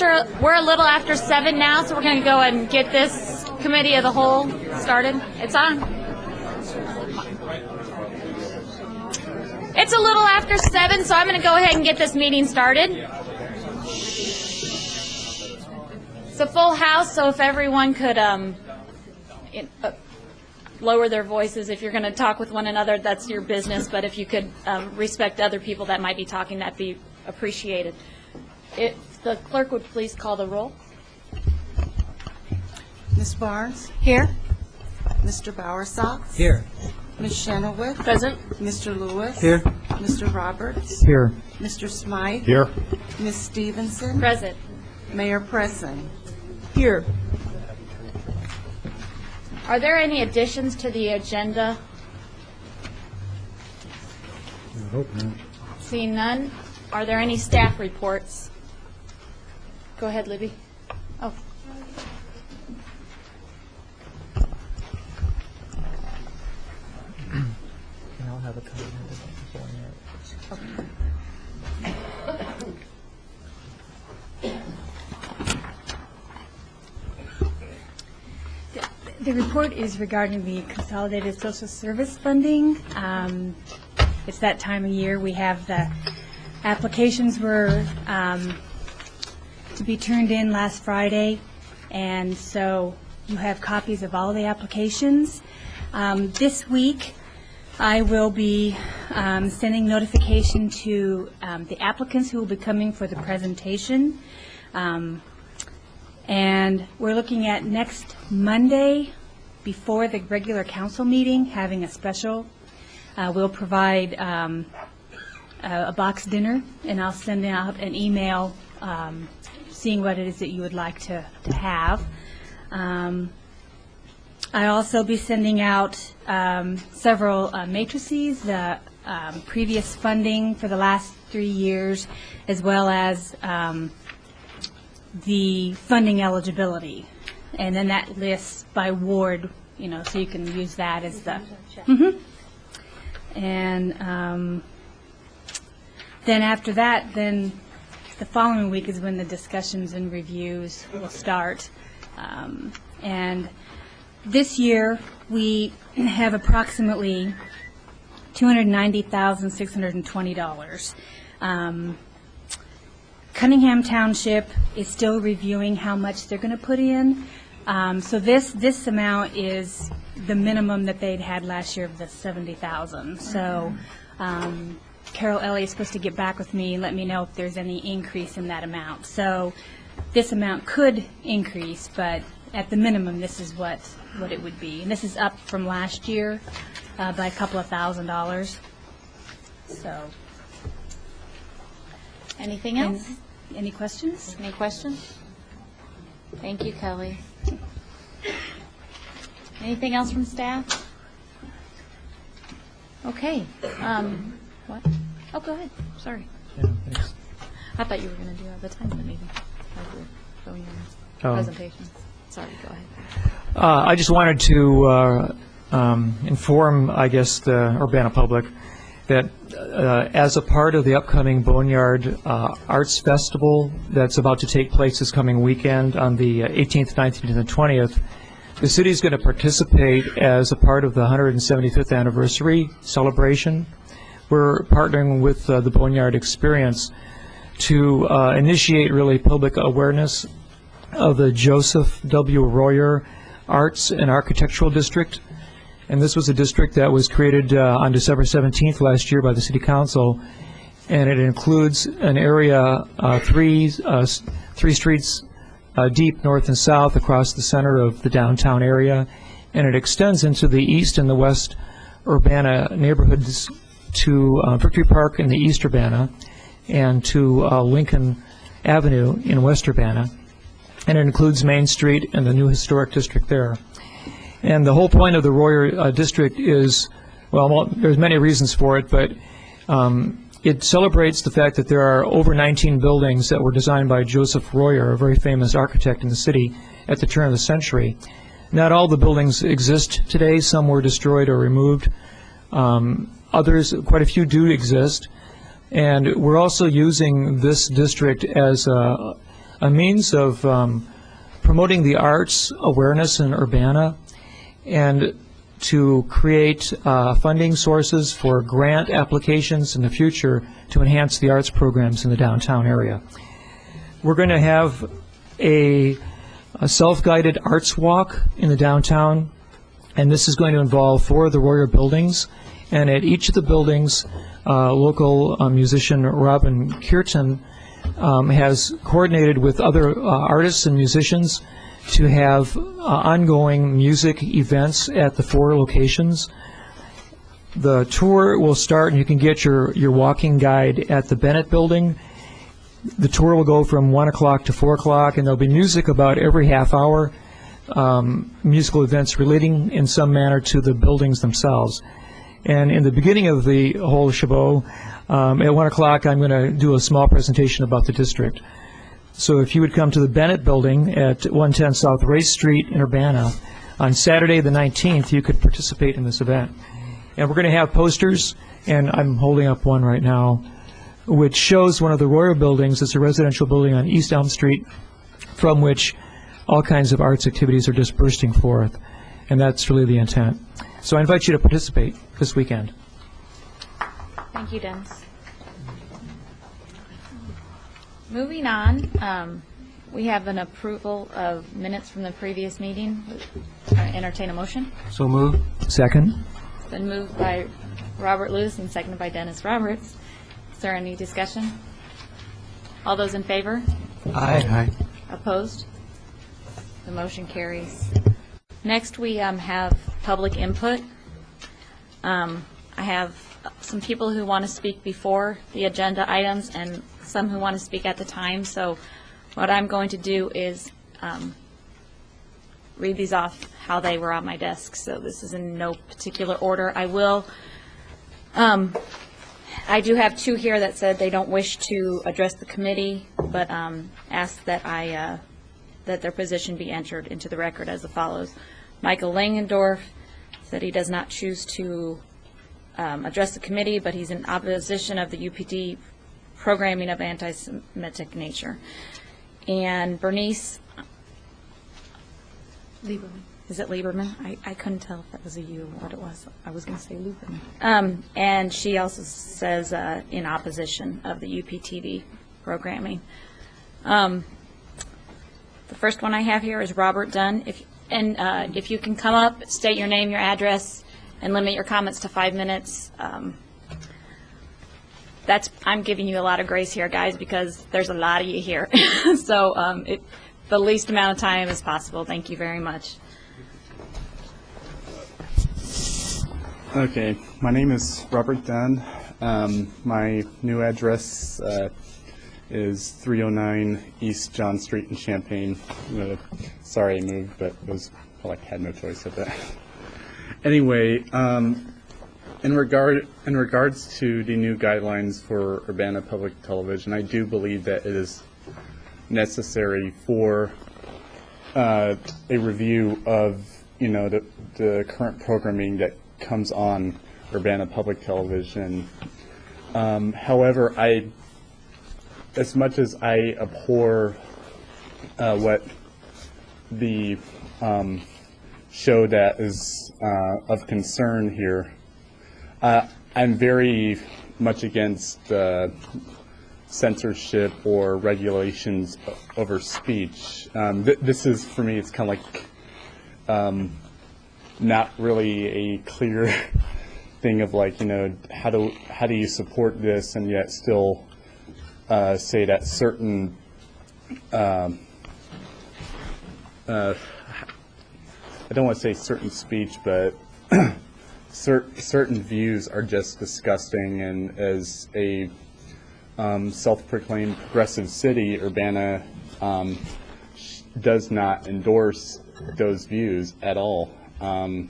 a little after 7 now, so we're going to go and get this committee of the whole started. It's on. It's a little after 7, so I'm going to go ahead and get this meeting started. It's a full house, so if everyone could lower their voices. If you're going to talk with one another, that's your business, but if you could respect other people that might be talking, that'd be appreciated. If the clerk would please call the roll. Ms. Barnes? Here. Mr. Bowersox? Here. Ms. Shenoweth? Present. Mr. Lewis? Here. Mr. Roberts? Here. Mr. Smythe? Here. Ms. Stevenson? Present. Mayor Presson? Here. Are there any additions to the agenda? I hope not. Seeing none, are there any staff reports? Go ahead, Libby. Oh. I'll have a comment before The report is regarding the consolidated social service funding. It's that time of year. We have the applications were to be turned in last Friday, and so you have copies of all the applications. This week, I will be sending notification to the applicants who will be coming for the presentation. And we're looking at next Monday, before the regular council meeting, having a special. We'll provide a box dinner, and I'll send out an email seeing what it is that you would like to have. I'll also be sending out several matrices, the previous funding for the last 3 years, as well as the funding eligibility, and then that lists by ward, so you can use that as the. And then after that, then the following week is when the discussions and reviews will start. And this year we have approximately $290,620. Cunningham Township is still reviewing how much they're going to put in. So this amount is the minimum that they'd had last year of the $70,000. So Carol Ellie is supposed to get back with me and let me know if there's any increase in that amount. So this amount could increase, but at the minimum, this is what it would be. And this is up from last year by a couple of $1,000. So. Anything else? Any questions? Any questions? Thank you, Kelly. Anything else from staff? Okay. What? Oh, go ahead. Sorry. Yeah, thanks. I thought you were going to do the time limit meeting. Going on presentations. Sorry, go ahead. I just wanted to inform, I guess, the Urbana public that as a part of the upcoming Boneyard Arts Festival that's about to take place this coming weekend on the 18th, 19th, and the 20th, the city is going to participate as a part of the 175th anniversary celebration. We're partnering with the Boneyard Experience to initiate really public awareness of the Joseph W. Royer Arts and Architectural District. And this was a district that was created on December 17th last year by the City Council, and it includes an area three streets deep north and south across the center of the downtown area, and it extends into the east and the west Urbana neighborhoods to Victory Park in the east Urbana and to Lincoln Avenue in west Urbana, and it includes Main Street and the new historic district there. And the whole point of the Royer district is, well, there's many reasons for it, but it celebrates the fact that there are over 19 buildings that were designed by Joseph Royer, a very famous architect in the city at the turn of the century. Not all the buildings exist today. Some were destroyed or removed. Others, quite a few do exist. And we're also using this district as a a means of promoting the arts awareness in Urbana and to create funding sources for grant applications in the future to enhance the arts programs in the downtown area. We're going to have a self-guided arts walk in the downtown, and this is going to involve 4 of the Royer buildings. And at each of the buildings, local musician Robin Kirtan has coordinated with other artists and musicians to have ongoing music events at the 4 locations. The tour will start, and you can get your walking guide at the Bennett Building. The tour will go from 1 o'clock to 4 o'clock, and there'll be music about every half hour, musical events relating in some manner to the buildings themselves. And in the beginning of the whole shebang, at 1 o'clock, I'm going to do a small presentation about the district. So if you would come to the Bennett Building at 110 South Race Street in Urbana on Saturday the 19th, you could participate in this event. And we're going to have posters, and I'm holding up one right now, which shows one of the Royer buildings. It's a residential building on East Elm Street from which all kinds of arts activities are just bursting forth. And that's really the intent. So I invite you to participate this weekend. Thank you, Dennis. Moving on, we have an approval of minutes from the previous meeting. Entertain a motion. So moved. Second. It's been moved by Robert Lewis and seconded by Dennis Roberts. Is there any discussion? All those in favor? Aye. Opposed? The motion carries. Next, we have public input. I have some people who want to speak before the agenda items and some who want to speak at the time. So what I'm going to do is read these off how they were on my desk. So this is in no particular order. I do have 2 here that said they don't wish to address the committee, but ask that that their position be entered into the record as follows. Michael Langendorf said he does not choose to address the committee, but he's in opposition of the UPD programming of anti-Semitic nature. And Bernice Lieberman. Is it Lieberman? I couldn't tell if that was a you or what it was. I was going to say Lieberman. And she also says in opposition of the UPTV programming. The first one I have here is Robert Dunn. If you can come up, state your name, your address, and limit your comments to 5 minutes. I'm giving you a lot of grace here, guys, because there's a lot of you here. So the least amount of time as possible. Thank you very much. Okay, my name is Robert Dunn. My new address is 309 East John Street in Champaign. Sorry I moved, but I had no choice of that. Anyway, in regards to the new guidelines for Urbana Public Television, I do believe that it is necessary for a review of the current programming that comes on Urbana Public Television. However, as much as I abhor what the show that is of concern here, I'm very much against censorship or regulations over speech. This is, for me, it's kind of like not really a clear thing of how do you support this and yet still say that certain I don't want to say certain speech, but certain views are just disgusting. And as a self-proclaimed progressive city, Urbana does not endorse those views at all. I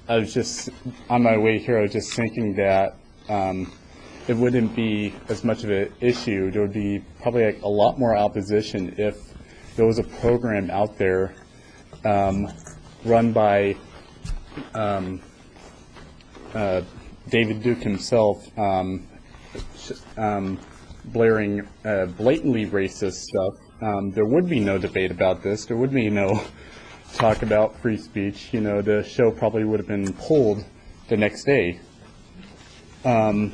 was just, on my way here, I was just thinking that it wouldn't be as much of an issue. There would be probably a lot more opposition if there was a program out there run by David Duke himself, blaring blatantly racist stuff, there would be no debate about this. There would be no talk about free speech. You know, the show probably would have been pulled the next day. But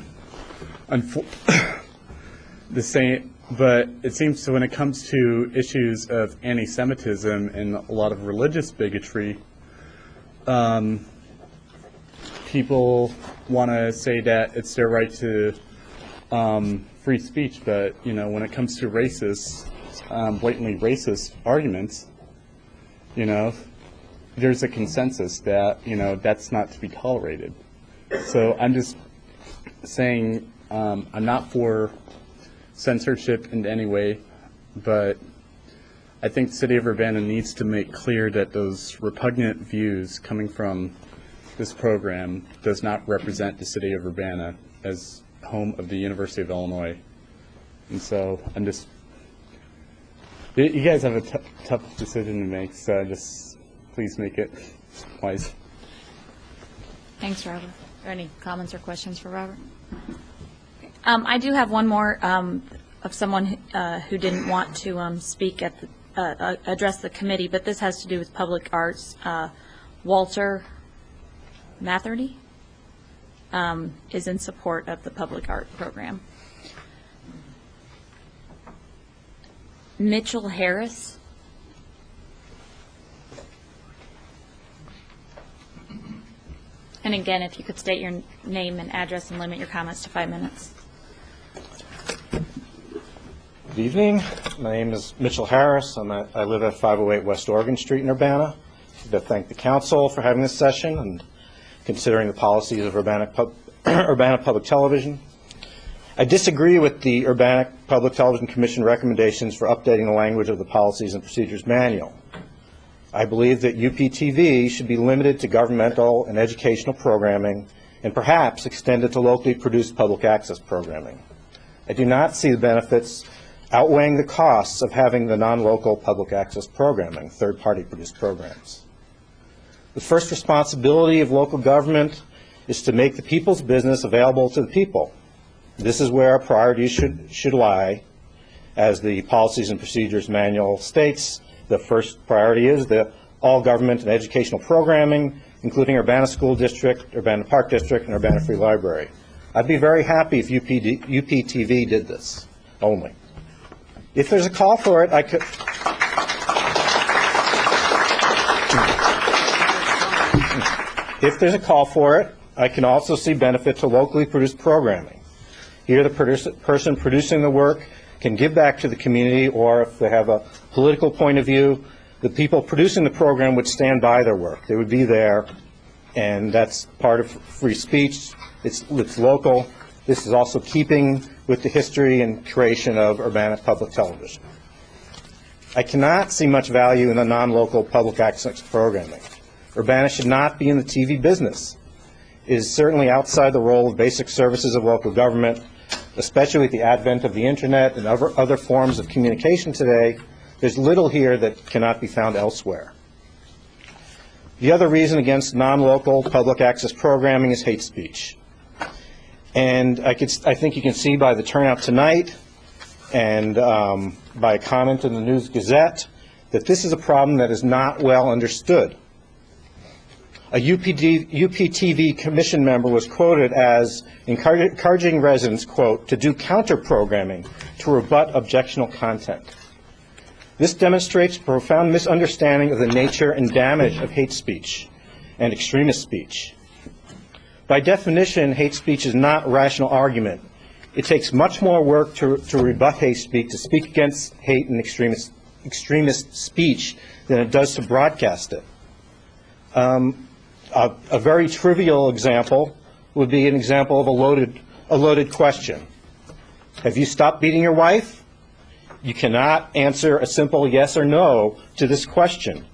it seems when it comes to issues of anti-Semitism and a lot of religious bigotry, people want to say that it's their right to free speech, but you know, when it comes to racist, blatantly racist arguments, you know, there's a consensus that, you know, that's not to be tolerated. So I'm just saying, I'm not for censorship in any way, but I think the city of Urbana needs to make clear that those repugnant views coming from this program does not represent the city of Urbana as home of the University of Illinois. And so I'm just, you guys have a tough decision to make, so just please make it wise. Thanks, Robert. Are there any comments or questions for Robert? I do have one more of someone who didn't want to speak at the, address the committee, but this has to do with public arts. Walter Matherdy is in support of the public art program. Mitchell Harris. And again, if you could state your name and address and limit your comments to 5 minutes. Good evening. My name is Mitchell Harris. I live at 508 West Oregon Street in Urbana. I'd like to thank the council for having this session and considering the policies of Urbana Public Television. I disagree with the Urbana Public Television Commission recommendations for updating the language of the Policies and Procedures Manual. I believe that UPTV should be limited to governmental and educational programming and perhaps extended to locally produced public access programming. I do not see the benefits outweighing the costs of having the non-local public access programming, third-party produced programs. The first responsibility of local government is to make the people's business available to the people. This is where our priorities should lie. As the Policies and Procedures Manual states, the first priority is that all government and educational programming, including Urbana School District, Urbana Park District, and Urbana Free Library. I'd be very happy if UPTV did this only. If there's a call for it, I could. If there's a call for it, I can also see benefit to locally produced programming. Here, the person producing the work can give back to the community, or if they have a political point of view, the people producing the program would stand by their work. They would be there, and that's part of free speech. It's local. This is also keeping with the history and creation of Urbana Public Television. I cannot see much value in the non-local public access programming. Urbana should not be in the TV business. It is certainly outside the role of basic services of local government, especially with the advent of the internet and other forms of communication today. There's little here that cannot be found elsewhere. The other reason against non-local public access programming is hate speech. And I think you can see by the turnout tonight and by a comment in the News Gazette that this is a problem that is not well understood. A UPTV commission member was quoted as encouraging residents, quote, to do counter-programming to rebut objectionable content. This demonstrates a profound misunderstanding of the nature and damage of hate speech and extremist speech. By definition, hate speech is not rational argument. It takes much more work to rebut hate speech, to speak against hate and extremist speech than it does to broadcast it. A very trivial example would be an example of a loaded question. Have you stopped beating your wife? You cannot answer a simple yes or no to this question.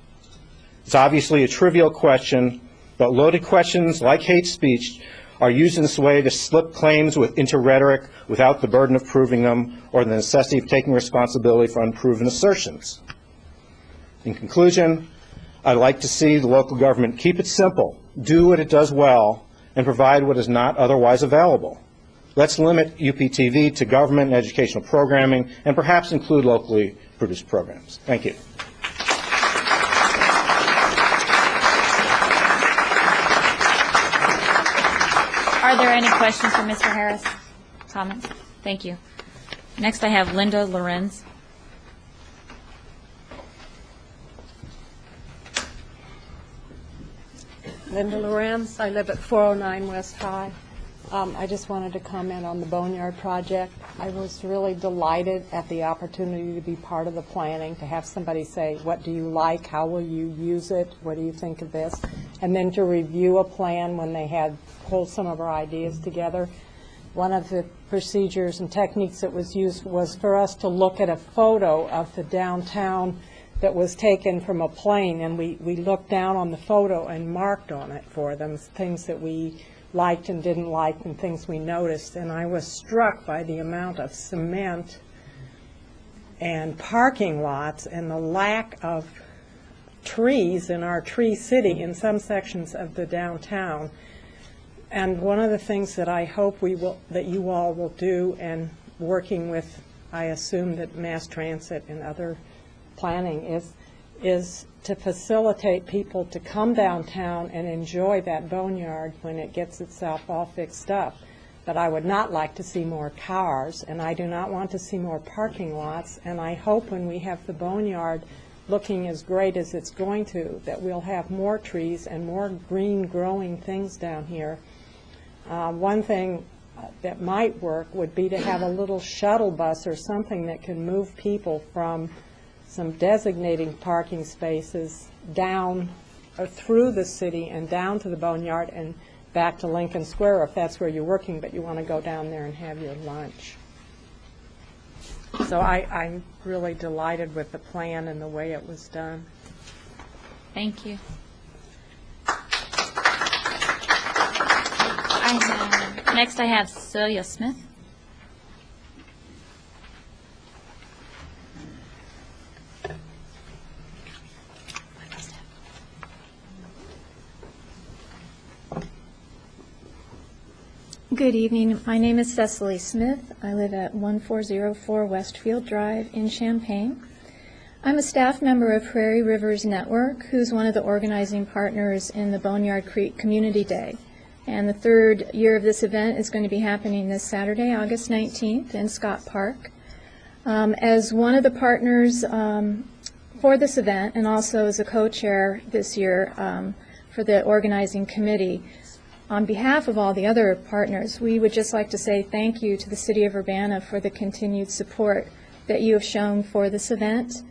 It's obviously a trivial question, but loaded questions like hate speech are used in this way to slip claims into rhetoric without the burden of proving them or the necessity of taking responsibility for unproven assertions. In conclusion, I'd like to see the local government keep it simple, do what it does well, and provide what is not otherwise available. Let's limit UPTV to government and educational programming, and perhaps include locally produced programs. Thank you. Are there any questions for Mr. Harris? Comments? Thank you. Next, I have Linda Lorenz. Linda Lorenz. I live at 409 West High. I just wanted to comment on the Boneyard project. I was really delighted at the opportunity to be part of the planning, to have somebody say, what do you like, how will you use it, what do you think of this, and then to review a plan when they had pulled some of our ideas together. One of the procedures and techniques that was used was for us to look at a photo of the downtown that was taken from a plane, and we looked down on the photo and marked on it for them things that we liked and didn't like and things we noticed. And I was struck by the amount of cement and parking lots and the lack of trees in our tree city in some sections of the downtown. And one of the things that I hope that you all will do, and working with, I assume, that mass transit and other planning, is to facilitate people to come downtown and enjoy that boneyard when it gets itself all fixed up. But I would not like to see more cars, and I do not want to see more parking lots, and I hope when we have the boneyard looking as great as it's going to, that we'll have more trees and more green growing things down here. One thing that might work would be to have a little shuttle bus or something that can move people from some designating parking spaces down or through the city and down to the boneyard and back to Lincoln Square if that's where you're working, but you want to go down there and have your lunch. So I'm really delighted with the plan and the way it was done. Thank you. Next, I have Cecilia Smith. Good evening. My name is Cecily Smith. I live at 1404 Westfield Drive in Champaign. I'm a staff member of Prairie Rivers Network, who's one of the organizing partners in the Boneyard Creek Community Day. And the third year of this event is going to be happening this Saturday, August 19th, in Scott Park. As one of the partners for this event, and also as a co-chair this year for the organizing committee, on behalf of all the other partners, we would just like to say thank you to the City of Urbana for the continued support that you have shown for this event.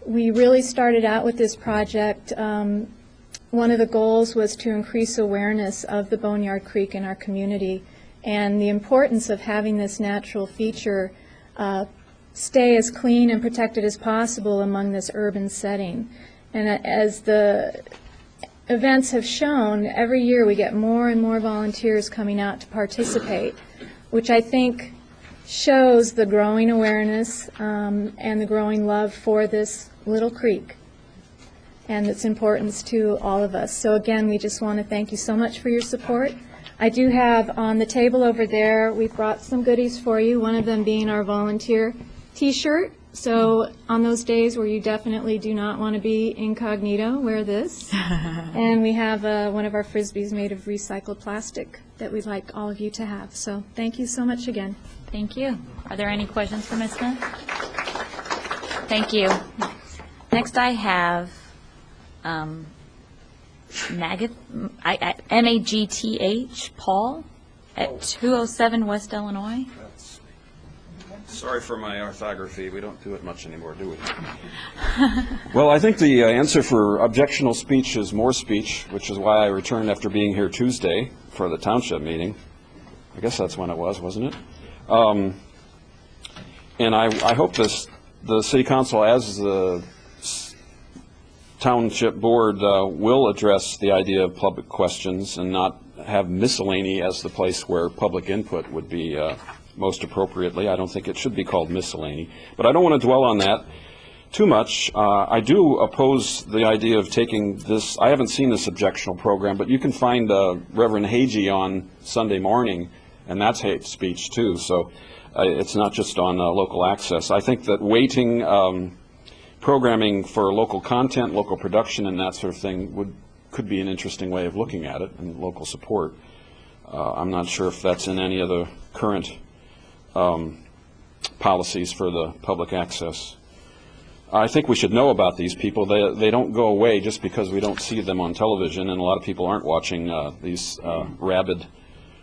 We really started out with this project. One of the goals was to increase awareness of the Boneyard Creek in our community and the importance of having this natural feature stay as clean and protected as possible among this urban setting. And as the events have shown, every year we get more and more volunteers coming out to participate, which I think shows the growing awareness and the growing love for this little creek and its importance to all of us. So again, we just want to thank you so much for your support. I do have on the table over there, we've brought some goodies for you, one of them being our volunteer t-shirt. So on those days where you definitely do not want to be incognito, wear this. And we have one of our Frisbees made of recycled plastic that we'd like all of you to have. So thank you so much again. Thank you. Are there any questions for Ms. Smith? Thank you. Next, I have Magth, Paul, at 207 West Illinois. Sorry for my orthography. We don't do it much anymore, do we? Well, I think the answer for objectional speech is more speech, which is why I returned after being here Tuesday for the township meeting. I guess that's when it was, wasn't it? And I hope the city council, as the township board, will address the idea of public questions and not have miscellany as the place where public input would be most appropriately. I don't think it should be called miscellany. But I don't want to dwell on that too much. I do oppose the idea of taking this. I haven't seen this objectional program, but you can find Reverend Hagee on Sunday morning and that's hate speech too. So it's not just on local access. I think that weighting programming for local content, local production, and that sort of thing could be an interesting way of looking at it, and local support. I'm not sure if that's in any of the current policies for the public access. I think we should know about these people. They don't go away just because we don't see them on television, and a lot of people aren't watching these rabid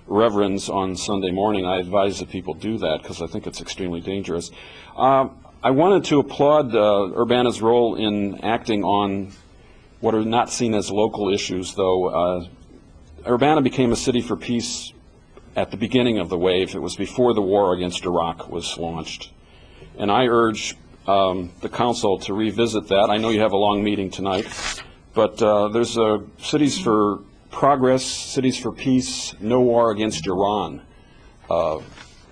reverends on Sunday morning. I advise that people do that because I think it's extremely dangerous. I wanted to applaud Urbana's role in acting on what are not seen as local issues, though. Urbana became a city for peace at the beginning of the wave. It was before the war against Iraq was launched. And I urge the council to revisit that. I know you have a long meeting tonight, but there's a Cities for Progress, Cities for Peace, No War Against Iran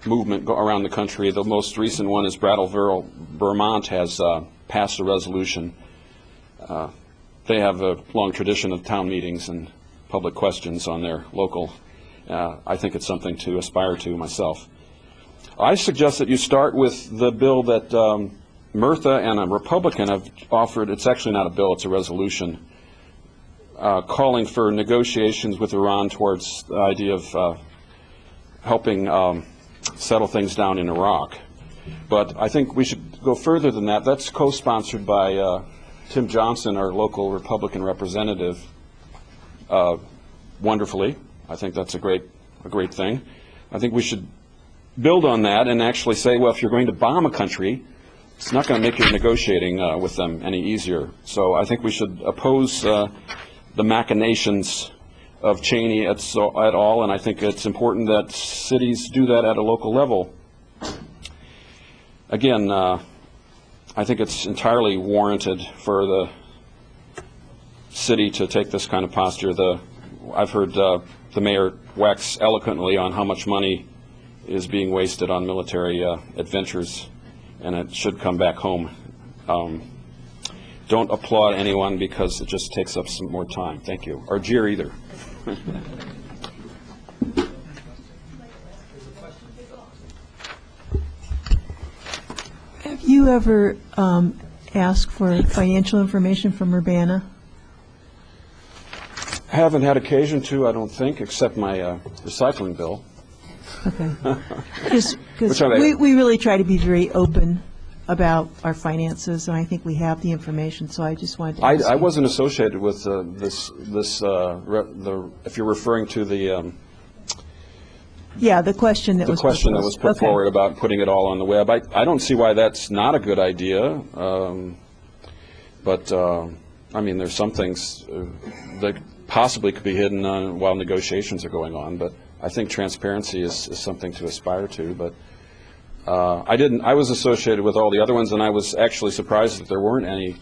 movement around the country. The most recent one is Brattleboro, Vermont has passed a resolution. They have a long tradition of town meetings and public questions on their local. I think it's something to aspire to myself. I suggest that you start with the bill that Murtha and a Republican have offered. It's actually not a bill, it's a resolution calling for negotiations with Iran towards the idea of helping settle things down in Iraq. But I think we should go further than that. That's co-sponsored by Tim Johnson, our local Republican representative, wonderfully. I think that's a great thing. I think we should build on that and actually say, well, if you're going to bomb a country, it's not going to make your negotiating with them any easier. So I think we should oppose the machinations of Cheney et al., and I think it's important that cities do that at a local level. Again, I think it's entirely warranted for the city to take this kind of posture. I've heard the mayor wax eloquently on how much money is being wasted on military adventures, and it should come back home. Don't applaud anyone because it just takes up some more time. Thank you. Or jeer either. Have you ever asked for financial information from Urbana? I haven't had occasion to, I don't think, except my recycling bill. Okay. Because Which are they? we really try to be very open about our finances, and I think we have the information, so I just wanted to ask I you. wasn't associated with if you're referring to the Yeah, the question that was question that was put Okay. forward about putting it all on the web. I don't see why that's not a good idea. But I mean, there's some things that possibly could be hidden while negotiations are going on. But I think transparency is something to aspire to. But I was associated with all the other ones, and I was actually surprised that there weren't any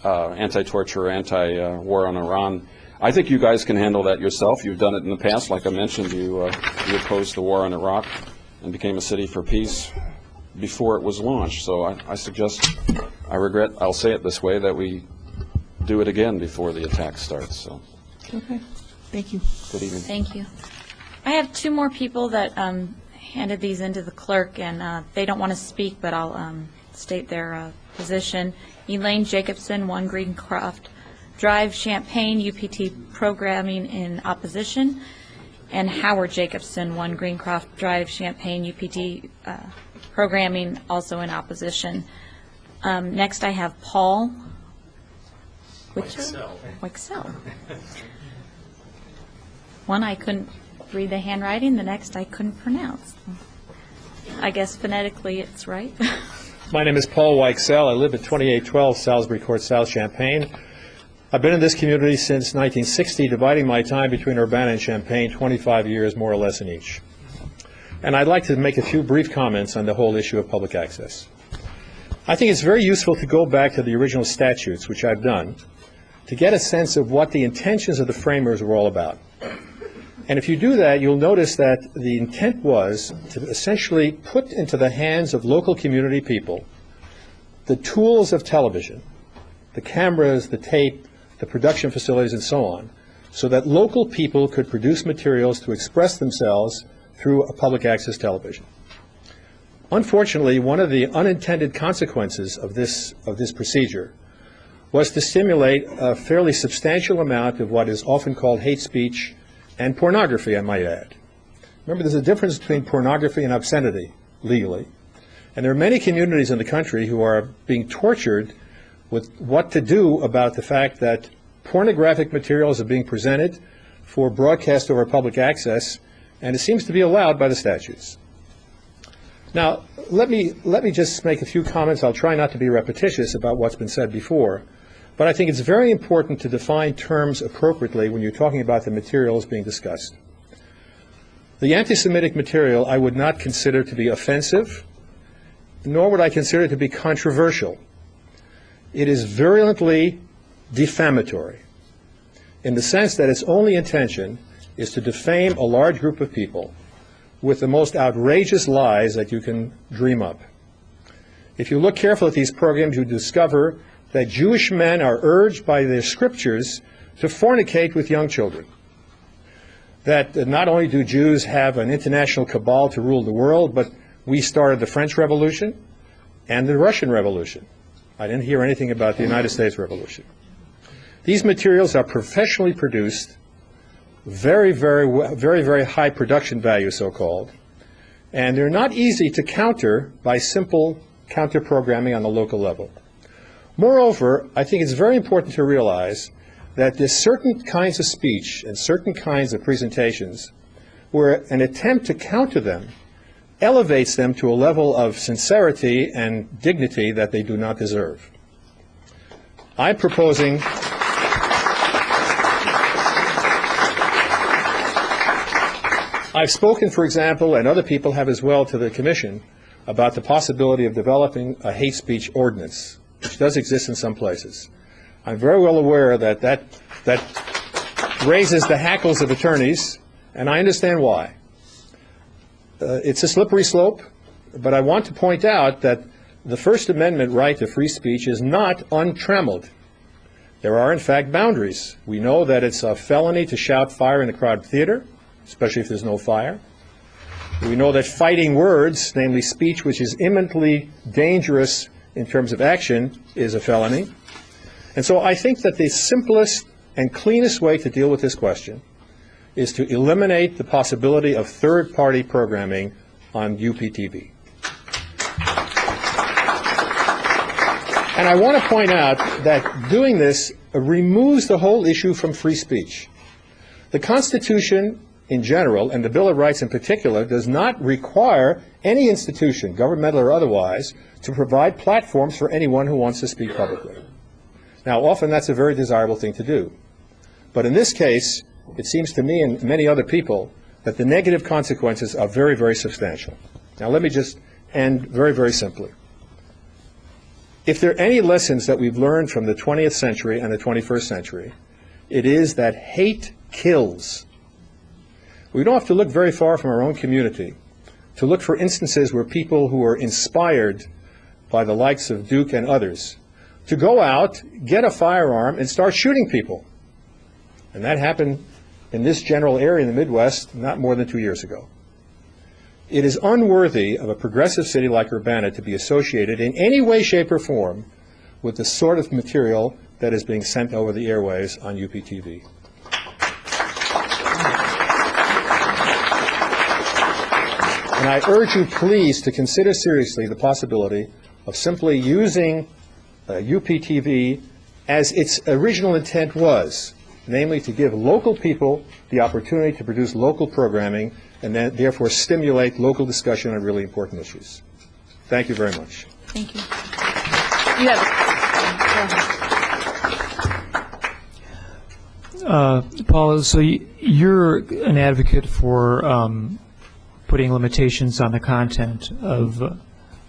anti-torture or anti-war on Iran. I think you guys can handle that yourself. You've done it in the past. Like I mentioned, you opposed the war on Iraq and became a city for peace before it was launched. So I suggest, I'll say it this way, that we do it again before the attack starts. So, Okay, thank you. good evening. Thank you. I have two more people that handed these into the clerk, and they don't want to speak, but I'll state their position. Elaine Jacobson, 1 Greencroft Drive, Champaign, UPT programming in opposition, and Howard Jacobson, 1 Greencroft Drive, Champaign, UPT programming also in opposition. Next I have Paul Weixel. One I couldn't read the handwriting, the next I couldn't pronounce. I guess phonetically it's right. My name is Paul Weixel. I live at 2812 Salisbury Court South, Champaign. I've been in this community since 1960, dividing my time between Urbana and Champaign, 25 years more or less in each. And I'd like to make a few brief comments on the whole issue of public access. I think it's very useful to go back to the original statutes, which I've done, to get a sense of what the intentions of the framers were all about. And if you do that, you'll notice that the intent was to essentially put into the hands of local community people the tools of television, the cameras, the tape, the production facilities, and so on, so that local people could produce materials to express themselves through a public access television. Unfortunately, one of the unintended consequences of this procedure was to stimulate a fairly substantial amount of what is often called hate speech and pornography, I might add. Remember, there's a difference between pornography and obscenity legally. And there are many communities in the country who are being tortured with what to do about the fact that pornographic materials are being presented for broadcast over public access, and it seems to be allowed by the statutes. Now, let me just make a few comments. I'll try not to be repetitious about what's been said before, but I think it's very important to define terms appropriately when you're talking about the materials being discussed. The anti-Semitic material I would not consider to be offensive, nor would I consider it to be controversial. It is virulently defamatory in the sense that its only intention is to defame a large group of people with the most outrageous lies that you can dream up. If you look carefully at these programs, you discover that Jewish men are urged by their scriptures to fornicate with young children. That not only do Jews have an international cabal to rule the world, but we started the French Revolution and the Russian Revolution. I didn't hear anything about the United States Revolution. These materials are professionally produced, very high production value, so-called, and they're not easy to counter by simple counter-programming on the local level. Moreover, I think it's very important to realize that there's certain kinds of speech and certain kinds of presentations where an attempt to counter them elevates them to a level of sincerity and dignity that they do not deserve. I'm proposing I've spoken, for example, and other people have as well to the Commission, about the possibility of developing a hate speech ordinance, which does exist in some places. I'm very well aware that that raises the hackles of attorneys, and I understand why. It's a slippery slope, but I want to point out that the First Amendment right to free speech is not untrammeled. There are, in fact, boundaries. We know that it's a felony to shout fire in a crowded theater, especially if there's no fire. We know that fighting words, namely speech which is imminently dangerous in terms of action, is a felony. And so I think that the simplest and cleanest way to deal with this question is to eliminate the possibility of third-party programming on UPTV. And I want to point out that doing this removes the whole issue from free speech. The Constitution in general, and the Bill of Rights in particular, does not require any institution, governmental or otherwise, to provide platforms for anyone who wants to speak publicly. Now, often that's a very desirable thing to do. But in this case, it seems to me and many other people that the negative consequences are very, very substantial. Now, let me just end very, very simply. If there are any lessons that we've learned from the 20th century and the 21st century, it is that hate kills. We don't have to look very far from our own community to look for instances where people who are inspired by the likes of Duke and others to go out, get a firearm, and start shooting people. And that happened in this general area in the Midwest not more than 2 years ago. It is unworthy of a progressive city like Urbana to be associated in any way, shape, or form with the sort of material that is being sent over the airwaves on UPTV. And I urge you, please, to consider seriously the possibility of simply using UPTV as its original intent was, namely to give local people the opportunity to produce local programming and then therefore stimulate local discussion on really important issues. Thank you very much. Thank you. You have Paula, so you're an advocate for putting limitations on the content of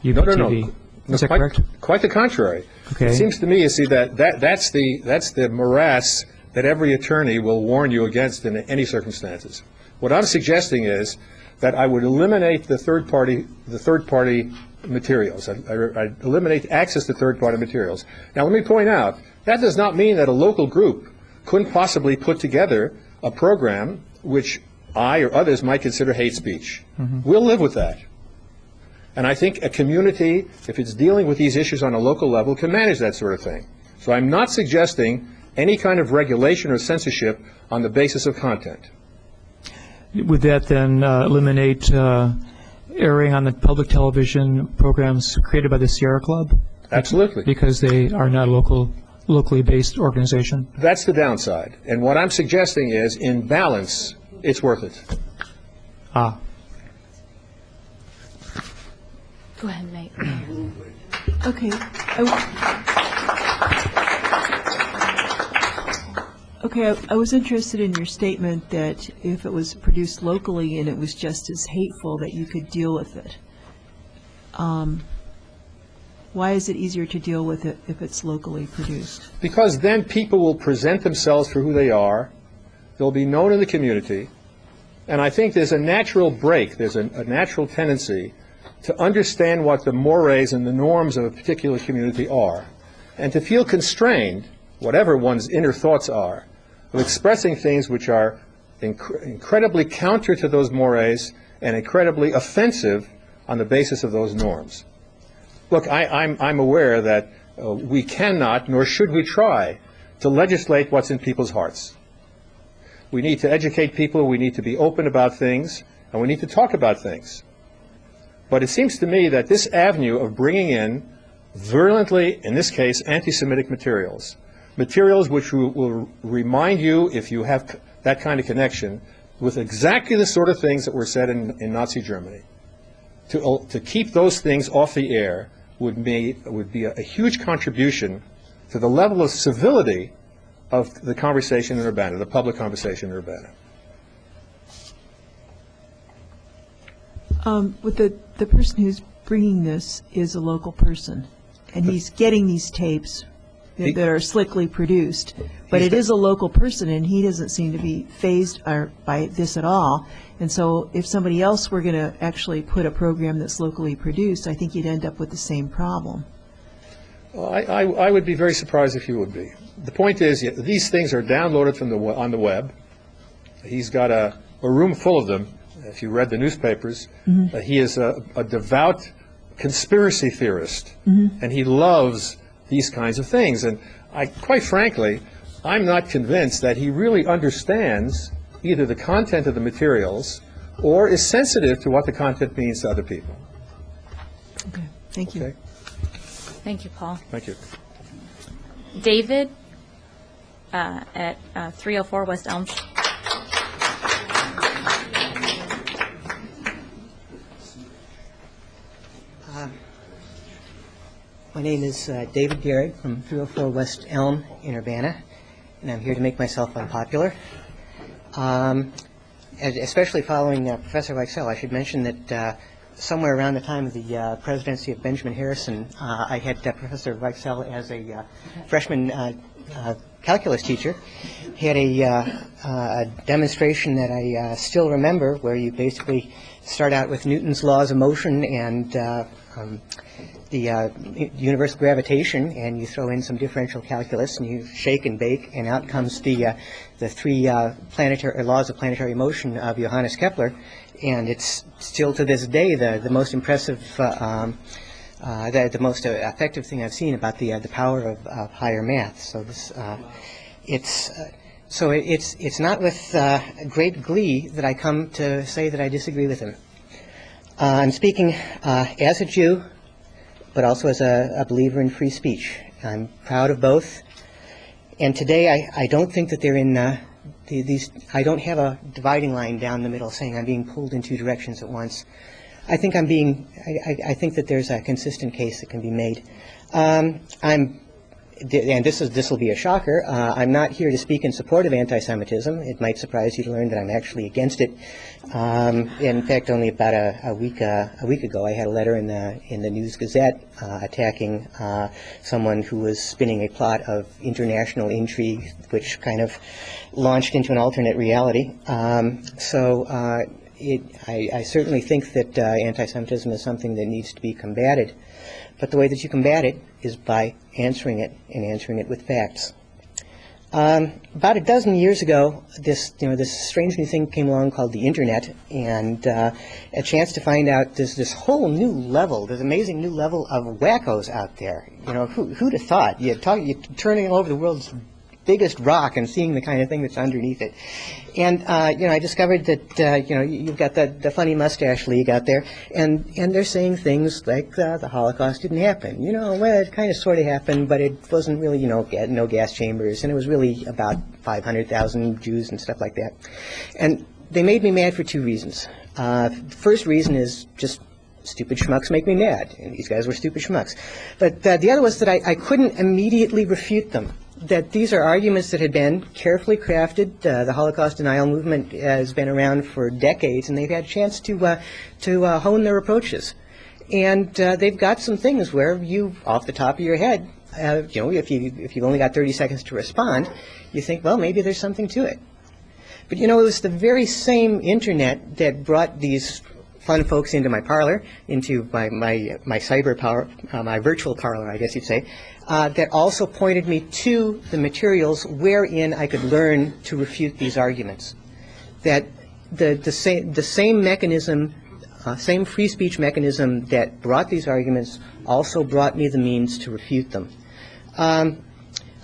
UPTV. No. Is that correct? Quite the contrary. Okay. It seems to me, you see, that's the morass that every attorney will warn you against in any circumstances. What I'm suggesting is that I would eliminate the third-party materials. I eliminate access to third-party materials. Now, let me point out, that does not mean that a local group couldn't possibly put together a program which I or others might consider hate speech. We'll live with that. And I think a community, if it's dealing with these issues on a local level, can manage that sort of thing. So I'm not suggesting any kind of regulation or censorship on the basis of content. Would that then eliminate airing on the public television programs created by the Sierra Club? Absolutely. Because they are not a locally based organization? That's the downside. And what I'm suggesting is, in balance, it's worth it. Ah. Go ahead, Nate. Okay. I was interested in your statement that if it was produced locally and it was just as hateful, that you could deal with it. Why is it easier to deal with it if it's locally produced? Because then people will present themselves for who they are. They'll be known in the community. And I think there's a natural break, there's a natural tendency to understand what the mores and the norms of a particular community are, and to feel constrained, whatever one's inner thoughts are, of expressing things which are incredibly counter to those mores and incredibly offensive on the basis of those norms. Look, I'm aware that we cannot, nor should we try, to legislate what's in people's hearts. We need to educate people, we need to be open about things, and we need to talk about things. But it seems to me that this avenue of bringing in virulently, in this case, anti-Semitic materials which will remind you, if you have that kind of connection, with exactly the sort of things that were said in Nazi Germany, to keep those things off the air would be a huge contribution to the level of civility of the conversation in Urbana, the public conversation in Urbana. With the person who's bringing this is a local person, and he's getting these tapes that are slickly produced, but it is a local person, and he doesn't seem to be fazed by this at all. And so if somebody else were going to actually put a program that's locally produced, I think you'd end up with the same problem. Well, I would be very surprised if you would be. The point is, these things are downloaded from on the web. He's got a room full of them. If you read the newspapers, he is a devout conspiracy theorist, and he loves these kinds of things. And quite frankly, I'm not convinced that he really understands either the content of the materials or is sensitive to what the content means to other people. Okay, thank you. Okay. Thank you, Paul. Thank you. David at 304 West Elm. My name is David Garrett from 304 West Elm in Urbana, and I'm here to make myself unpopular. Especially following Professor Weichsel, I should mention that somewhere around the time of the presidency of Benjamin Harrison, I had Professor Weichsel as a freshman calculus teacher. He had a demonstration that I still remember, where you basically start out with Newton's laws of motion and the universal gravitation, and you throw in some differential calculus, and you shake and bake, and out comes the three laws of planetary motion of Johannes Kepler, and it's still to this day the most impressive, the most effective thing I've seen about the power of higher math. So this it's not with great glee that I come to say that I disagree with him. I'm speaking as a Jew, but also as a believer in free speech. I'm proud of both. And today I don't think that they're in these, I don't have a dividing line down the middle saying I'm being pulled in two directions at once. I think I think that there's a consistent case that can be made. And this will be a shocker, I'm not here to speak in support of anti-Semitism. It might surprise you to learn that I'm actually against it. In fact, only about a week ago, I had a letter in the News Gazette attacking someone who was spinning a plot of international intrigue, which kind of launched into an alternate reality. I certainly think that anti-Semitism is something that needs to be combated. But the way that you combat it is by answering it, and answering it with facts. About a dozen years ago, this strange new thing came along called the Internet, and a chance to find out there's this whole new level, this amazing new level of wackos out there. Who'd have thought? You're turning over the world's biggest rock and seeing the kind of thing that's underneath it. And, I discovered that, you've got the funny mustache league out there, and they're saying things like the Holocaust didn't happen. Well, it kind of sort of happened, but it wasn't really, no gas chambers, and it was really about 500,000 Jews and stuff like that. And they made me mad for two reasons. The first reason is just stupid schmucks make me mad, and these guys were stupid schmucks. But the other was that I couldn't immediately refute them, that these are arguments that had been carefully crafted. The Holocaust denial movement has been around for decades, and they've had a chance to hone their approaches. And they've got some things where you, off the top of your head, if you've only got 30 seconds to respond, you think, well, maybe there's something to it. But it was the very same Internet that brought these fun folks into my parlor, into my cyber power, my virtual parlor, I guess you'd say, that also pointed me to the materials wherein I could learn to refute these arguments. That the same mechanism, same free speech mechanism that brought these arguments also brought me the means to refute them.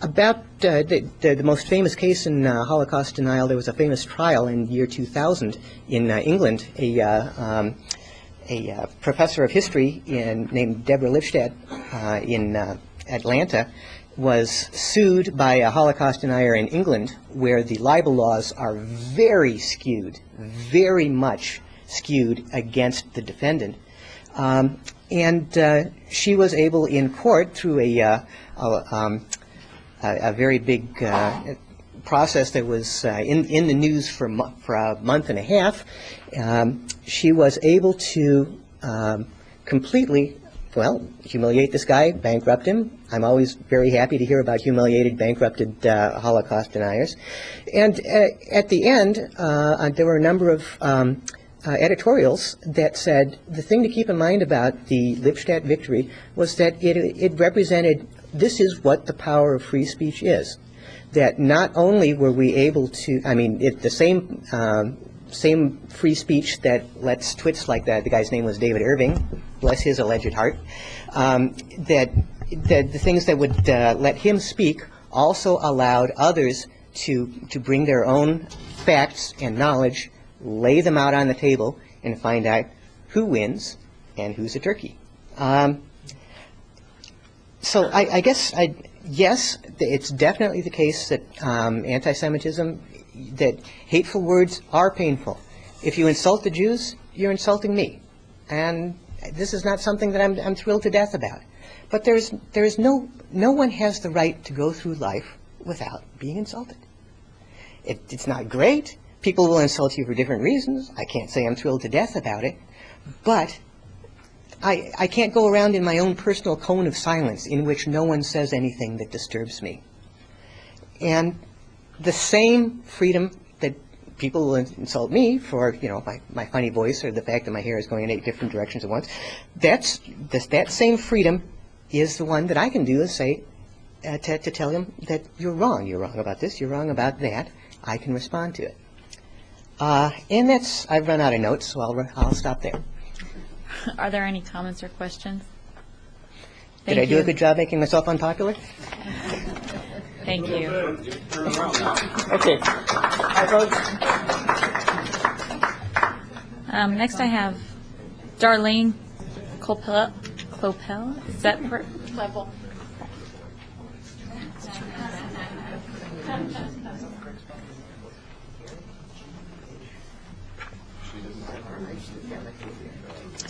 About the most famous case in Holocaust denial, there was a famous trial in year 2000 in England. A professor of history named Deborah Lipstadt in Atlanta was sued by a Holocaust denier in England, where the libel laws are very skewed, very much skewed against the defendant. And she was able in court through a very big process that was in the news for a month and a half. She was able to completely, humiliate this guy, bankrupt him. I'm always very happy to hear about humiliated, bankrupted Holocaust deniers. And at the end, there were a number of editorials that said the thing to keep in mind about the Lipstadt victory was that it represented, this is what the power of free speech is. That not only were we able to, the same free speech that lets twits like that, the guy's name was David Irving, bless his alleged heart, that the things that would let him speak also allowed others to bring their own facts and knowledge, lay them out on the table, and find out who wins and who's a turkey. So I guess, yes, it's definitely the case that anti-Semitism, that hateful words are painful. If you insult the Jews, you're insulting me. And this is not something that I'm thrilled to death about. But no one has the right to go through life without being insulted. It's not great. People will insult you for different reasons. I can't say I'm thrilled to death about it. But I can't go around in my own personal cone of silence in which no one says anything that disturbs me. And the same freedom that people will insult me for, my funny voice or the fact that my hair is going in 8 different directions at once, that same freedom is the one that I can do, is say, to tell them that you're wrong about this, you're wrong about that. I can respond to it. And I've run out of notes, so I'll stop there. Are there any comments or questions? Did I do a good job making myself unpopular? Thank you. Okay. Next I have Darlene Clopel. Is that level?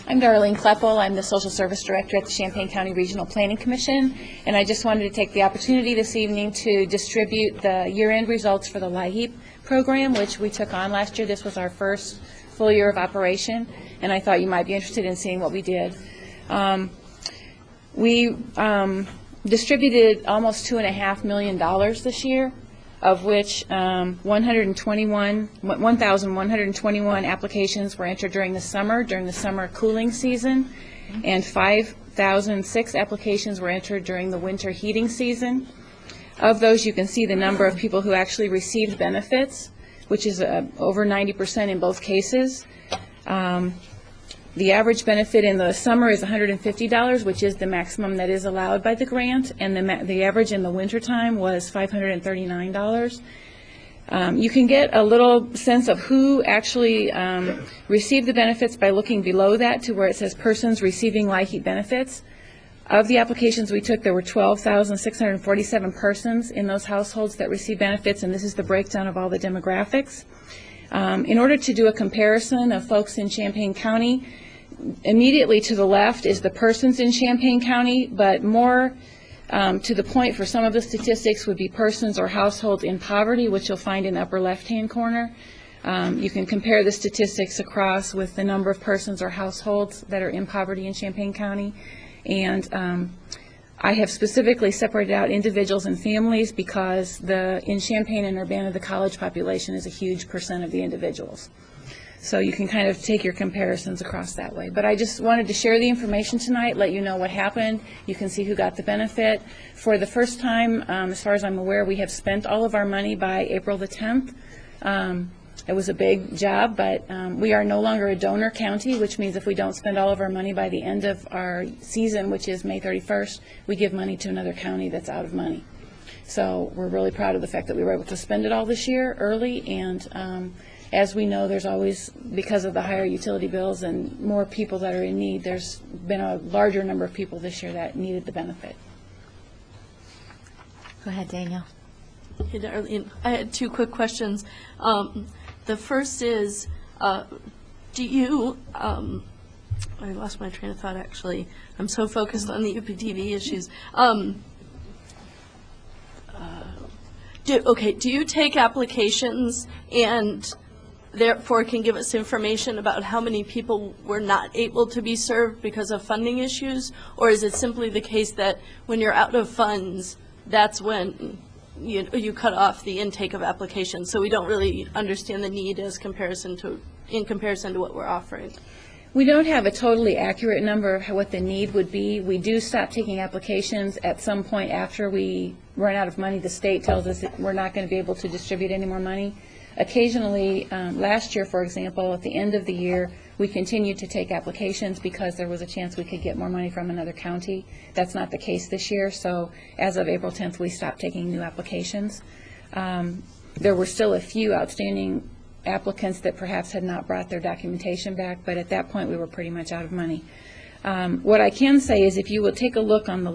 I'm Darlene Kleppel. I'm the Social Service Director at the Champaign County Regional Planning Commission, and I just wanted to take the opportunity this evening to distribute the year-end results for the LIHEAP program, which we took on last year. This was our first full year of operation, and I thought you might be interested in seeing what we did. We distributed almost $2.5 million this year, of which 1,121 applications were entered during the summer cooling season, and 5,006 applications were entered during the winter heating season. Of those, you can see the number of people who actually received benefits, which is over 90% in both cases. The average benefit in the summer is $150, which is the maximum that is allowed by the grant, and the average in the wintertime was $539. You can get a little sense of who actually received the benefits by looking below that to where it says persons receiving LIHEAP benefits. Of the applications we took, there were 12,647 persons in those households that received benefits, and this is the breakdown of all the demographics. In order to do a comparison of folks in Champaign County, immediately to the left is the persons in Champaign County, but more to the point for some of the statistics would be persons or households in poverty, which you'll find in the upper left-hand corner. You can compare the statistics across with the number of persons or households that are in poverty in Champaign County. And I have specifically separated out individuals and families because in Champaign and Urbana, the college population is a huge percent of the individuals. So you can kind of take your comparisons across that way. But I just wanted to share the information tonight, let you know what happened. You can see who got the benefit. For the first time, as far as I'm aware, we have spent all of our money by April the 10th. It was a big job, but we are no longer a donor county, which means if we don't spend all of our money by the end of our season, which is May 31st, we give money to another county that's out of money. So we're really proud of the fact that we were able to spend it all this year early, and as we know, there's always, because of the higher utility bills and more people that are in need, there's been a larger number of people this year that needed the benefit. Go ahead, Daniel. Hey, Darlene. I had two quick questions. The first is, do you, I lost my train of thought, actually. I'm so focused on the UPTV issues. Do you take applications and therefore can give us information about how many people were not able to be served because of funding issues? Or is it simply the case that when you're out of funds, that's when you cut off the intake of applications? So we don't really understand the need in comparison to what we're offering. We don't have a totally accurate number of what the need would be. We do stop taking applications at some point after we run out of money. The state tells us that we're not going to be able to distribute any more money. Occasionally, last year, for example, at the end of the year, we continued to take applications because there was a chance we could get more money from another county. That's not the case this year, so as of April 10th, we stopped taking new applications. There were still a few outstanding applicants that perhaps had not brought their documentation back, but at that point, we were pretty much out of money. What I can say is if you will take a look on the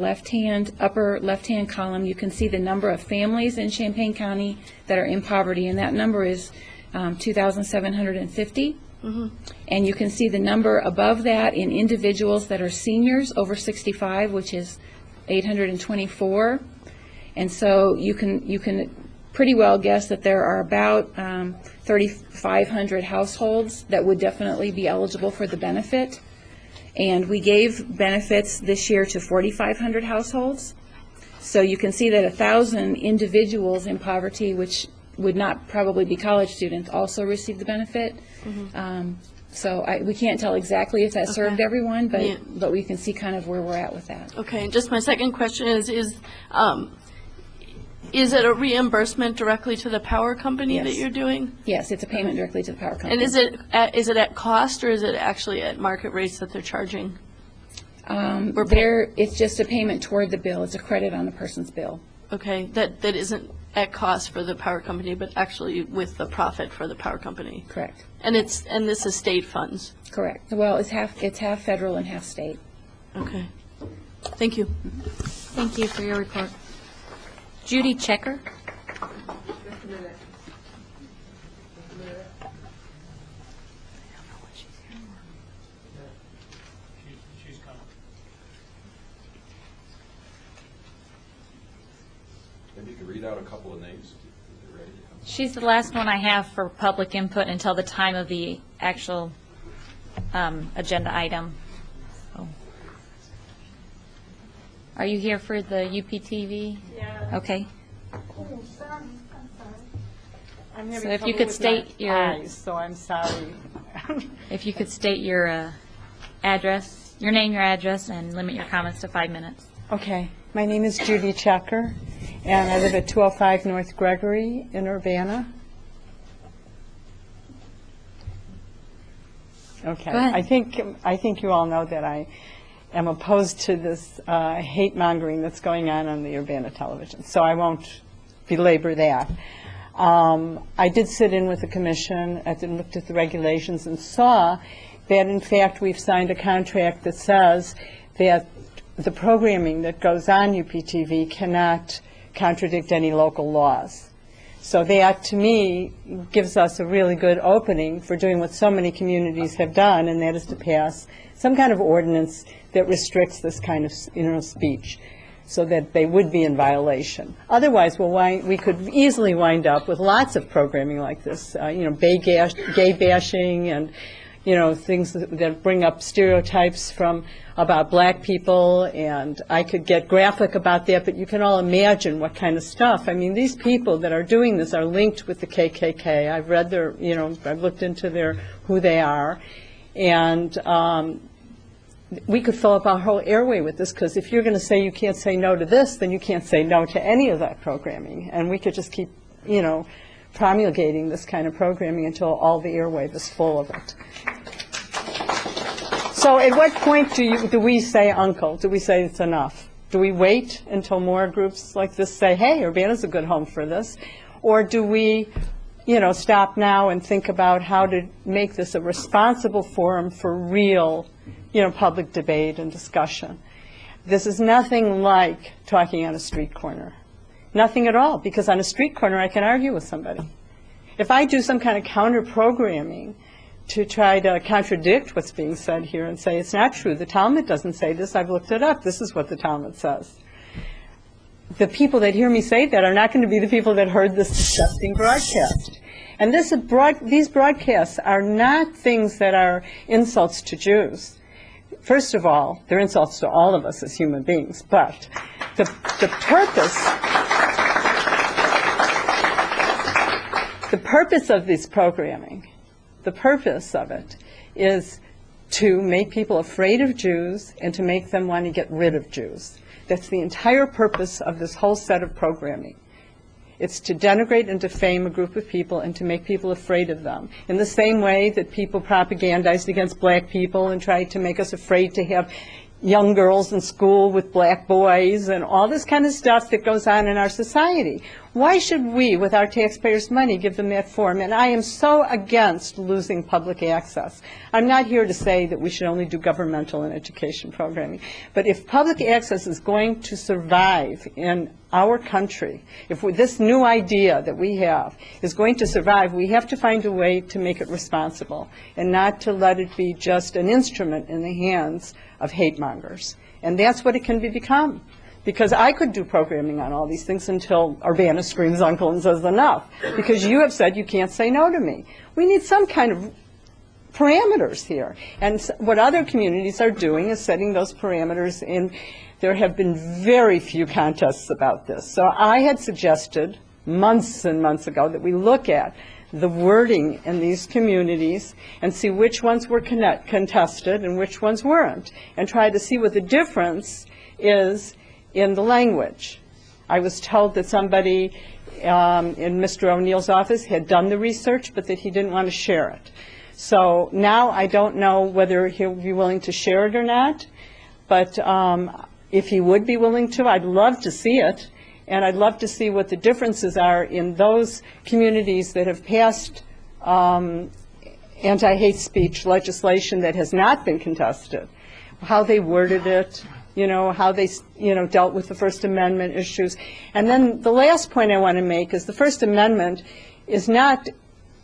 upper left-hand column, you can see the number of families in Champaign County that are in poverty, and that number is 2,750. Mm-hmm. And you can see the number above that in individuals that are seniors over 65, which is 824. And so you can pretty well guess that there are about 3,500 households that would definitely be eligible for the benefit. And we gave benefits this year to 4,500 households. So you can see that 1,000 individuals in poverty, which would not probably be college students, also received the benefit. Mm-hmm. So we can't tell exactly if that served everyone, but we can see kind of where we're at with that. Okay, and just my second question is it a reimbursement directly to the power company that you're doing? Yes, it's a payment directly to the power company. And is it at cost, or is it actually at market rates that they're charging? It's just a payment toward the bill. It's a credit on the person's bill. Okay, that isn't at cost for the power company, but actually with the profit for the power company. Correct. And this is state funds. Correct. Well, it's half federal and half state. Okay. Thank you. Thank you for your report. Judy Checker. Maybe you could read out a couple of names. She's the last one I have for public input until the time of the actual agenda item. So. Are you here for the UPTV? Yeah. Okay. I'm having So if you trouble could with state my your eyes, so I'm sorry. If you could state your address, your name, your address, and limit your comments to 5 minutes. Okay. My name is Judy Checker, and I live at 205 North Gregory in Urbana. Okay. Go ahead. I think you all know that I am opposed to this hate mongering that's going on the Urbana television, so I won't belabor that. I did sit in with the commission and looked at the regulations and saw that, in fact, we've signed a contract that says that the programming that goes on UPTV cannot contradict any local laws. So that, to me, gives us a really good opening for doing what so many communities have done, and that is to pass some kind of ordinance that restricts this kind of, speech, so that they would be in violation. Otherwise, we could easily wind up with lots of programming like this, gay bashing and, things that bring up stereotypes about black people, and I could get graphic about that, but you can all imagine what kind of stuff. I mean, these people that are doing this are linked with the KKK. I've read I've looked into who they are, and we could fill up our whole airway with this, because if you're going to say you can't say no to this, then you can't say no to any of that programming, and we could just keep, promulgating this kind of programming until all the airwave is full of it. So at what point do we say uncle? Do we say it's enough? Do we wait until more groups like this say, hey, Urbana's a good home for this? Or do we, stop now and think about how to make this a responsible forum for real, public debate and discussion? This is nothing like talking on a street corner. Nothing at all, because on a street corner I can argue with somebody. If I do some kind of counter-programming to try to contradict what's being said here and say it's not true, the Talmud doesn't say this, I've looked it up, this is what the Talmud says. The people that hear me say that are not going to be the people that heard this disgusting broadcast. And these broadcasts are not things that are insults to Jews. First of all, they're insults to all of us as human beings, but the purpose of this programming, the purpose of it is to make people afraid of Jews and to make them want to get rid of Jews. That's the entire purpose of this whole set of programming. It's to denigrate and defame a group of people and to make people afraid of them. In the same way that people propagandized against black people and tried to make us afraid to have young girls in school with black boys and all this kind of stuff that goes on in our society. Why should we, with our taxpayers' money, give them that forum? And I am so against losing public access. I'm not here to say that we should only do governmental and education programming. But if public access is going to survive in our country, if this new idea that we have is going to survive, we have to find a way to make it responsible and not to let it be just an instrument in the hands of hate mongers. And that's what it can become. Because I could do programming on all these things until Urbana screams uncle and says enough. Because you have said you can't say no to me. We need some kind of parameters here. And what other communities are doing is setting those parameters in. There have been very few contests about this. So I had suggested months and months ago that we look at the wording in these communities and see which ones were contested and which ones weren't, and try to see what the difference is in the language. I was told that somebody in Mr. O'Neill's office had done the research, but that he didn't want to share it. So now I don't know whether he'll be willing to share it or not, but if he would be willing to, I'd love to see it. And I'd love to see what the differences are in those communities that have passed anti-hate speech legislation that has not been contested, how they worded it, how they, dealt with the First Amendment issues. And then the last point I want to make is the First Amendment is not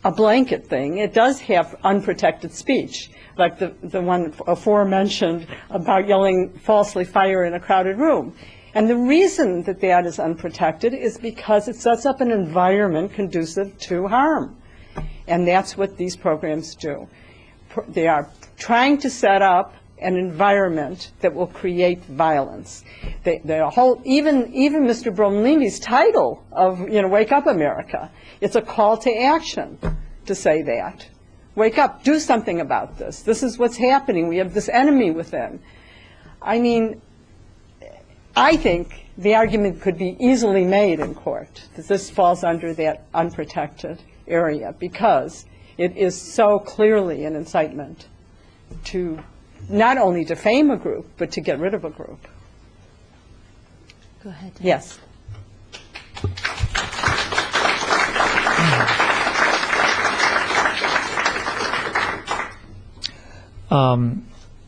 a blanket thing. It does have unprotected speech, like the one aforementioned about yelling falsely fire in a crowded room. And the reason that that is unprotected is because it sets up an environment conducive to harm. And that's what these programs do. They are trying to set up an environment that will create violence. Even Mr. Bromlevy's title of, Wake Up America, it's a call to action to say that. Wake up, do something about this. This is what's happening. We have this enemy within. I mean, I think the argument could be easily made in court that this falls under that unprotected area because it is so clearly an incitement to not only defame a group, but to get rid of a group. Go ahead. Yes.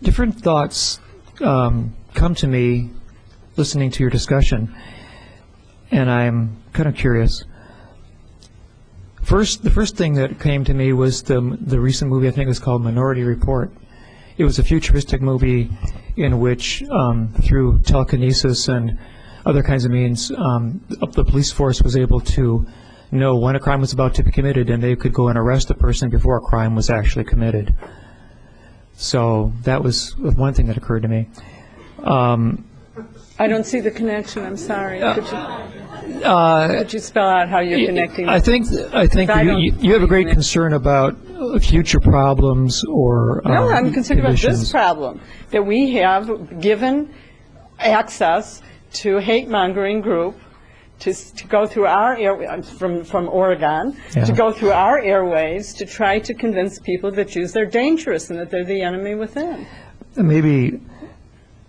Different thoughts come to me listening to your discussion, and I'm kind of curious. The first thing that came to me was the recent movie, I think it was called Minority Report. It was a futuristic movie in which, through telekinesis and other kinds of means, the police force was able to know when a crime was about to be committed, and they could go and arrest the person before a crime was actually committed. So that was one thing that occurred to me. I don't see the connection. I'm sorry. Could you spell out how you're connecting? I think you have a great concern about future problems or no, I'm concerned conditions. about this problem, that we have given access to a hate-mongering group to go through our from Oregon, to go through our airwaves to try to convince people that Jews are dangerous and that they're the enemy within. Maybe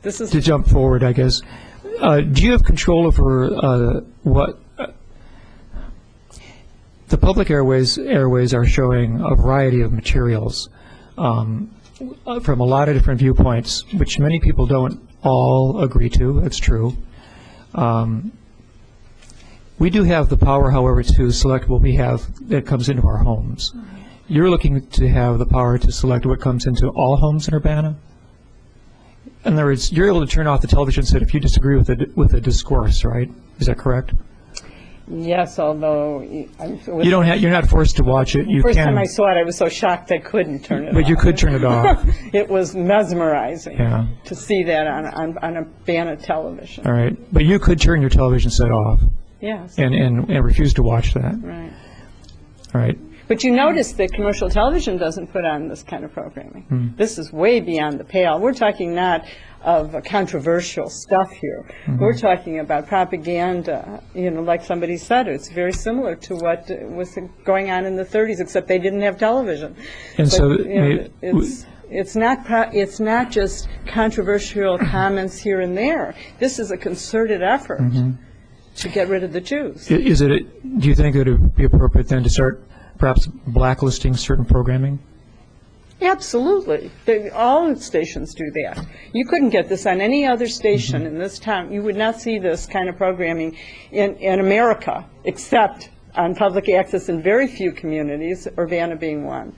to jump forward, I guess. Do you have control over what the public airways are showing a variety of materials from a lot of different viewpoints, which many people don't all agree to. It's true. We do have the power, however, to select what we have that comes into our homes. You're looking to have the power to select what comes into all homes in Urbana? In other words, you're able to turn off the television set if you disagree with the discourse, right? Is that correct? Yes, although you're not forced to watch it. First time I saw it, I was so shocked I couldn't turn it off. But you could turn it off. It was mesmerizing to see that on a Urbana television. All right, but you could turn your television set off. Yes. And refuse to watch that. Right. All right. But you notice that commercial television doesn't put on this kind of programming. This is way beyond the pale. We're talking not of controversial stuff here. We're talking about propaganda, like somebody said, it's very similar to what was going on in the 30s, except they didn't have television. And so it's not just controversial comments here and there. This is a concerted effort to get rid of the Jews. Do you think it would be appropriate then to start perhaps blacklisting certain programming? Absolutely. All stations do that. You couldn't get this on any other station in this town. You would not see this kind of programming in America, except on public access in very few communities, Urbana being one.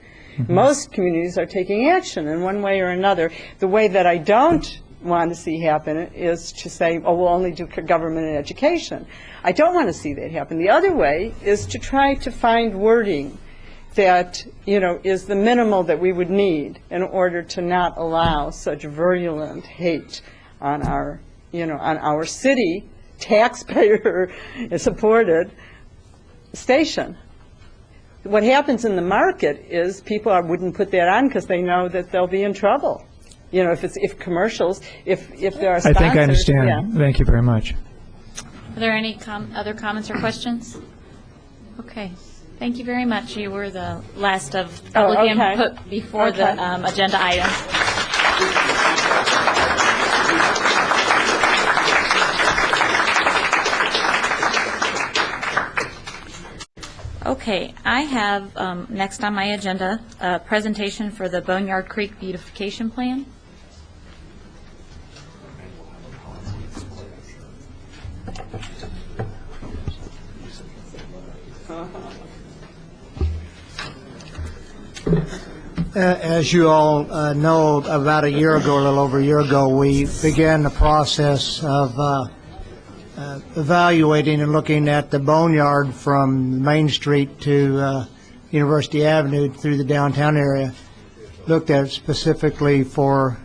Most communities are taking action in one way or another. The way that I don't want to see happen is to say, oh, we'll only do government and education. I don't want to see that happen. The other way is to try to find wording that, is the minimal that we would need in order to not allow such virulent hate on our, on our city taxpayer-supported station. What happens in the market is people wouldn't put that on because they know that they'll be in trouble. If commercials, if there are sponsors. I think I understand. Yeah. Thank you very much. Are there any other comments or questions? Okay. Thank you very much. You were the last of public input before the agenda item. Okay, I have next on my agenda a presentation for the Boneyard Creek Beautification Plan. As you all know, about a little over a year ago, we began the process of evaluating and looking at the Boneyard from Main Street to University Avenue through the downtown area. Looked at it specifically for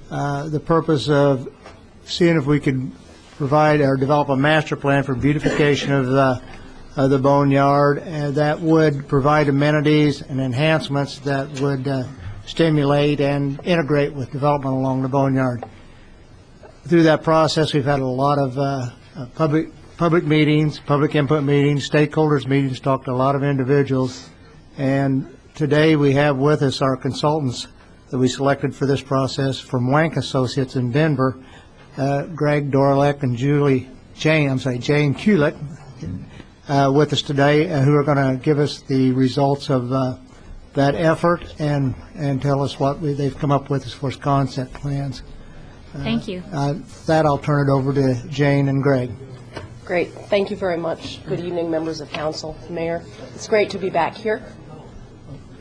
the purpose of seeing if we could provide or develop a master plan for beautification of the Boneyard that would provide amenities and enhancements that would stimulate and integrate with development along the Boneyard. Through that process, we've had a lot of public meetings, public input meetings, stakeholders meetings, talked to a lot of individuals. And today we have with us our consultants that we selected for this process from Wank Associates in Denver, Greg Dorlek and Jane Kulick, with us today, who are going to give us the results of that effort and tell us what they've come up with as far as concept plans. Thank you. That I'll turn it over to Jane and Greg. Great. Thank you very much. Good evening, members of council, mayor. It's great to be back here.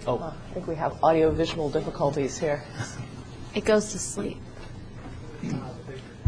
I think we have audio-visual difficulties here. It goes to sleep.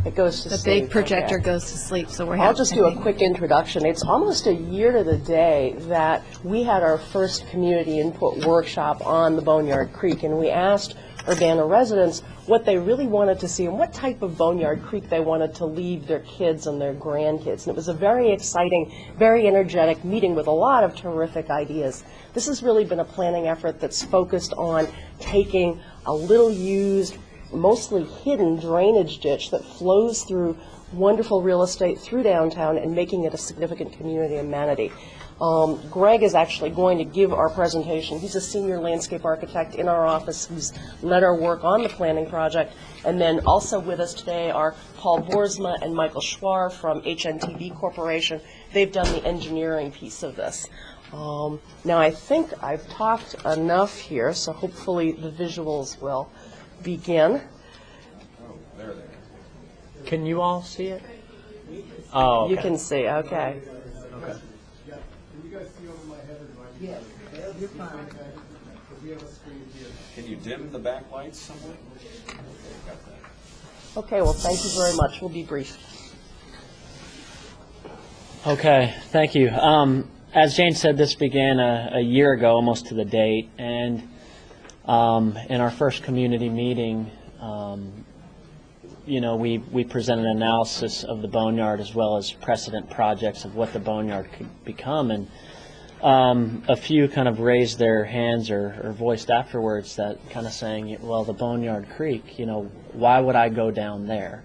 It goes to The sleep. big projector Okay. goes to sleep, so I'll just do a quick introduction. It's almost a year to the day that we had our first community input workshop on the Boneyard Creek, and we asked Urbana residents what they really wanted to see and what type of Boneyard Creek they wanted to leave their kids and their grandkids. And it was a very exciting, very energetic meeting with a lot of terrific ideas. This has really been a planning effort that's focused on taking a little used, mostly hidden drainage ditch that flows through wonderful real estate through downtown and making it a significant community amenity. Greg is actually going to give our presentation. He's a senior landscape architect in our office who's led our work on the planning project. And then also with us today are Paul Boersma and Michael Schwar from HNTV Corporation. They've done the engineering piece of this. Now I think I've talked enough here, so hopefully the visuals will begin. Can you all see it? Oh, okay. You can see, okay. Yes, you're fine. Can you dim the backlights somewhere? Okay, well, thank you very much. We'll be brief. Okay, thank you. As Jane said, this began a year ago, almost to the date, and in our first community meeting, we presented an analysis of the Boneyard as well as precedent projects of what the Boneyard could become, and a few kind of raised their hands or voiced afterwards that kind of saying, well, the Boneyard Creek, why would I go down there?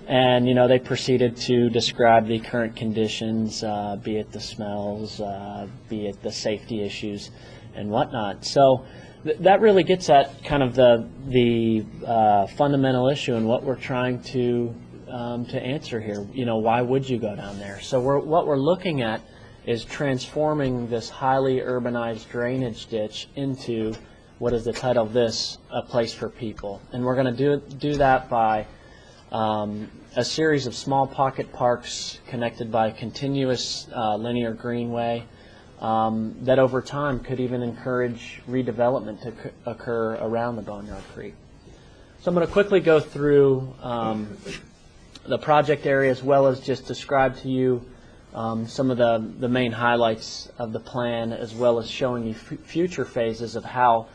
And, they proceeded to describe the current conditions, be it the smells, be it the safety issues and whatnot. So that really gets at kind of the fundamental issue and what we're trying to answer here. Why would you go down there? So what we're looking at is transforming this highly urbanized drainage ditch into, what is the title of this, a place for people. And we're going to do that by a series of small pocket parks connected by a continuous linear greenway that over time could even encourage redevelopment to occur around the Boneyard Creek. So I'm going to quickly go through the project area as well as just describe to you some of the main highlights of the plan, as well as showing you future phases of how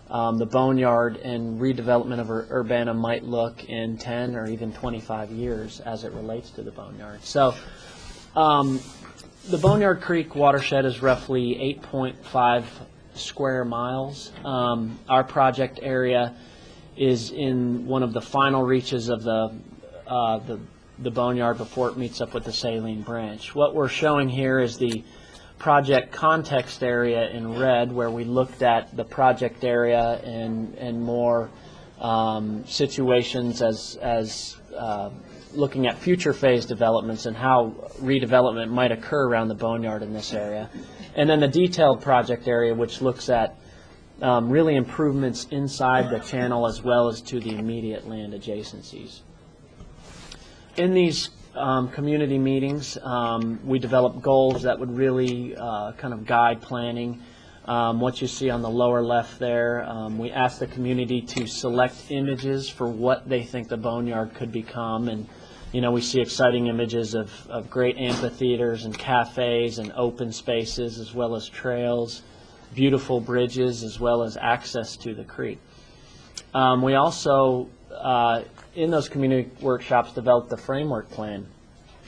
the Boneyard and redevelopment of Urbana might look in 10 or even 25 years as it relates to the Boneyard. So the Boneyard Creek watershed is roughly 8.5 square miles. Our project area is in one of the final reaches of the Boneyard before it meets up with the Saline Branch. What we're showing here is the project context area in red, where we looked at the project area and more situations as looking at future phase developments and how redevelopment might occur around the Boneyard in this area. And then the detailed project area, which looks at really improvements inside the channel as well as to the immediate land adjacencies. In these community meetings, we develop goals that would really kind of guide planning. What you see on the lower left there, we asked the community to select images for what they think the Boneyard could become, and we see exciting images of great amphitheaters and cafes and open spaces, as well as trails, beautiful bridges, as well as access to the creek. We also in those community workshops developed the framework plan,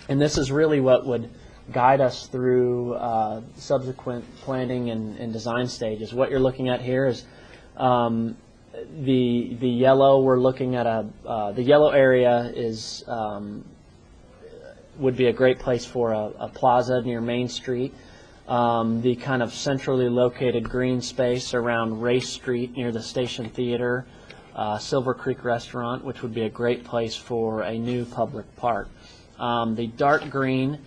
and this is really what would guide us through subsequent planning and design stages. What you're looking at here is the yellow. We're looking at the yellow area is would be a great place for a plaza near Main Street. The kind of centrally located green space around Race Street near the Station Theater, Silver Creek Restaurant, which would be a great place for a new public park. The dark green,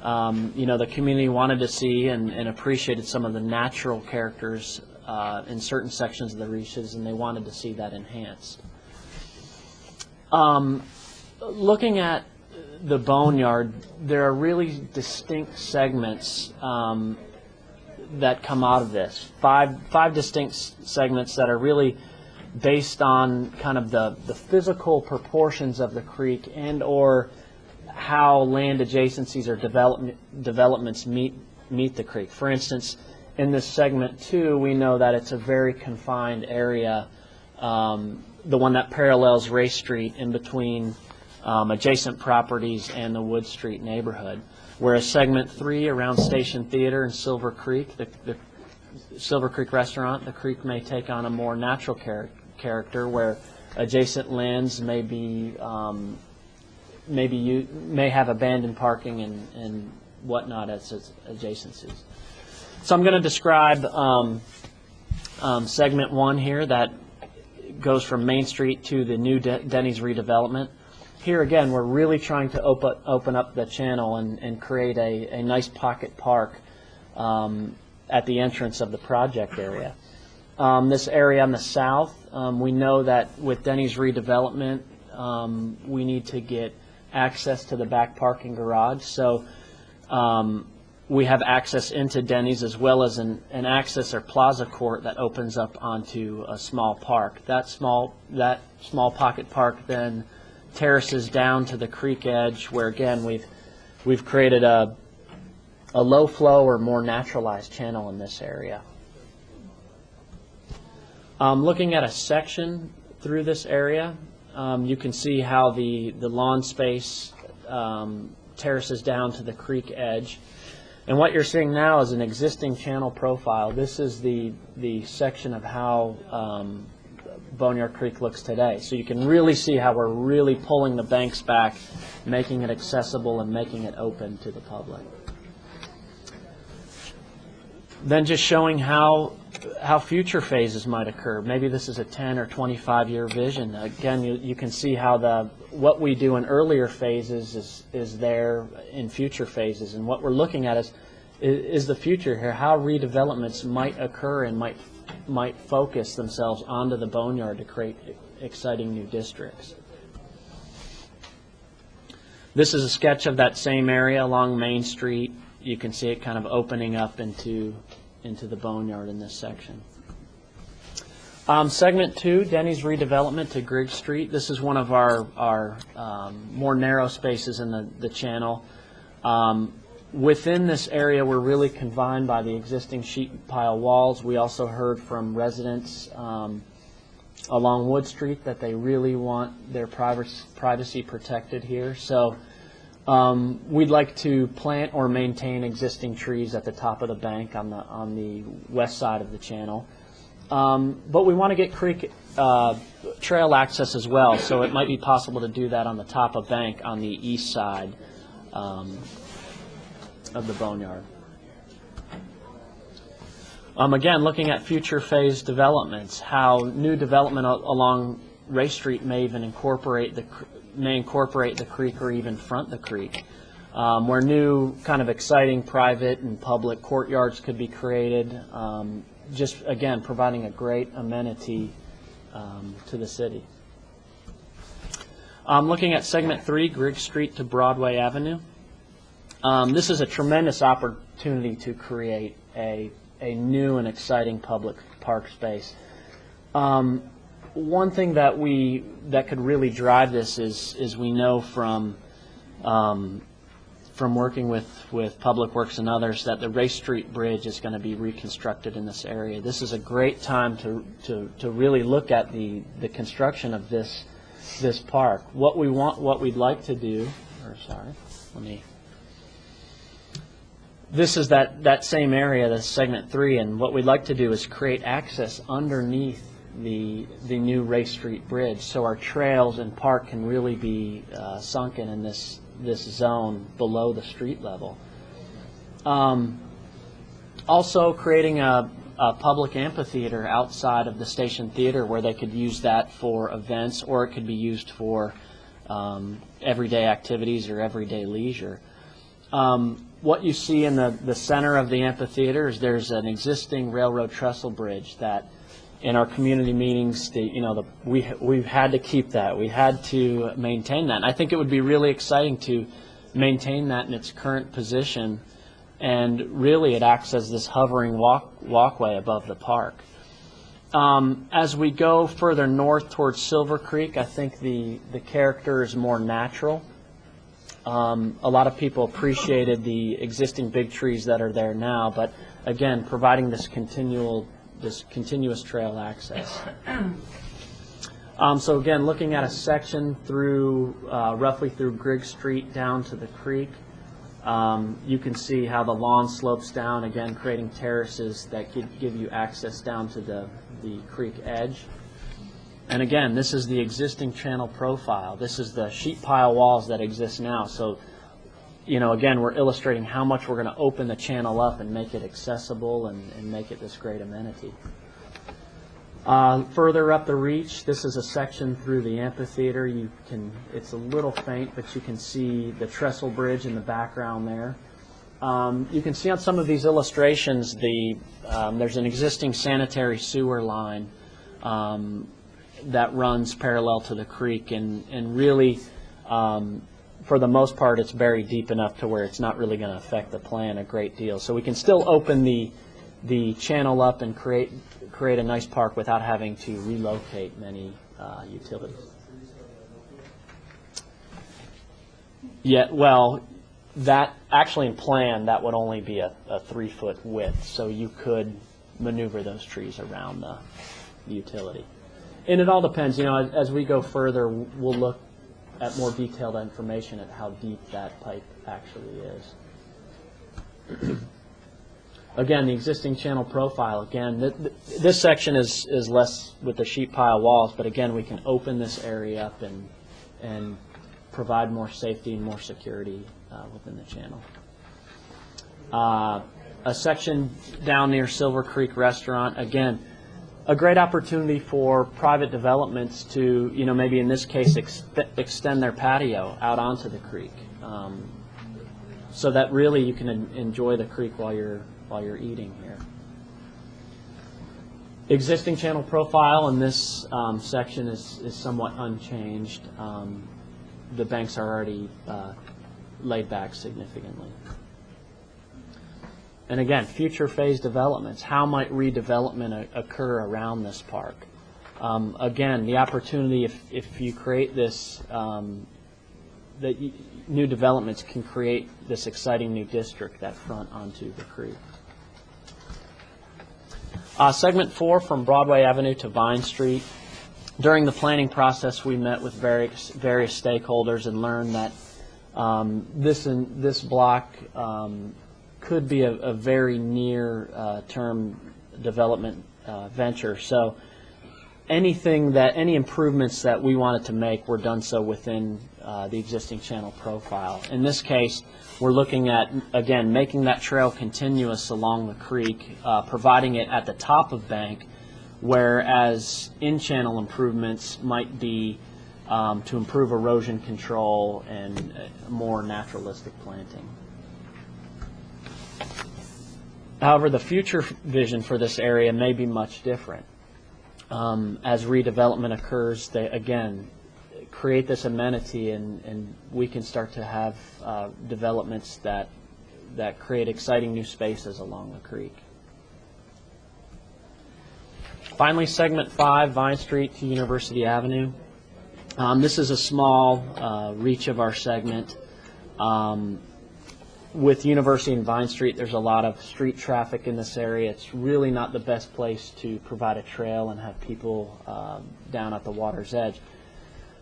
the community wanted to see and appreciated some of the natural characters in certain sections of the Reaches, and they wanted to see that enhanced. Looking at the Boneyard, there are really distinct segments that come out of this. Five distinct segments that are really based on kind of the physical proportions of the creek and or how land adjacencies or developments meet the creek. For instance, in this segment 2, we know that it's a very confined area, the one that parallels Race Street in between adjacent properties and the Wood Street neighborhood. Whereas segment 3 around Station Theater and Silver Creek, the Silver Creek Restaurant, the creek may take on a more natural character where adjacent lands may be may have abandoned parking and whatnot as its adjacencies. So I'm going to describe segment 1 here that goes from Main Street to the new Denny's redevelopment. Here again, we're really trying to open up the channel and create a nice pocket park at the entrance of the project area. This area on the south, we know that with Denny's redevelopment, we need to get access to the back parking garage. So we have access into Denny's as well as an access or plaza court that opens up onto a small park. That small pocket park then terraces down to the creek edge, where again we've created a low flow or more naturalized channel in this area. Looking at a section through this area, you can see how the lawn space terraces down to the creek edge. And what you're seeing now is an existing channel profile. This is the section of how Boneyard Creek looks today. So you can really see how we're really pulling the banks back, making it accessible and making it open to the public. Then just showing how future phases might occur. Maybe this is a 10 or 25-year vision. Again, you can see how what we do in earlier phases is there in future phases. And what we're looking at is the future here, how redevelopments might occur and might focus themselves onto the Boneyard to create exciting new districts. This is a sketch of that same area along Main Street. You can see it kind of opening up into the Boneyard in this section. Segment 2, Denny's redevelopment to Griggs Street. This is one of our more narrow spaces in the channel. Within this area, we're really confined by the existing sheet pile walls. We also heard from residents along Wood Street that they really want their privacy protected here. So we'd like to plant or maintain existing trees at the top of the bank on the west side of the channel. But we want to get creek trail access as well, so it might be possible to do that on the top of bank on the east side of the Boneyard. Again, looking at future phase developments, how new development along Race Street may even incorporate the creek or even front the creek, where new kind of exciting private and public courtyards could be created, just again providing a great amenity to the city. Looking at segment 3, Griggs Street to Broadway Avenue. This is a tremendous opportunity to create a new and exciting public park space. One thing that could really drive this is we know from working with Public Works and others that the Race Street Bridge is going to be reconstructed in this area. This is a great time to really look at the construction of this park. What we'd like to do, this is that same area, that's segment 3, and what we'd like to do is create access underneath the new Race Street Bridge, so our trails and park can really be sunken in this zone below the street level. Also creating a public amphitheater outside of the Station Theater where they could use that for events, or it could be used for everyday activities or everyday leisure. What you see in the center of the amphitheater is there's an existing railroad trestle bridge that in our community meetings, we've had to keep that. We had to maintain that. And I think it would be really exciting to maintain that in its current position. And really, it acts as this hovering walkway above the park. As we go further north towards Silver Creek, I think the character is more natural. A lot of people appreciated the existing big trees that are there now, but again, providing this continuous trail access. So again, looking at a section through roughly through Griggs Street down to the creek. You can see how the lawn slopes down, again creating terraces that give you access down to the creek edge. And again, this is the existing channel profile. This is the sheet pile walls that exist now. So, again, we're illustrating how much we're going to open the channel up and make it accessible and make it this great amenity. Further up the reach, this is a section through the amphitheater. It's a little faint, but you can see the trestle bridge in the background there. You can see on some of these illustrations there's an existing sanitary sewer line that runs parallel to the creek, and really, for the most part, it's buried deep enough to where it's not really going to affect the plan a great deal. So we can still open the channel up and create a nice park without having to relocate many utilities. That actually in plan, that would only be a 3-foot width, so you could maneuver those trees around the utility. And it all depends, as we go further, we'll look at more detailed information at how deep that pipe actually is. Again, the existing channel profile, again, this section is less with the sheet pile walls, but again, we can open this area up and provide more safety and more security within the channel. A section down near Silver Creek Restaurant, again, a great opportunity for private developments to, maybe in this case, extend their patio out onto the creek, so that really you can enjoy the creek while you're eating here. Existing channel profile in this section is somewhat unchanged. The banks are already laid back significantly. And again, future phase developments. How might redevelopment occur around this park? Again, the opportunity, if you create this, that new developments can create this exciting new district that front onto the creek. Segment 4 from Broadway Avenue to Vine Street. During the planning process, we met with various stakeholders and learned that this block could be a very near-term development venture. So any improvements that we wanted to make were done so within the existing channel profile. In this case, we're looking at, again, making that trail continuous along the creek, providing it at the top of bank, whereas in-channel improvements might be to improve erosion control and more naturalistic planting. However, the future vision for this area may be much different. As redevelopment occurs, they, again, create this amenity, and we can start to have developments that create exciting new spaces along the creek. Finally, segment 5, Vine Street to University Avenue. This is a small reach of our segment. With University and Vine Street, there's a lot of street traffic in this area. It's really not the best place to provide a trail and have people down at the water's edge.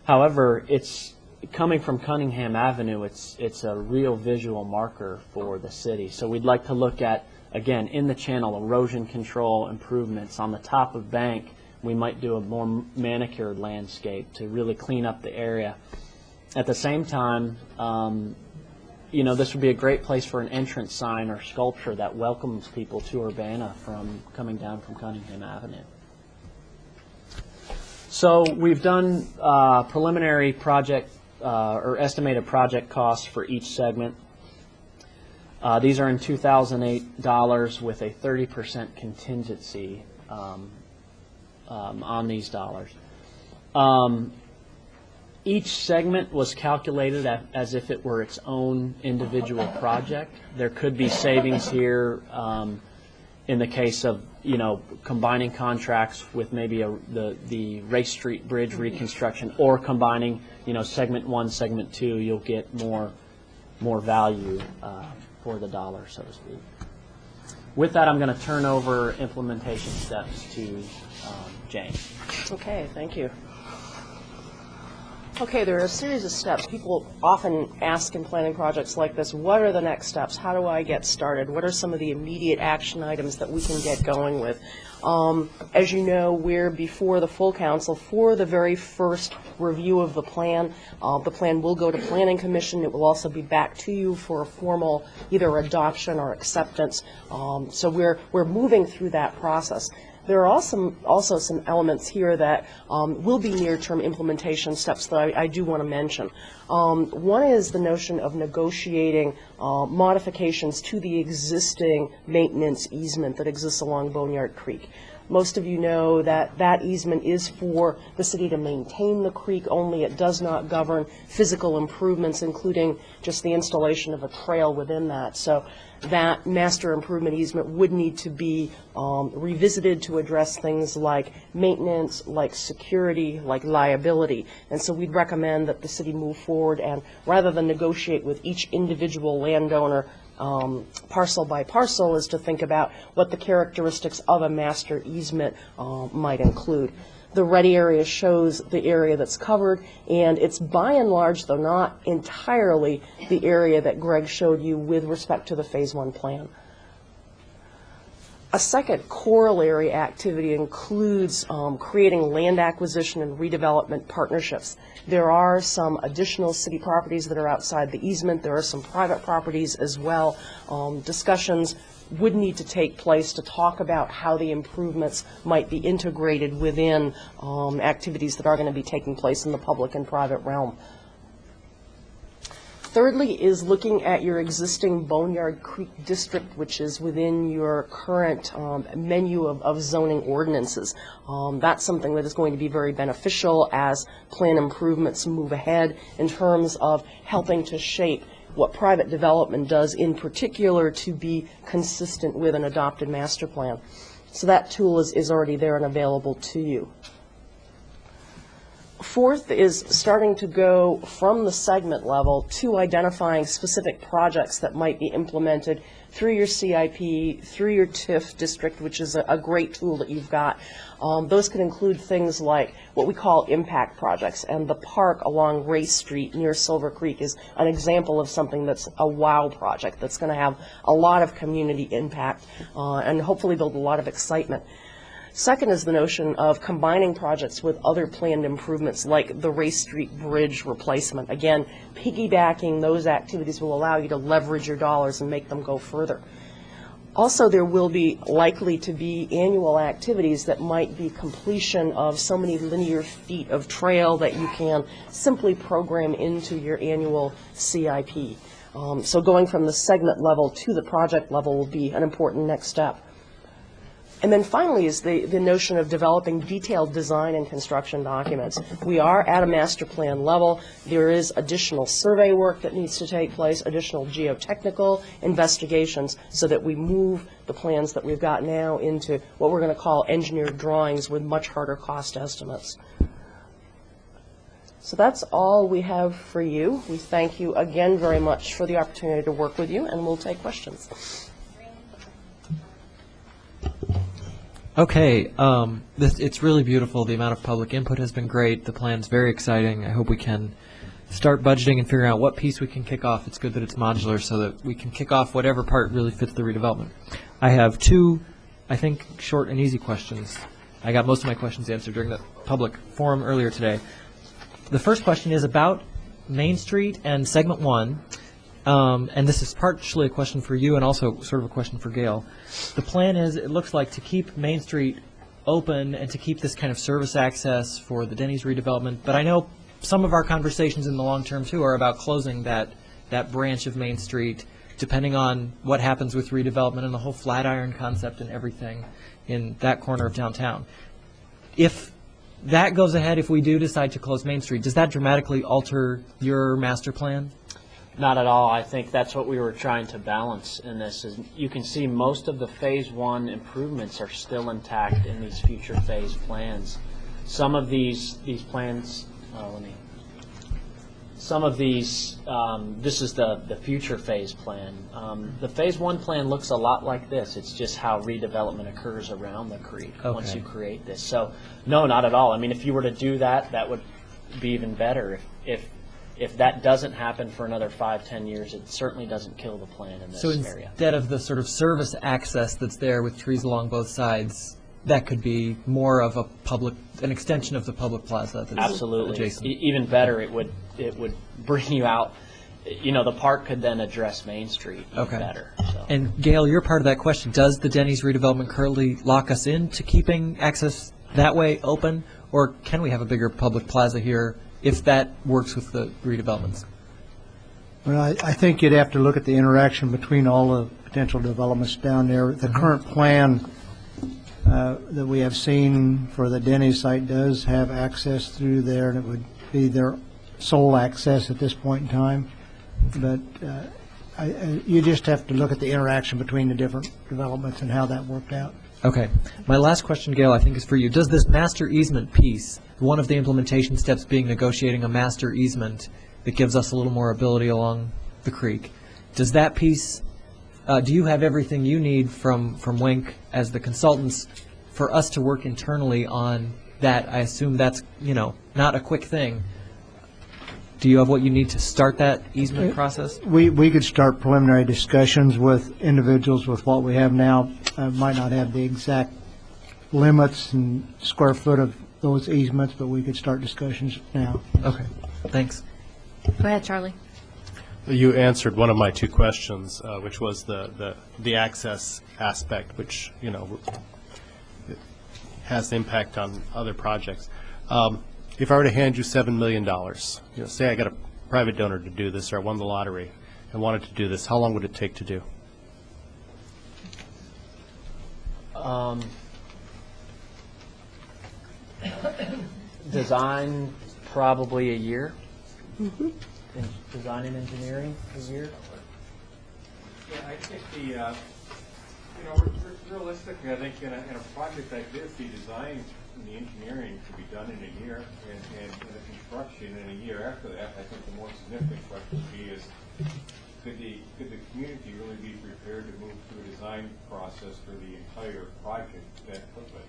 However, it's coming from Cunningham Avenue. It's a real visual marker for the city. So we'd like to look at, again, in the channel, erosion control improvements. On the top of bank, we might do a more manicured landscape to really clean up the area. At the same time, this would be a great place for an entrance sign or sculpture that welcomes people to Urbana from coming down from Cunningham Avenue. So we've done preliminary project or estimated project costs for each segment. These are in 2008 dollars with a 30% contingency on these dollars. Each segment was calculated as if it were its own individual project. There could be savings here in the case of combining contracts with maybe the Race Street Bridge reconstruction, or combining segment 1, segment 2. You'll get more value for the dollar, so to speak. With that, I'm going to turn over implementation steps to Jane. Okay, thank you. Okay, there are a series of steps. People often ask in planning projects like this, what are the next steps? How do I get started? What are some of the immediate action items that we can get going with? As you know, we're before the full council for the very first review of the plan. The plan will go to Planning Commission. It will also be back to you for a formal either adoption or acceptance. So we're moving through that process. There are also some elements here that will be near-term implementation steps that I do want to mention. One is the notion of negotiating modifications to the existing maintenance easement that exists along Boneyard Creek. Most of you know that that easement is for the city to maintain the creek only. It does not govern physical improvements, including just the installation of a trail within that. So that master improvement easement would need to be revisited to address things like maintenance, like security, like liability. And so we'd recommend that the city move forward and, rather than negotiate with each individual landowner parcel by parcel, is to think about what the characteristics of a master easement might include. The red area shows the area that's covered, and it's by and large, though not entirely, the area that Greg showed you with respect to the Phase 1 plan. A second corollary activity includes creating land acquisition and redevelopment partnerships. There are some additional city properties that are outside the easement. There are some private properties as well. Discussions would need to take place to talk about how the improvements might be integrated within activities that are going to be taking place in the public and private realm. Thirdly is looking at your existing Boneyard Creek district, which is within your current menu of zoning ordinances. That's something that is going to be very beneficial as plan improvements move ahead in terms of helping to shape what private development does, in particular to be consistent with an adopted master plan. So that tool is already there and available to you. Fourth is starting to go from the segment level to identifying specific projects that might be implemented through your CIP, through your TIF district, which is a great tool that you've got. Those could include things like what we call impact projects, and the park along Race Street near Silver Creek is an example of something that's a wow project that's going to have a lot of community impact and hopefully build a lot of excitement. Second is the notion of combining projects with other planned improvements like the Race Street Bridge replacement. Again, piggybacking those activities will allow you to leverage your dollars and make them go further. Also, there will be likely to be annual activities that might be completion of so many linear feet of trail that you can simply program into your annual CIP. So going from the segment level to the project level will be an important next step. And then finally is the notion of developing detailed design and construction documents. We are at a master plan level. There is additional survey work that needs to take place, additional geotechnical investigations, so that we move the plans that we've got now into what we're going to call engineered drawings with much harder cost estimates. So that's all we have for you. We thank you again very much for the opportunity to work with you, and we'll take questions. Okay, it's really beautiful. The amount of public input has been great. The plan's very exciting. I hope we can start budgeting and figuring out what piece we can kick off. It's good that it's modular so that we can kick off whatever part really fits the redevelopment. I have two, I think, short and easy questions. I got most of my questions answered during the public forum earlier today. The first question is about Main Street and Segment 1, and this is partially a question for you and also sort of a question for Gail. The plan is, it looks like, to keep Main Street open and to keep this kind of service access for the Denny's redevelopment, but I know some of our conversations in the long term, too, are about closing that branch of Main Street, depending on what happens with redevelopment and the whole Flatiron concept and everything in that corner of downtown. If that goes ahead, if we do decide to close Main Street, does that dramatically alter your master plan? Not at all. I think that's what we were trying to balance in this. Is you can see most of the Phase 1 improvements are still intact in these future phase plans. Some of these plans, this is the future phase plan. The Phase 1 plan looks a lot like this. It's just how redevelopment occurs around the creek once you create this. So, no, not at all. I mean, if you were to do that, that would be even better. If that doesn't happen for another 5-10 years, it certainly doesn't kill the plan in this area. So instead of the sort of service access that's there with trees along both sides, that could be more of an extension of the public plaza that's absolutely adjacent. Even better, it would bring you out. You know, the park could then address Main Street even better. So. And Gail, you're part of that question. Does the Denny's redevelopment currently lock us into keeping access that way open, or can we have a bigger public plaza here if that works with the redevelopments? Well, I think you'd have to look at the interaction between all the potential developments down there. The current plan that we have seen for the Denny's site does have access through there, and it would be their sole access at this point in time. But you just have to look at the interaction between the different developments and how that worked out. Okay. My last question, Gail, I think is for you. Does this master easement piece, one of the implementation steps being negotiating a master easement that gives us a little more ability along the creek, does that piece, do you have everything you need from Wink as the consultants for us to work internally on that? I assume that's, not a quick thing. Do you have what you need to start that easement process? We could start preliminary discussions with individuals with what we have now. Might not have the exact limits and square foot of those easements, but we could start discussions now. Okay, thanks. Go ahead, Charlie. You answered one of my two questions, which was the access aspect, which, has impact on other projects. If I were to hand you $7 million, say I got a private donor to do this, or I won the lottery and wanted to do this, how long would it take to do? Design, probably a year. Design and engineering, a year. Yeah, I think realistically, I think in a project like this, the design and the engineering could be done in a year, and the construction in a year after that. I think the more significant question would be could the community really be prepared to move through a design process for the entire project that quickly?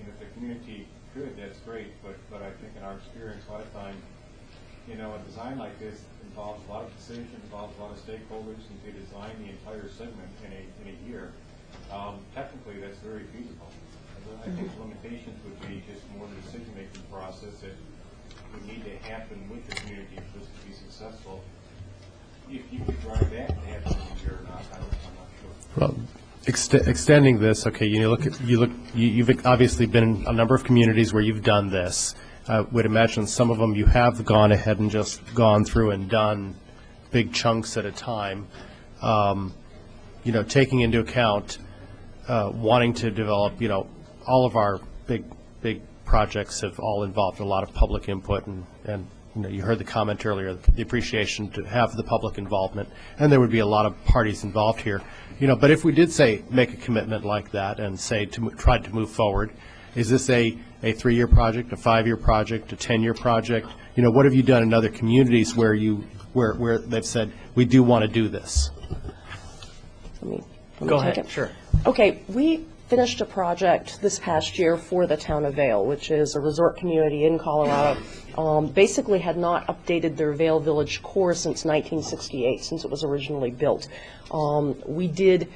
If the community could, that's great, but I think in our experience, a lot of time, a design like this involves a lot of decisions, involves a lot of stakeholders, and to design the entire segment in a year, technically that's very feasible. I think the limitations would be just more the decision-making process that would need to happen with the community for this to be successful. If you could drive that to happen in a year or not, I'm not sure. Well, extending this, okay, you've obviously been in a number of communities where you've done this. I would imagine some of them you have gone ahead and just gone through and done big chunks at a time. Taking into account wanting to develop, all of our big projects have all involved a lot of public input, and you heard the comment earlier, the appreciation to have the public involvement, and there would be a lot of parties involved here. But if we did say make a commitment like that and say try to move forward, is this a 3-year project, a 5-year project, a 10-year project? What have you done in other communities where they've said we do want to do this? Go ahead. Sure. Okay, we finished a project this past year for the town of Vail, which is a resort community in Colorado. Basically had not updated their Vail Village core since 1968, since it was originally built. We did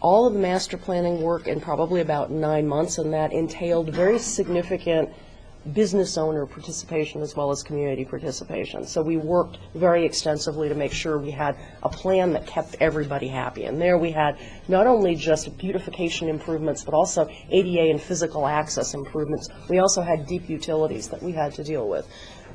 all of the master planning work in probably about 9 months, and that entailed very significant business owner participation as well as community participation. So we worked very extensively to make sure we had a plan that kept everybody happy. And there we had not only just beautification improvements, but also ADA and physical access improvements. We also had deep utilities that we had to deal with.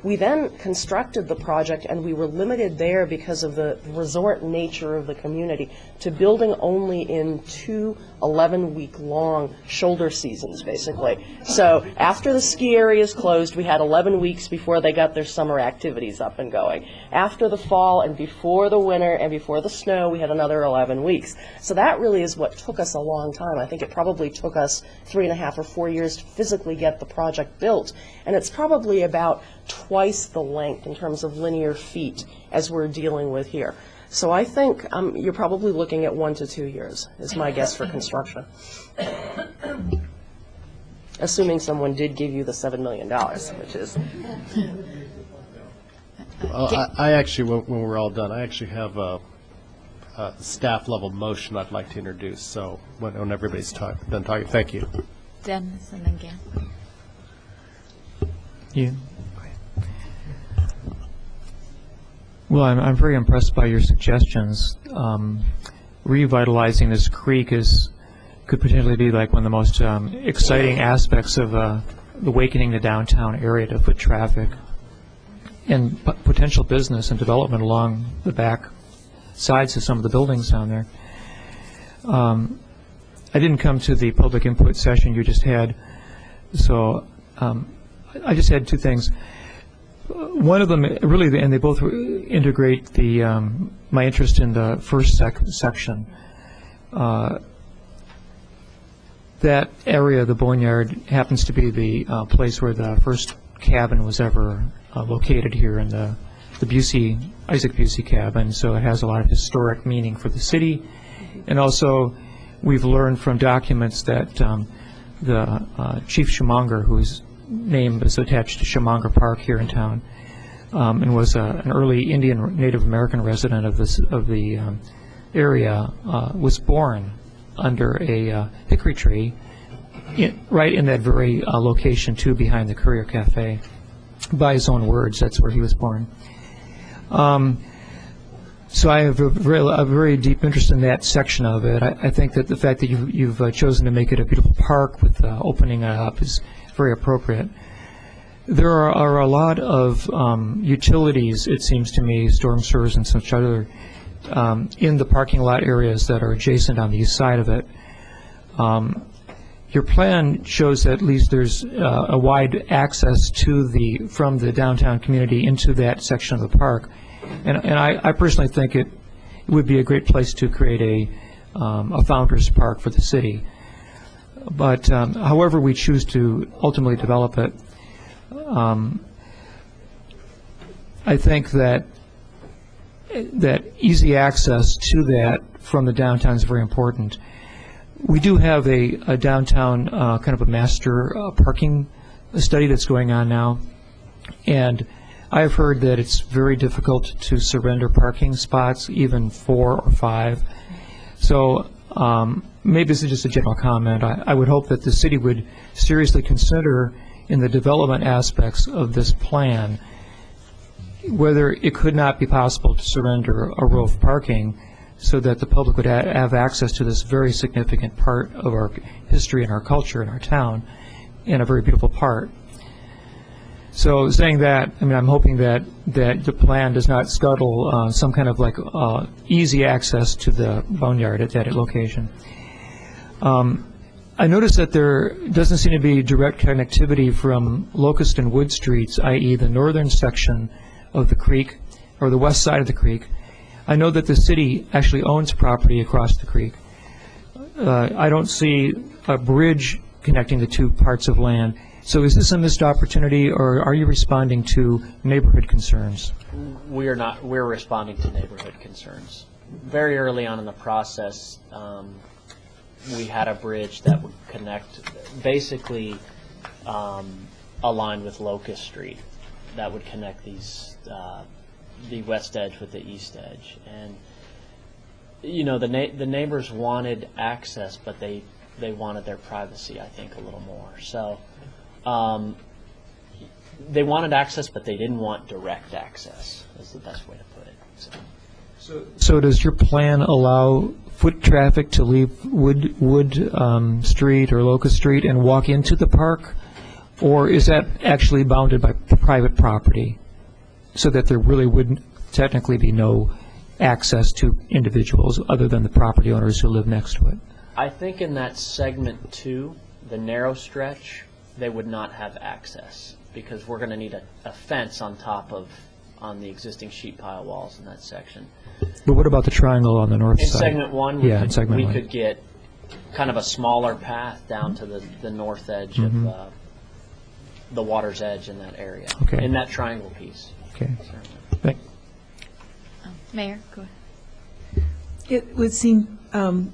We then constructed the project, and we were limited there because of the resort nature of the community to building only in 2 11-week-long shoulder seasons, basically. So after the ski areas closed, we had 11 weeks before they got their summer activities up and going. After the fall and before the winter and before the snow, we had another 11 weeks. So that really is what took us a long time. I think it probably took us 3.5 or 4 years to physically get the project built. And it's probably about twice the length in terms of linear feet as we're dealing with here. So I think you're probably looking at 1 to 2 years, is my guess for construction. Assuming someone did give you the $7 million, which is... Well, I actually, when we're all done, I actually have a staff-level motion I'd like to introduce, so when everybody's done talking, thank you. Dennis and then Gan. You. Well, I'm very impressed by your suggestions. Revitalizing this creek could potentially be like one of the most exciting aspects of awakening the downtown area to foot traffic and potential business and development along the back sides of some of the buildings down there. I didn't come to the public input session you just had, so I just had 2 things. One of them, really, and they both integrate the my interest in the first section. That area of the Boneyard happens to be the place where the first cabin was ever located here in the Isaac Busey cabin, so it has a lot of historic meaning for the city. And also, we've learned from documents that the Chief Chemongger, whose name is attached to Chemongger Park here in town, and was an early Indian Native American resident of the area, was born under a hickory tree, right in that very location too, behind the Courier Cafe. By his own words, that's where he was born. So I have a very deep interest in that section of it. I think that the fact that you've chosen to make it a beautiful park with opening it up is very appropriate. There are a lot of utilities, it seems to me, storm sewers and such other, in the parking lot areas that are adjacent on the east side of it. Your plan shows that at least there's a wide access from the downtown community into that section of the park. And I personally think it would be a great place to create a founder's park for the city. But however we choose to ultimately develop it, I think that easy access to that from the downtown is very important. We do have a downtown kind of a master parking study that's going on now, and I've heard that it's very difficult to surrender parking spots, even 4 or 5. So maybe this is just a general comment. I would hope that the city would seriously consider in the development aspects of this plan whether it could not be possible to surrender a row of parking so that the public would have access to this very significant part of our history and our culture in our town, and a very beautiful part. So saying that, I mean, I'm hoping that the plan does not scuttle some kind of like easy access to the Boneyard at that location. I noticed that there doesn't seem to be direct connectivity from Locust and Wood Streets, i.e. the northern section of the creek, or the west side of the creek. I know that the city actually owns property across the creek. I don't see a bridge connecting the 2 parts of land. So is this a missed opportunity, or are you responding to neighborhood concerns? We're not. We're responding to neighborhood concerns. Very early on in the process, we had a bridge that would connect, basically aligned with Locust Street, that would connect these the west edge with the east edge. And you know, the neighbors wanted access, but they wanted their privacy, I think, a little more. So they wanted access, but they didn't want direct access, is the best way to put it. So does your plan allow foot traffic to leave Wood Street or Locust Street and walk into the park? Or is that actually bounded by private property so that there really wouldn't technically be no access to individuals other than the property owners who live next to it? I think in that segment 2, the narrow stretch, they would not have access because we're going to need a fence on the existing sheet pile walls in that section. But what about the triangle on the north In side? segment 1, we could get kind of a smaller path down to the north edge of the water's edge in that area, in that triangle piece. Okay. Thank Mayor, go ahead. It would seem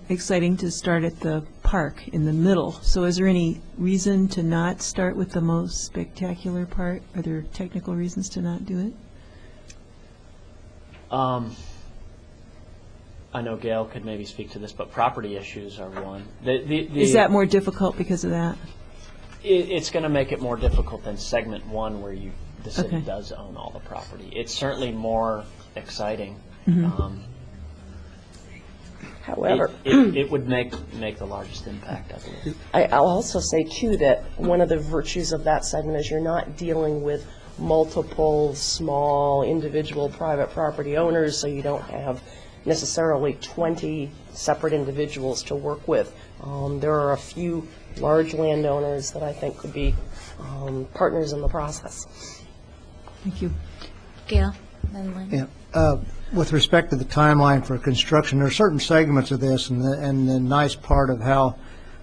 exciting to start at the park in the middle. So is there any reason to not start with the most spectacular part? Are there technical reasons to not do it? I know Gail could maybe speak to this, but property issues are one. Is that more difficult because of that? It's going to make it more difficult than segment 1 where the city does own all the property. It's certainly more exciting. However, it would make the largest impact, I believe. I'll also say, too, that one of the virtues of that segment is you're not dealing with multiple small individual private property owners, so you don't have necessarily 20 separate individuals to work with. There are a few large landowners that I think could be partners in the process. Thank you. Gail, then Lynn. Yeah. With respect to the timeline for construction, there are certain segments of this, and the nice part of how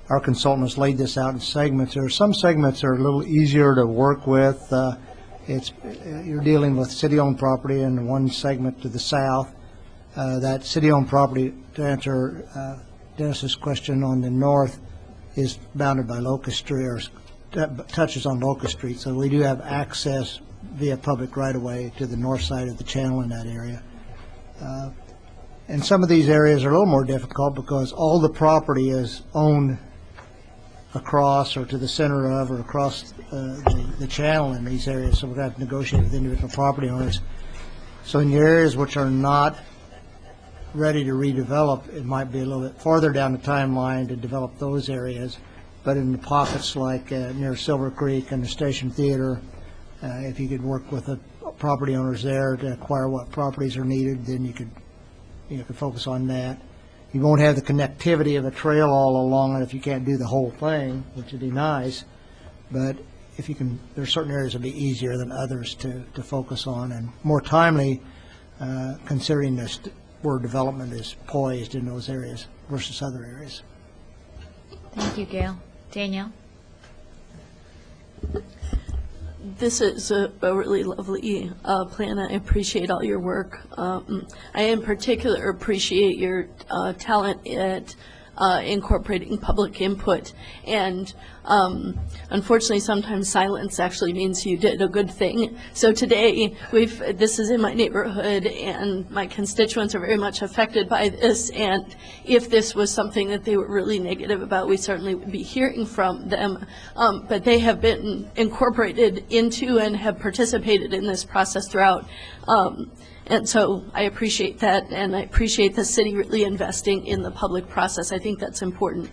our consultant has laid this out in segments. There are some segments that are a little easier to work with. You're dealing with city-owned property in one segment to the south. That city-owned property, to answer Dennis's question, on the north is bounded by Locust Street, or touches on Locust Street. So we do have access via public right-of-way to the north side of the channel in that area. And some of these areas are a little more difficult because all the property is owned across or to the center of or across the channel in these areas, so we're going to have to negotiate with individual property owners. So in the areas which are not ready to redevelop, it might be a little bit farther down the timeline to develop those areas. But in the pockets like near Silver Creek and the Station Theater, if you could work with the property owners there to acquire what properties are needed, then you could focus on that. You won't have the connectivity of a trail all along it if you can't do the whole thing, which would be nice. But if you can, there are certain areas that will be easier than others to focus on and more timely, considering this where development is poised in those areas versus other areas. Thank you, Gail. Danielle? This is a really lovely plan. I appreciate all your work. I in particular appreciate your talent at incorporating public input. And unfortunately, sometimes silence actually means you did a good thing. So today, this is in my neighborhood, and my constituents are very much affected by this. And if this was something that they were really negative about, we certainly would be hearing from them. But they have been incorporated into and have participated in this process throughout. And so I appreciate that, and I appreciate the city really investing in the public process. I think that's important.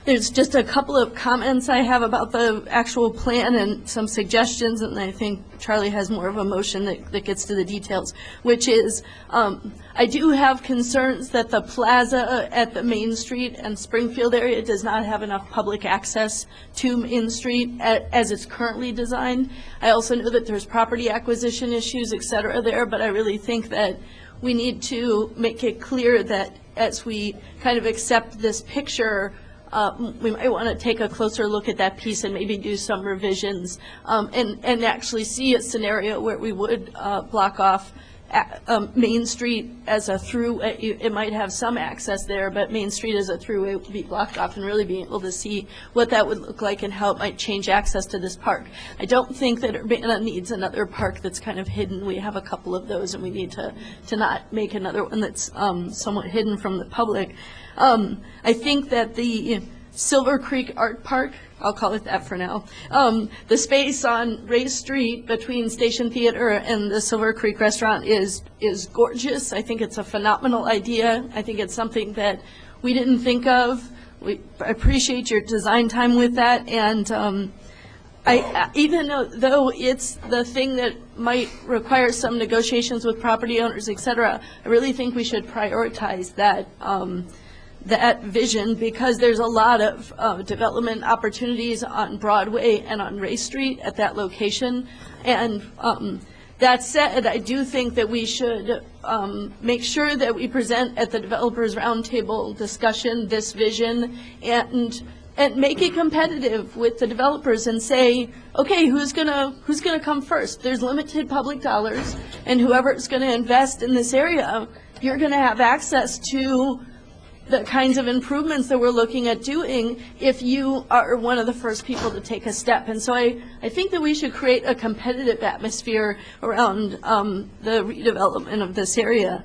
There's just a couple of comments I have about the actual plan and some suggestions, and I think Charlie has more of a motion that gets to the details, which is I do have concerns that the plaza at the Main Street and Springfield area does not have enough public access to Main Street as it's currently designed. I also know that there's property acquisition issues, et cetera, there, but I really think that we need to make it clear that as we kind of accept this picture, we might want to take a closer look at that piece and maybe do some revisions and actually see a scenario where we would block off Main Street as a through. It might have some access there, but Main Street as a throughway would be blocked off, and really being able to see what that would look like and how it might change access to this park. I don't think that Urbana needs another park that's kind of hidden. We have a couple of those, and we need to not make another one that's somewhat hidden from the public. I think that Silver Creek Art Park, I'll call it that for now. The space on Ray Street between Station Theater and the Silver Creek Restaurant is gorgeous. I think it's a phenomenal idea. I think it's something that we didn't think of. We appreciate your design time with that, and even though it's the thing that might require some negotiations with property owners, et cetera, I really think we should prioritize that vision, because there's a lot of development opportunities on Broadway and on Ray Street at that location. And that said, I do think that we should make sure that we present at the Developers Roundtable discussion this vision and make it competitive with the developers and say, okay, who's gonna come first? There's limited public dollars, and whoever's gonna invest in this area, you're gonna have access to the kinds of improvements that we're looking at doing if you are one of the first people to take a step. And so I think that we should create a competitive atmosphere around the redevelopment of this area.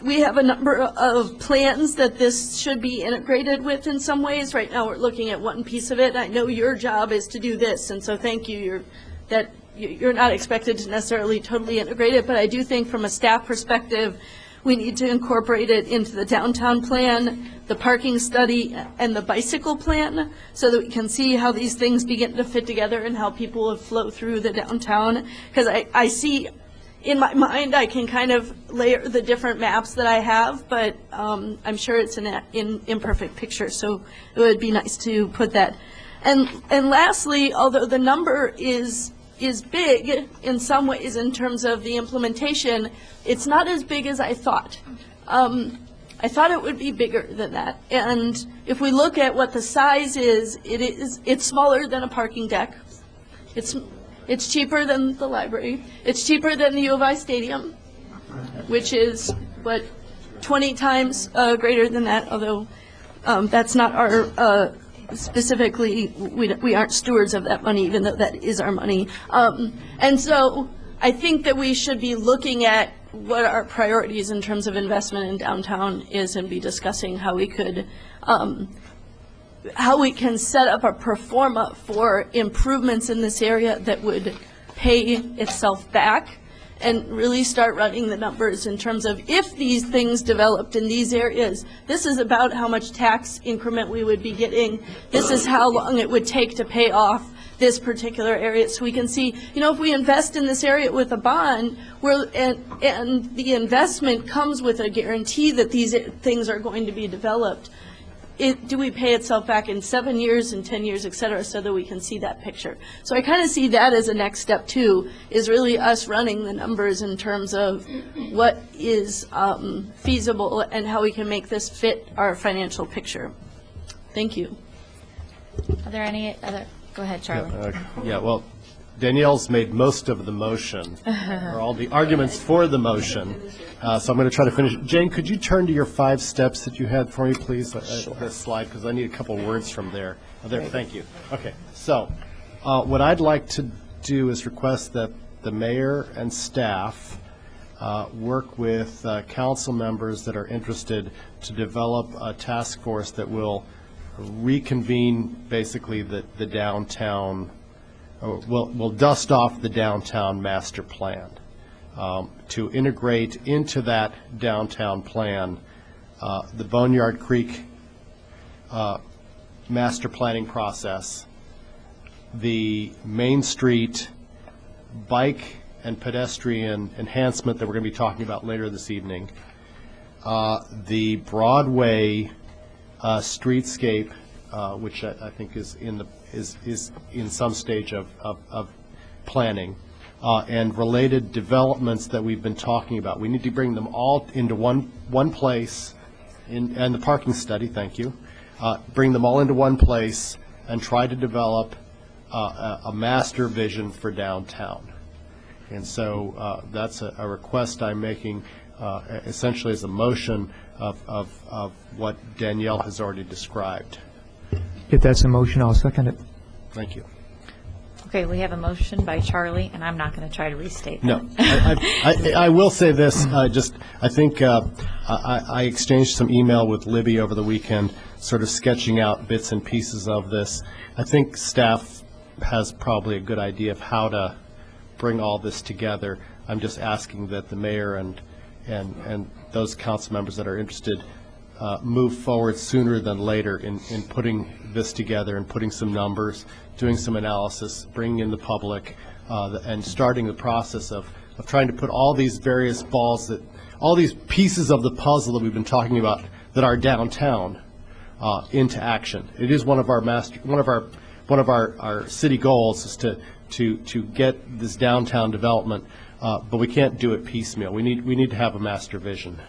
We have a number of plans that this should be integrated with in some ways. Right now we're looking at one piece of it. I know your job is to do this, and so thank you. You're not expected to necessarily totally integrate it, but I do think from a staff perspective, we need to incorporate it into the downtown plan, the parking study, and the bicycle plan, so that we can see how these things begin to fit together and how people will flow through the downtown. Because I see, in my mind, I can kind of layer the different maps that I have, but I'm sure it's an imperfect picture, so it would be nice to put that. And lastly, although the number is big in some ways in terms of the implementation, it's not as big as I thought. I thought it would be bigger than that. And if we look at what the size is, it's smaller than a parking deck. It's cheaper than the library. It's cheaper than the U of I Stadium, which is, 20 times greater than that, although that's not our specifically, we aren't stewards of that money, even though that is our money. And so I think that we should be looking at what our priorities in terms of investment in downtown is, and be discussing how we could, how we can set up a pro forma for improvements in this area that would pay itself back, and really start running the numbers in terms of, if these things developed in these areas, this is about how much tax increment we would be getting. This is how long it would take to pay off this particular area. So we can see, if we invest in this area with a bond, and the investment comes with a guarantee that these things are going to be developed, do we pay itself back in 7 years and 10 years, et cetera, so that we can see that picture. So I kind of see that as a next step too, is really us running the numbers in terms of what is feasible and how we can make this fit our financial picture. Thank you. Are there any other? Go ahead, Charlie. Well, Danielle's made most of the motion, or all the arguments for the motion, so I'm going to try to finish. Jane, could you turn to your 5 steps that you had for me, please, this slide, because I need a couple words from there. Thank you. Okay, so what I'd like to do is request that the mayor and staff work with council members that are interested to develop a task force that will reconvene basically the downtown. We'll dust off the downtown master plan to integrate into that downtown plan the Boneyard Creek master planning process, the Main Street bike and pedestrian enhancement that we're going to be talking about later this evening, the Broadway streetscape, which I think is in some stage of planning, and related developments that we've been talking about. We need to bring them all into one place, and the parking study, thank you, bring them all into one place and try to develop a master vision for downtown. And so that's a request I'm making essentially as a motion of what Danielle has already described. If that's a motion, I'll second it. Thank you. Okay, we have a motion by Charlie, and I'm not going to try to restate that. No, I will say this, I think I exchanged some email with Libby over the weekend, sort of sketching out bits and pieces of this. I think staff has probably a good idea of how to bring all this together. I'm just asking that the mayor and those council members that are interested move forward sooner than later in putting this together and putting some numbers, doing some analysis, bringing in the public, and starting the process of trying to put all these various balls, all these pieces of the puzzle that we've been talking about that are downtown into action. It is one of our city goals is to get this downtown development, but we can't do it piecemeal. We need to have a master vision.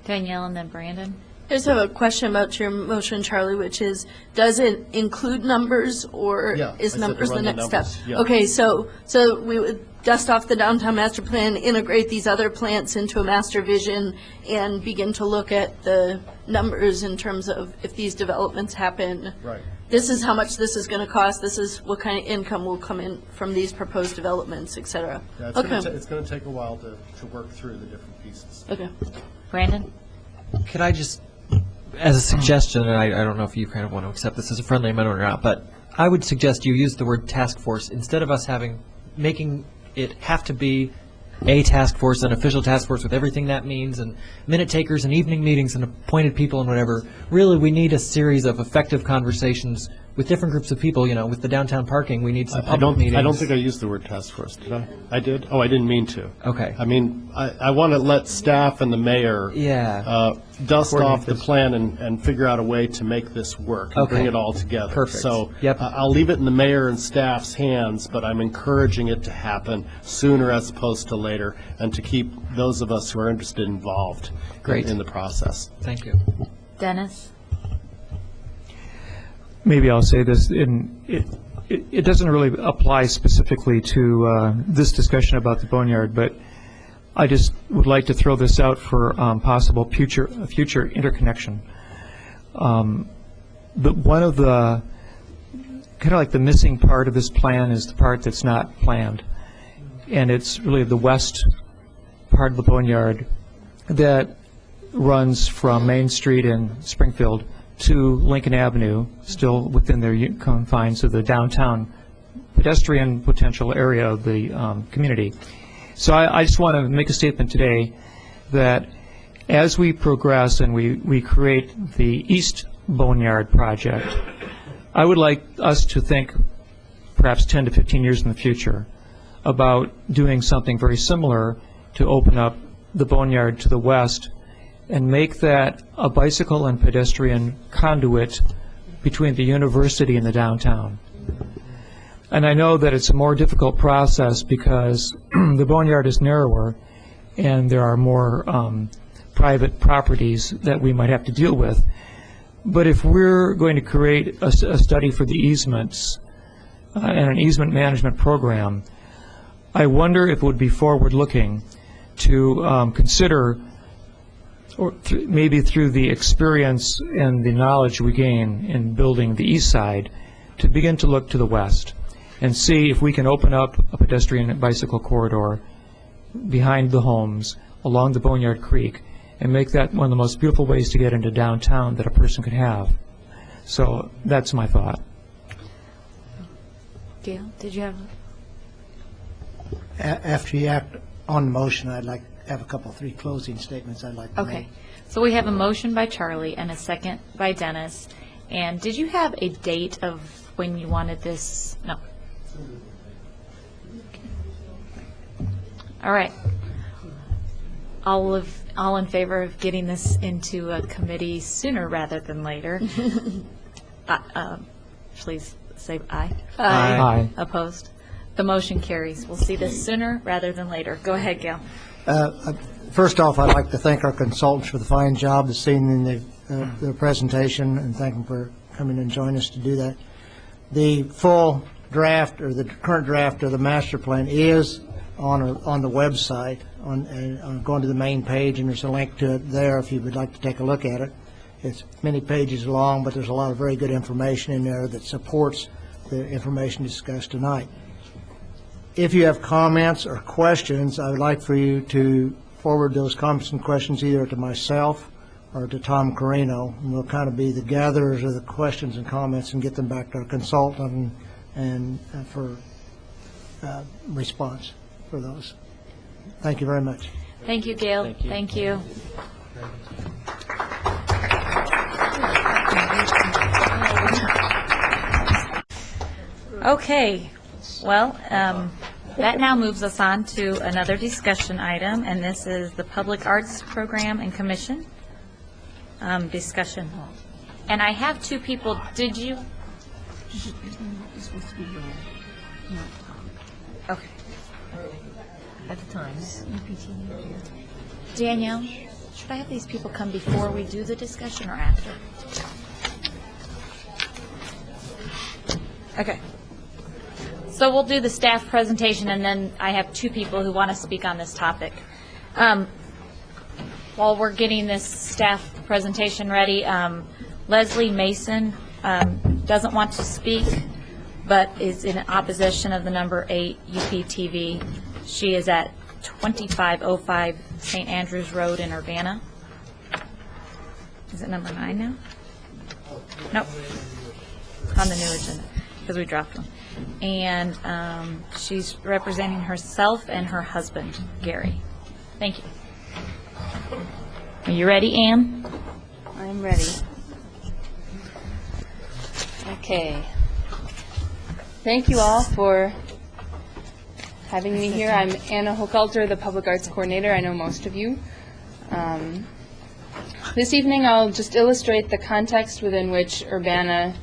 Danielle and then Brandon. I just have a question about your motion, Charlie, which is, does it include numbers, or is numbers the next step? Yeah. Okay, so we would dust off the downtown master plan, integrate these other plants into a master vision, and begin to look at the numbers in terms of if these developments happen. Right. This is how much this is going to cost. This is what kind of income will come in from these proposed developments, et cetera. Yeah, it's going to take a while to work through the different pieces. Okay. Brandon? Could I just, as a suggestion, and I don't know if you kind of want to accept this as a friendly amendment or not, but I would suggest you use the word task force instead of us making it have to be a task force, an official task force with everything that means, and minute takers and evening meetings and appointed people and whatever. Really, we need a series of effective conversations with different groups of people. With the downtown parking, we need some public meetings. I don't think I used the word task force, did I? I did? Oh, I didn't mean to. Okay. I mean, I want to let staff and the mayor dust off the plan and figure out a way to make this work and bring it all together. Perfect. So I'll leave it in the mayor and staff's hands, but I'm encouraging it to happen sooner as opposed to later, and to keep those of us who are interested involved in the process. Thank you. Dennis? Maybe I'll say this, it doesn't really apply specifically to this discussion about the Boneyard, but I just would like to throw this out for possible future interconnection. But one of the, kind of like the missing part of this plan is the part that's not planned. And it's really the west part of the Boneyard that runs from Main Street in Springfield to Lincoln Avenue, still within their confines of the downtown pedestrian potential area of the community. So I just want to make a statement today that as we progress and we create the East Boneyard project, I would like us to think perhaps 10 to 15 years in the future about doing something very similar to open up the Boneyard to the west and make that a bicycle and pedestrian conduit between the university and the downtown. And I know that it's a more difficult process because the Boneyard is narrower and there are more private properties that we might have to deal with. But if we're going to create a study for the easements and an easement management program, I wonder if it would be forward-looking to consider, or maybe through the experience and the knowledge we gain in building the east side, to begin to look to the west and see if we can open up a pedestrian and bicycle corridor behind the homes along the Boneyard Creek and make that one of the most beautiful ways to get into downtown that a person could have. So that's my thought. Gail, did you have? After you act on the motion, I'd like to have a couple, 3 closing statements I'd like to make. Okay. So we have a motion by Charlie and a second by Dennis. And did you have a date of when you wanted this? No. All right. All in favor of getting this into a committee sooner rather than later? Please say aye. Aye. Opposed? The motion carries. We'll see this sooner rather than later. Go ahead, Gail. First off, I'd like to thank our consultants for the fine job this evening in their presentation, and thank them for coming and joining us to do that. The full draft, or the current draft of the master plan, is on the website, on going to the main page, and there's a link to it there if you would like to take a look at it. It's many pages long, but there's a lot of very good information in there that supports the information discussed tonight. If you have comments or questions, I would like for you to forward those comments and questions either to myself or to Tom Carino, and we'll kind of be the gatherers of the questions and comments and get them back to our consultant and for response for those. Thank you very much. Thank you, Gail. Thank you. Okay, well, that now moves us on to another discussion item, and this is the Public Arts Program and Commission discussion. And I have two people, did you? Okay. At the Times. Danielle, should I have these people come before we do the discussion or after? Okay. So we'll do the staff presentation, and then I have two people who want to speak on this topic. While we're getting this staff presentation ready, Leslie Mason doesn't want to speak, but is in opposition of the number 8 UPTV. She is at 2505 St. Andrews Road in Urbana. Is it number 9 now? Nope. On the new agenda, because we dropped one. And she's representing herself and her husband, Gary. Thank you. Are you ready, Ann? I'm ready. Okay. Thank you all for having me here. I'm Anna Hochhalter, the Public Arts Coordinator. I know most of you. This evening I'll just illustrate the context within which Urbana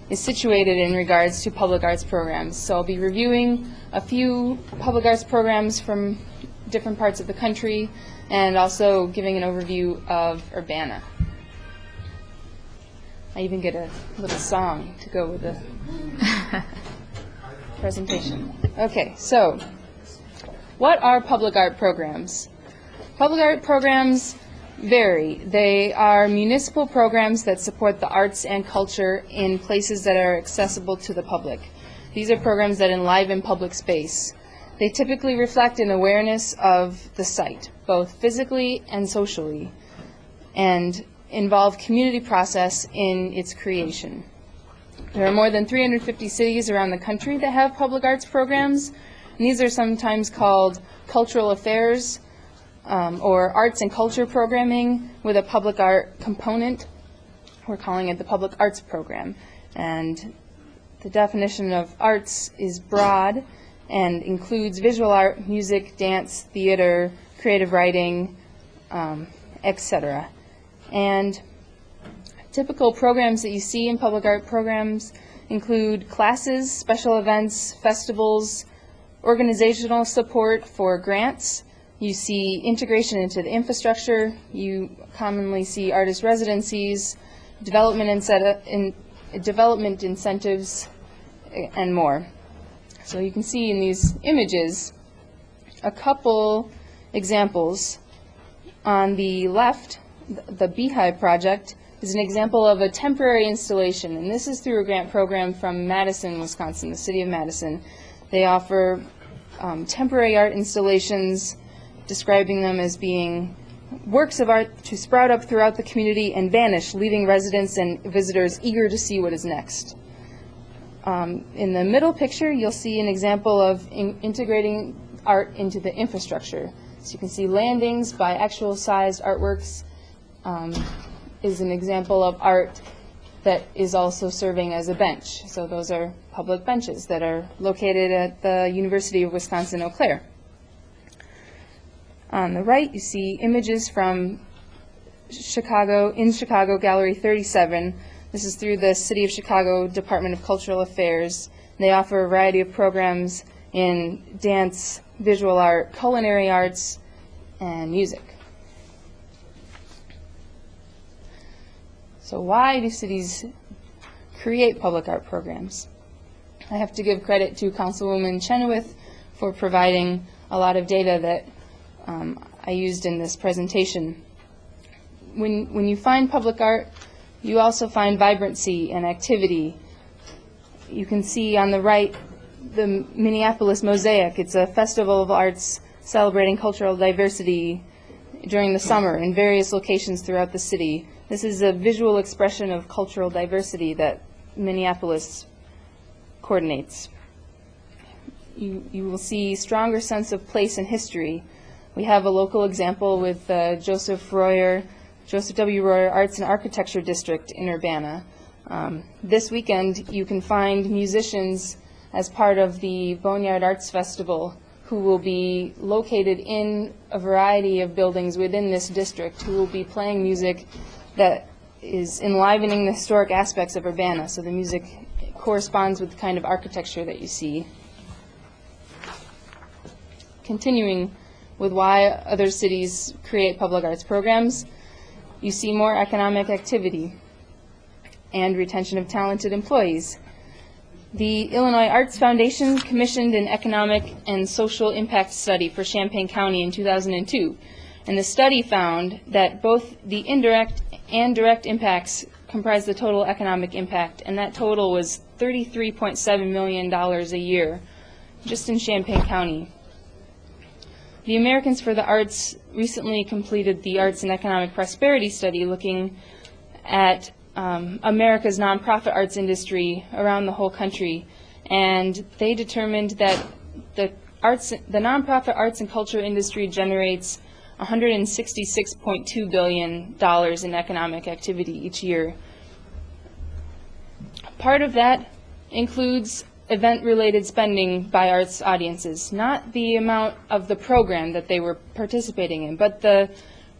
is situated in regards to public arts programs. So I'll be reviewing a few public arts programs from different parts of the country and also giving an overview of Urbana. I even get a little song to go with the presentation. Okay, so what are public art programs? Public art programs vary. They are municipal programs that support the arts and culture in places that are accessible to the public. These are programs that enliven public space. They typically reflect an awareness of the site, both physically and socially, and involve community process in its creation. There are more than 350 cities around the country that have public arts programs, and these are sometimes called cultural affairs, or arts and culture programming with a public art component. We're calling it the public arts program. And the definition of arts is broad and includes visual art, music, dance, theater, creative writing, etc. And typical programs that you see in public art programs include classes, special events, festivals, organizational support for grants. You see integration into the infrastructure. You commonly see artist residencies, development incentives, and more. So you can see in these images a couple examples. On the left, the Beehive Project is an example of a temporary installation, and this is through a grant program from Madison, Wisconsin, the city of Madison. They offer temporary art installations, describing them as being works of art to sprout up throughout the community and vanish, leaving residents and visitors eager to see what is next. In the middle picture, you'll see an example of integrating art into the infrastructure. So you can see landings by actual sized artworks is an example of art that is also serving as a bench. So those are public benches that are located at the University of Wisconsin-Eau Claire. On the right, you see images from Chicago, Gallery 37. This is through the City of Chicago Department of Cultural Affairs. They offer a variety of programs in dance, visual art, culinary arts, and music. So why do cities create public art programs? I have to give credit to Councilwoman Chenoweth for providing a lot of data that I used in this presentation. When you find public art, you also find vibrancy and activity. You can see on the right the Minneapolis Mosaic. It's a festival of arts celebrating cultural diversity during the summer in various locations throughout the city. This is a visual expression of cultural diversity that Minneapolis coordinates. You will see stronger sense of place and history. We have a local example with Joseph W. Royer Arts and Architecture District in Urbana. This weekend, you can find musicians as part of the Boneyard Arts Festival who will be located in a variety of buildings within this district, who will be playing music that is enlivening the historic aspects of Urbana. So the music corresponds with the kind of architecture that you see. Continuing with why other cities create public arts programs, you see more economic activity and retention of talented employees. The Illinois Arts Foundation commissioned an economic and social impact study for Champaign County in 2002, and the study found that both the indirect and direct impacts comprise the total economic impact, and that total was $33.7 million a year just in Champaign County. The Americans for the Arts recently completed the Arts and Economic Prosperity Study looking at America's nonprofit arts industry around the whole country, and they determined that the nonprofit arts and culture industry generates $166.2 billion in economic activity each year. Part of that includes event-related spending by arts audiences, not the amount of the program that they were participating in, but the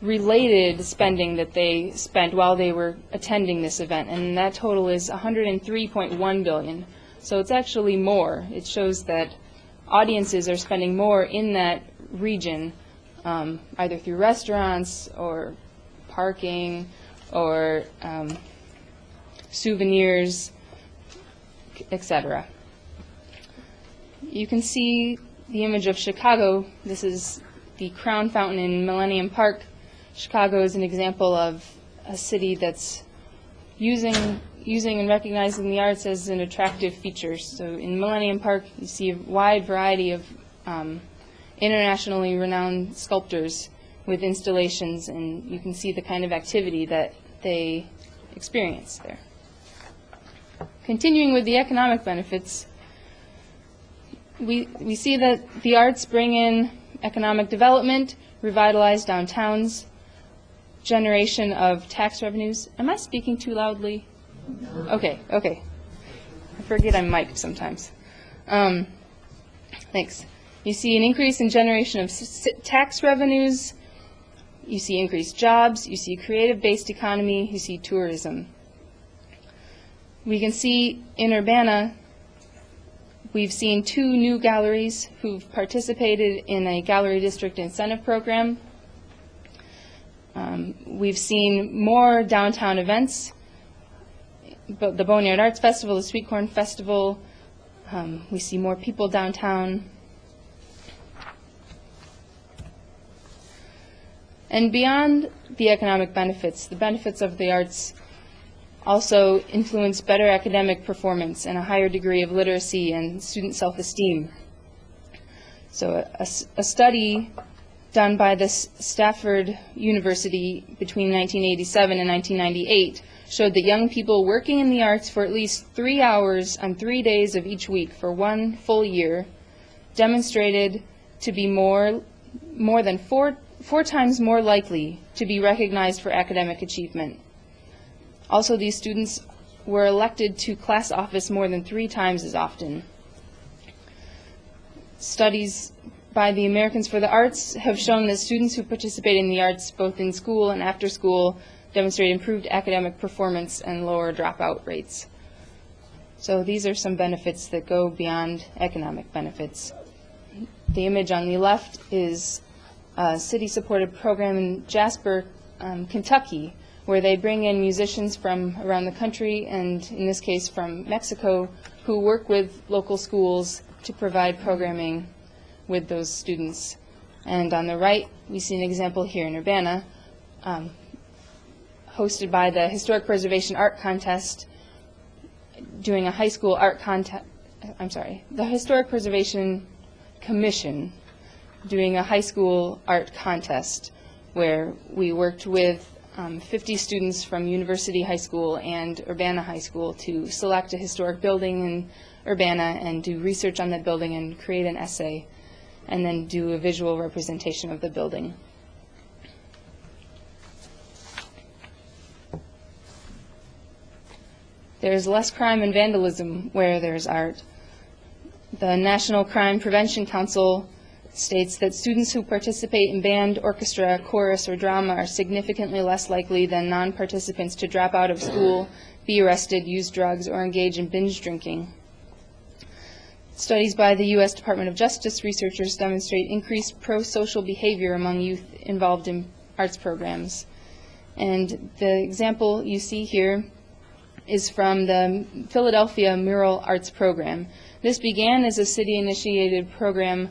related spending that they spent while they were attending this event, and that total is $103.1 billion. So it's actually more. It shows that audiences are spending more in that region, either through restaurants or parking or souvenirs, etc. You can see the image of Chicago. This is the Crown Fountain in Millennium Park. Chicago is an example of a city that's using and recognizing the arts as an attractive feature. So in Millennium Park, you see a wide variety of internationally renowned sculptors with installations, and you can see the kind of activity that they experience there. Continuing with the economic benefits, we see that the arts bring in economic development, revitalize downtowns, generation of tax revenues. Am I speaking too loudly? Okay. I forget I'm mic'd sometimes. Thanks. You see an increase in generation of tax revenues. You see increased jobs. You see creative-based economy. You see tourism. We can see in Urbana, we've seen 2 new galleries who've participated in a Gallery District Incentive Program. We've seen more downtown events, the Boneyard Arts Festival, the Sweet Corn Festival. We see more people downtown. And beyond the economic benefits, the benefits of the arts also influence better academic performance and a higher degree of literacy and student self-esteem. So a study done by the Stafford University between 1987 and 1998 showed that young people working in the arts for at least 3 hours on 3 days of each week for 1 full year demonstrated to be more than four times more likely to be recognized for academic achievement. Also, these students were elected to class office more than 3 times as often. Studies by the Americans for the Arts have shown that students who participate in the arts, both in school and after school, demonstrate improved academic performance and lower dropout rates. So these are some benefits that go beyond economic benefits. The image on the left is a city-supported program in Jasper, Kentucky, where they bring in musicians from around the country, and in this case from Mexico, who work with local schools to provide programming with those students. And on the right, we see an example here in Urbana, hosted by the Historic Preservation Art Contest. doing a high school art contest, the Historic Preservation Commission doing a high school art contest where we worked with 50 students from University High School and Urbana High School to select a historic building in Urbana and do research on that building and create an essay, and then do a visual representation of the building. There's less crime and vandalism where there's art. The National Crime Prevention Council states that students who participate in band, orchestra, chorus, or drama are significantly less likely than non-participants to drop out of school, be arrested, use drugs, or engage in binge drinking. Studies by the U.S. Department of Justice researchers demonstrate increased pro-social behavior among youth involved in arts programs. And the example you see here is from the Philadelphia Mural Arts Program. This began as a city-initiated program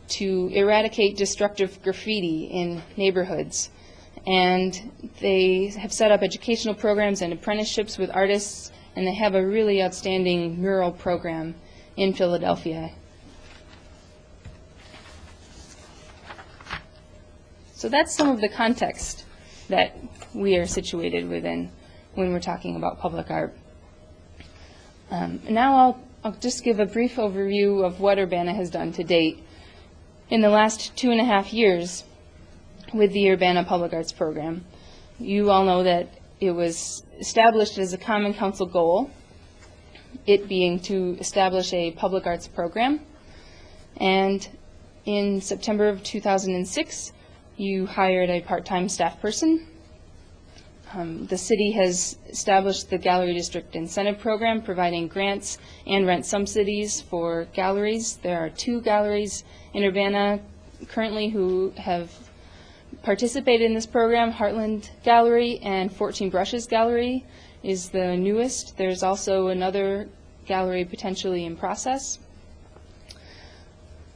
to eradicate destructive graffiti in neighborhoods. And they have set up educational programs and apprenticeships with artists, and they have a really outstanding mural program in Philadelphia. So that's some of the context that we are situated within when we're talking about public art. Now I'll just give a brief overview of what Urbana has done to date. In the last 2.5 years with the Urbana Public Arts Program, you all know that it was established as a Common Council goal, it being to establish a public arts program. And in September of 2006, you hired a part-time staff person. The city has established the Gallery District Incentive Program, providing grants and rent subsidies for galleries. There are 2 galleries in Urbana currently who have participated in this program. Heartland Gallery and 14 Brushes Gallery is the newest. There's also another gallery potentially in process.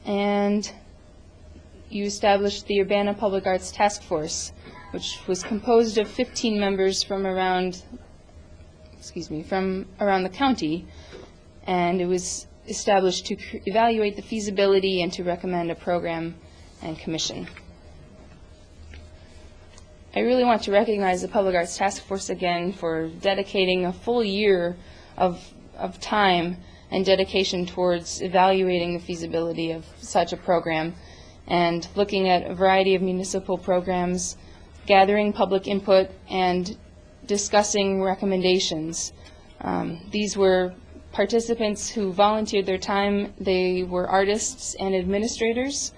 And you established the Urbana Public Arts Task Force, which was composed of 15 members from around the county, and it was established to evaluate the feasibility and to recommend a program and commission. I really want to recognize the Public Arts Task Force again for dedicating a full year of time and dedication towards evaluating the feasibility of such a program and looking at a variety of municipal programs, gathering public input, and discussing recommendations. These were participants who volunteered their time. They were artists and administrators,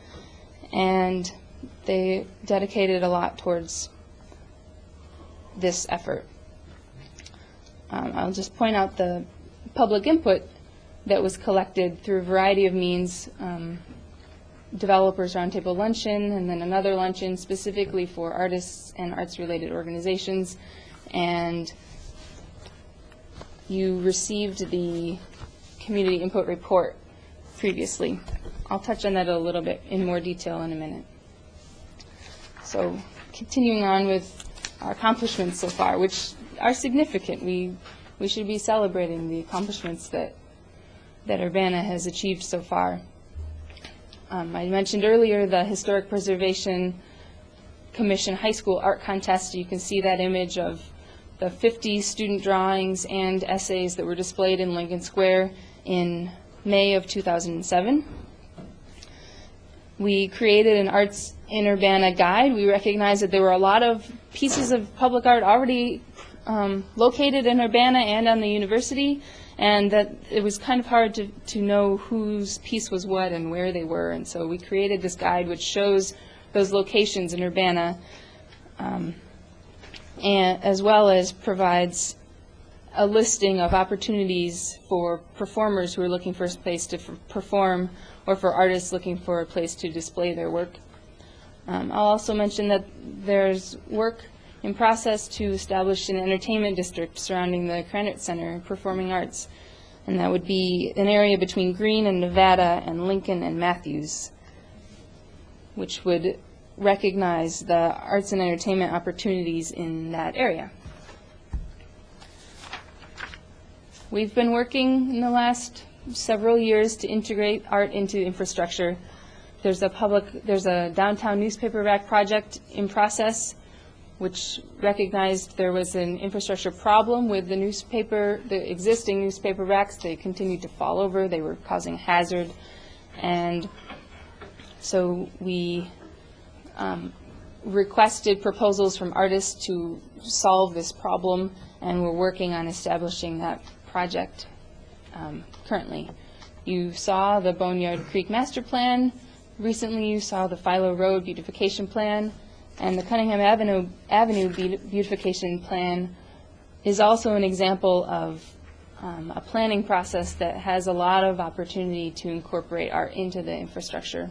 and they dedicated a lot towards this effort. I'll just point out the public input that was collected through a variety of means. Developers Roundtable Luncheon, and then another luncheon specifically for artists and arts-related organizations. And you received the community input report previously. I'll touch on that a little bit in more detail in a minute. So continuing on with our accomplishments so far, which are significant. We should be celebrating the accomplishments that Urbana has achieved so far. I mentioned earlier the Historic Preservation Commission High School Art Contest. You can see that image of the 50 student drawings and essays that were displayed in Lincoln Square in May of 2007. We created an Arts in Urbana guide. We recognized that there were a lot of pieces of public art already located in Urbana and on the university, and that it was kind of hard to know whose piece was what and where they were. And so we created this guide which shows those locations in Urbana, and as well as provides a listing of opportunities for performers who are looking for a place to perform, or for artists looking for a place to display their work. I'll also mention that there's work in process to establish an entertainment district surrounding the Krannert Center, Performing Arts, and that would be an area between Green and Nevada and Lincoln and Matthews, which would recognize the arts and entertainment opportunities in that area. We've been working in the last several years to integrate art into infrastructure. There's a downtown newspaper rack project in process, which recognized there was an infrastructure problem with the existing newspaper racks. They continued to fall over. They were causing hazard. And so we requested proposals from artists to solve this problem, and we're working on establishing that project currently. You saw the Boneyard Creek Master Plan. Recently you saw the Philo Road Beautification Plan, and the Cunningham Avenue Beautification Plan is also an example of a planning process that has a lot of opportunity to incorporate art into the infrastructure.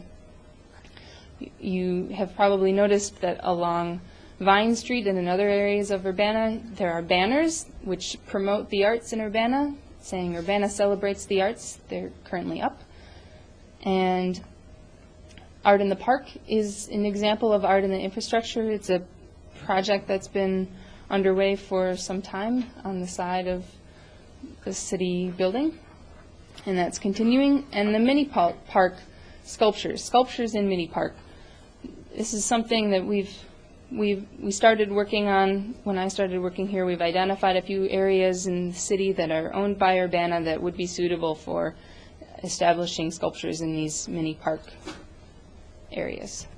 You have probably noticed that along Vine Street and in other areas of Urbana, there are banners which promote the arts in Urbana, saying Urbana celebrates the arts. They're currently up. And Art in the Park is an example of art in the infrastructure. It's a project that's been underway for some time on the side of the city building, and that's continuing. And the Mini Park sculptures in Mini Park. This is something that we started working on when I started working here. We've identified a few areas in the city that are owned by Urbana that would be suitable for establishing sculptures in these Mini Park areas.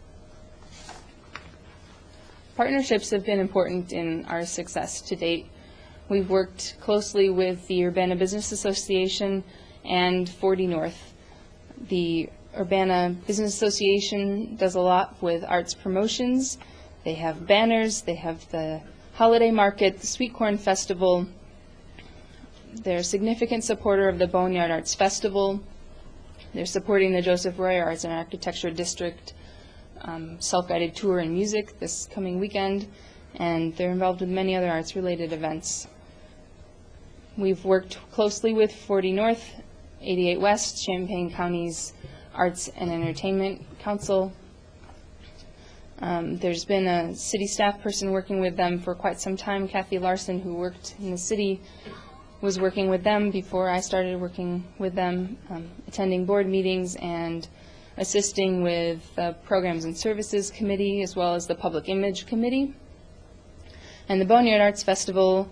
Partnerships have been important in our success to date. We've worked closely with the Urbana Business Association and 40 North. The Urbana Business Association does a lot with arts promotions. They have banners, they have the holiday market, the Sweet Corn Festival. They're a significant supporter of the Boneyard Arts Festival. They're supporting the Joseph Royer Arts and Architecture District self-guided tour and music this coming weekend, and they're involved with many other arts-related events. We've worked closely with 40 North, 88 West, Champaign County's Arts and Entertainment Council. There's been a city staff person working with them for quite some time. Kathy Larson, who worked in the city, was working with them before I started working with them, attending board meetings and assisting with the Programs and Services Committee as well as the Public Image Committee. And the Boneyard Arts Festival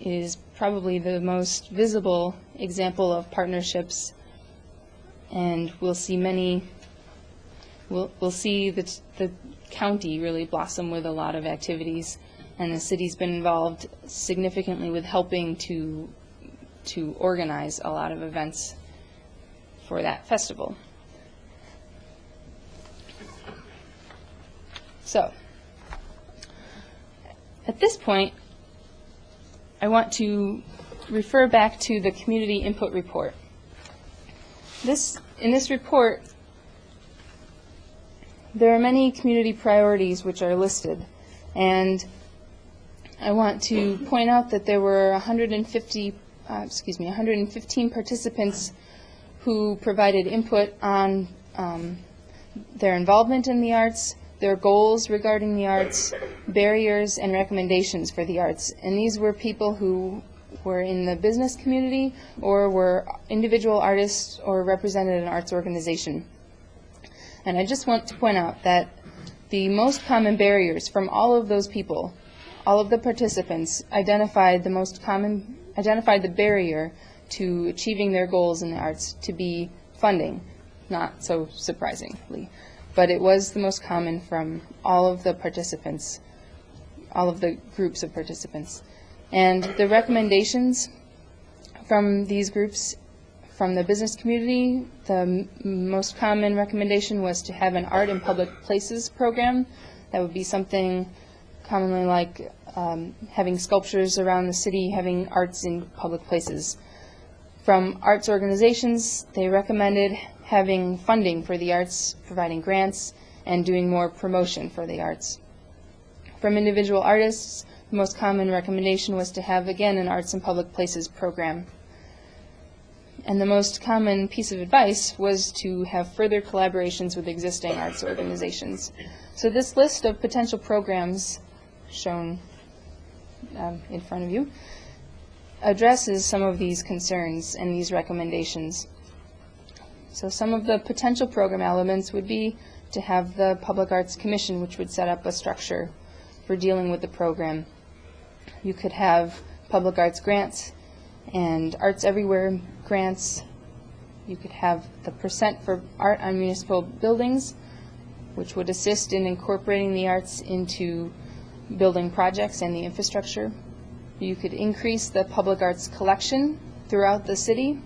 is probably the most visible example of partnerships, and we'll see we'll see the county really blossom with a lot of activities, and the city's been involved significantly with helping to organize a lot of events for that festival. So, at this point, I want to refer back to the community input report. In this report, there are many community priorities which are listed, and I want to point out that there were 115 participants who provided input on their involvement in the arts, their goals regarding the arts, barriers, and recommendations for the arts. And these were people who were in the business community or were individual artists or represented an arts organization. And I just want to point out that the most common barriers from all of those people, all of the participants, identified the barrier to achieving their goals in the arts to be funding, not so surprisingly. But it was the most common from all of the participants, all of the groups of participants. And the recommendations from these groups, from the business community, the most common recommendation was to have an art in public places program. That would be something commonly like having sculptures around the city, having arts in public places. From arts organizations, they recommended having funding for the arts, providing grants, and doing more promotion for the arts. From individual artists, the most common recommendation was to have, again, an arts in public places program. And the most common piece of advice was to have further collaborations with existing arts organizations. So this list of potential programs shown in front of you addresses some of these concerns and these recommendations. So some of the potential program elements would be to have the Public Arts Commission, which would set up a structure for dealing with the program. You could have public arts grants and Arts Everywhere grants. You could have the percent for art on municipal buildings, which would assist in incorporating the arts into building projects and the infrastructure. You could increase the public arts collection throughout the city.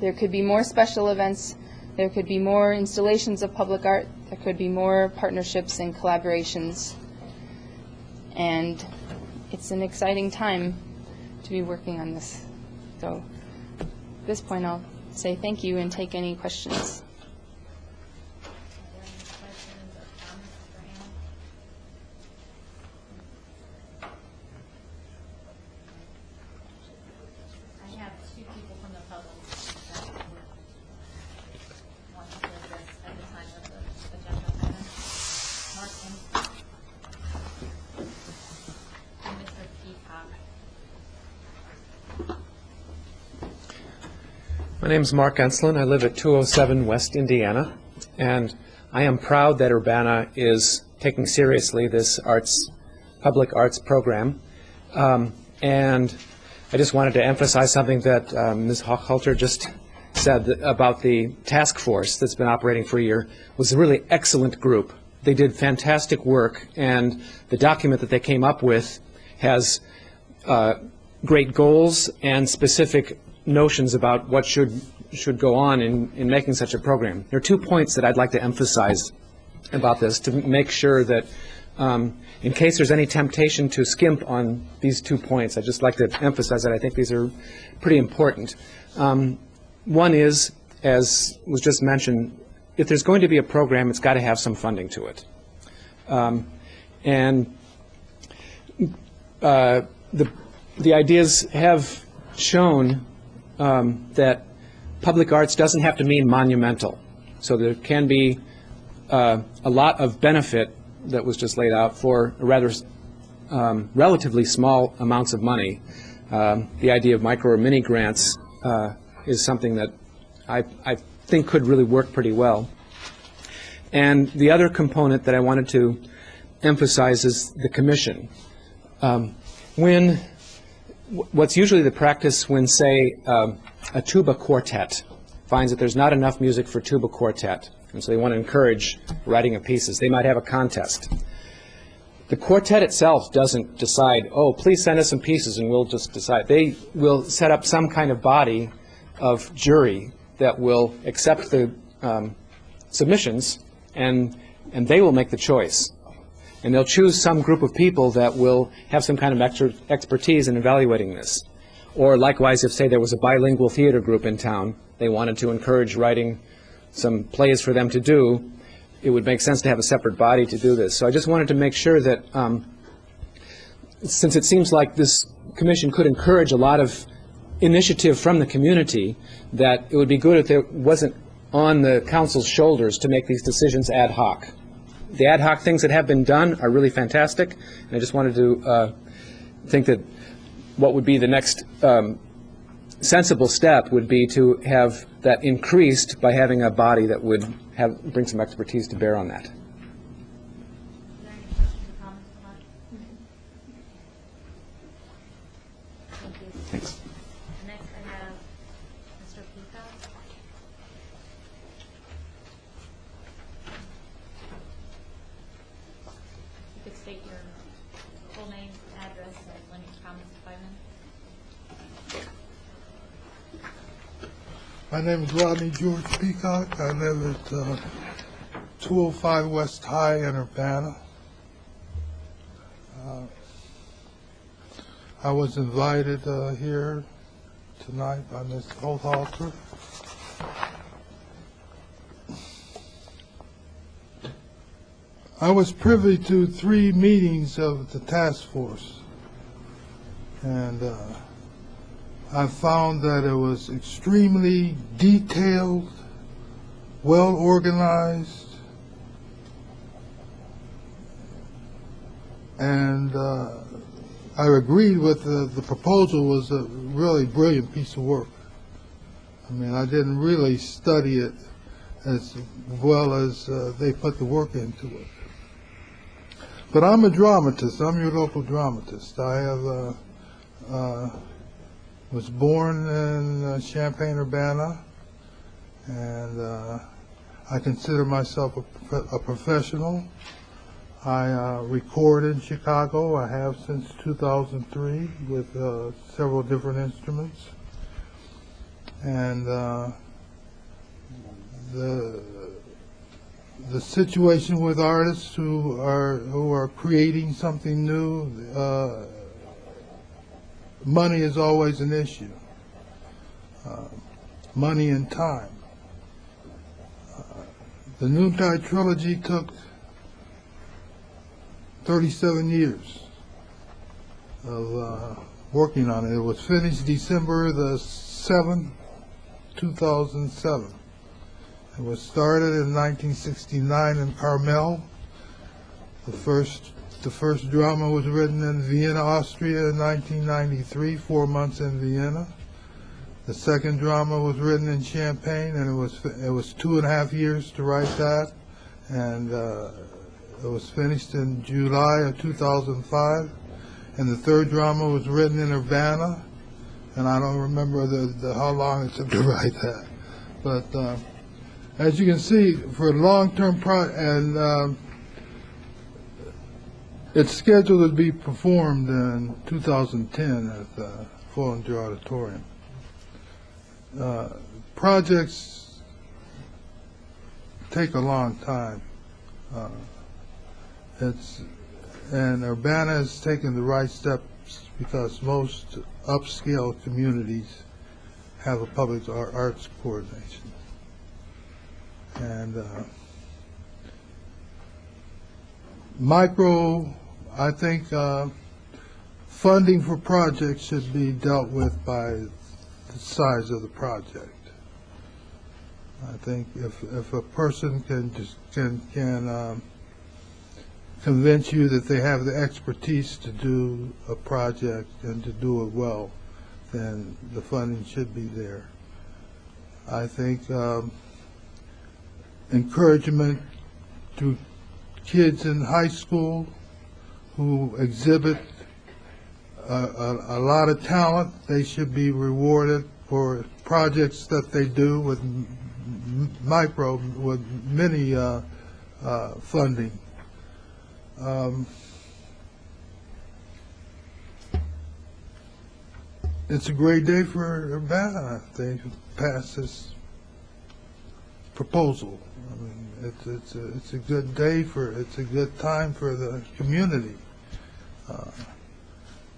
There could be more special events. There could be more installations of public art. There could be more partnerships and collaborations. And it's an exciting time to be working on this. So at this point, I'll say thank you and take any questions. My name is Mark Enslin. I live at 207 West Indiana, and I am proud that Urbana is taking seriously this public arts program. And I just wanted to emphasize something that Ms. Hochhalter just said about the task force that's been operating for a year. It was a really excellent group. They did fantastic work, and the document that they came up with has great goals and specific notions about what should go on in making such a program. There are 2 points that I'd like to emphasize about this to make sure that in case there's any temptation to skimp on these 2 points, I'd just like to emphasize that I think these are pretty important. One is, as was just mentioned, if there's going to be a program, it's got to have some funding to it. And the ideas have shown that public arts doesn't have to mean monumental. So there can be a lot of benefit that was just laid out for rather relatively small amounts of money. The idea of micro or mini grants is something that I think could really work pretty well. And the other component that I wanted to emphasize is the commission. What's usually the practice when, say, a tuba quartet finds that there's not enough music for tuba quartet, and so they want to encourage writing of pieces, they might have a contest. The quartet itself doesn't decide, oh, please send us some pieces and we'll just decide. They will set up some kind of body of jury that will accept the submissions, and they will make the choice. And they'll choose some group of people that will have some kind of expertise in evaluating this. Or likewise, if, say, there was a bilingual theater group in town, they wanted to encourage writing some plays for them to do, it would make sense to have a separate body to do this. So I just wanted to make sure that, since it seems like this commission could encourage a lot of initiative from the community, that it would be good if it wasn't on the council's shoulders to make these decisions ad hoc. The ad hoc things that have been done are really fantastic, and I just wanted to think that what would be the next sensible step would be to have that increased by having a body that would bring some expertise to bear on that. Thanks. Next I have Mr. Peacock. You could state your full name, address, and limit comments to 5 minutes. My name is Rodney George Peacock. I live at 205 West High in Urbana. I was invited here tonight by Ms. Hochhalter. I was privy to 3 meetings of the task force, and I found that it was extremely detailed, well organized, and I agreed with the proposal was a really brilliant piece of work. I mean, I didn't really study it as well as they put the work into it. But I'm a dramatist. I'm your local dramatist. I have was born in Champaign-Urbana, and I consider myself a professional. I record in Chicago. I have since 2003 with several different instruments. And the situation with artists who are creating something new, money is always an issue. Money and time. The Noontide Trilogy took 37 years of working on it. It was finished December the 7th, 2007. It was started in 1969 in Carmel. The first drama was written in Vienna, Austria in 1993, 4 months in Vienna. The second drama was written in Champaign, and it was 2.5 years to write that, and it was finished in July of 2005. And the third drama was written in Urbana, and I don't remember how long it took to write that. But as you can see, for a long-term and it's scheduled to be performed in 2010 at the Follinger Auditorium. Projects take a long time. And Urbana has taken the right steps because most upscale communities have a public arts coordination. And I think funding for projects should be dealt with by the size of the project. I think if a person can convince you that they have the expertise to do a project and to do it well, then the funding should be there. I think encouragement to kids in high school who exhibit a lot of talent, they should be rewarded for projects that they do with mini funding. It's a great day for Urbana if they pass this proposal. I mean, it's a good day it's a good time for the community.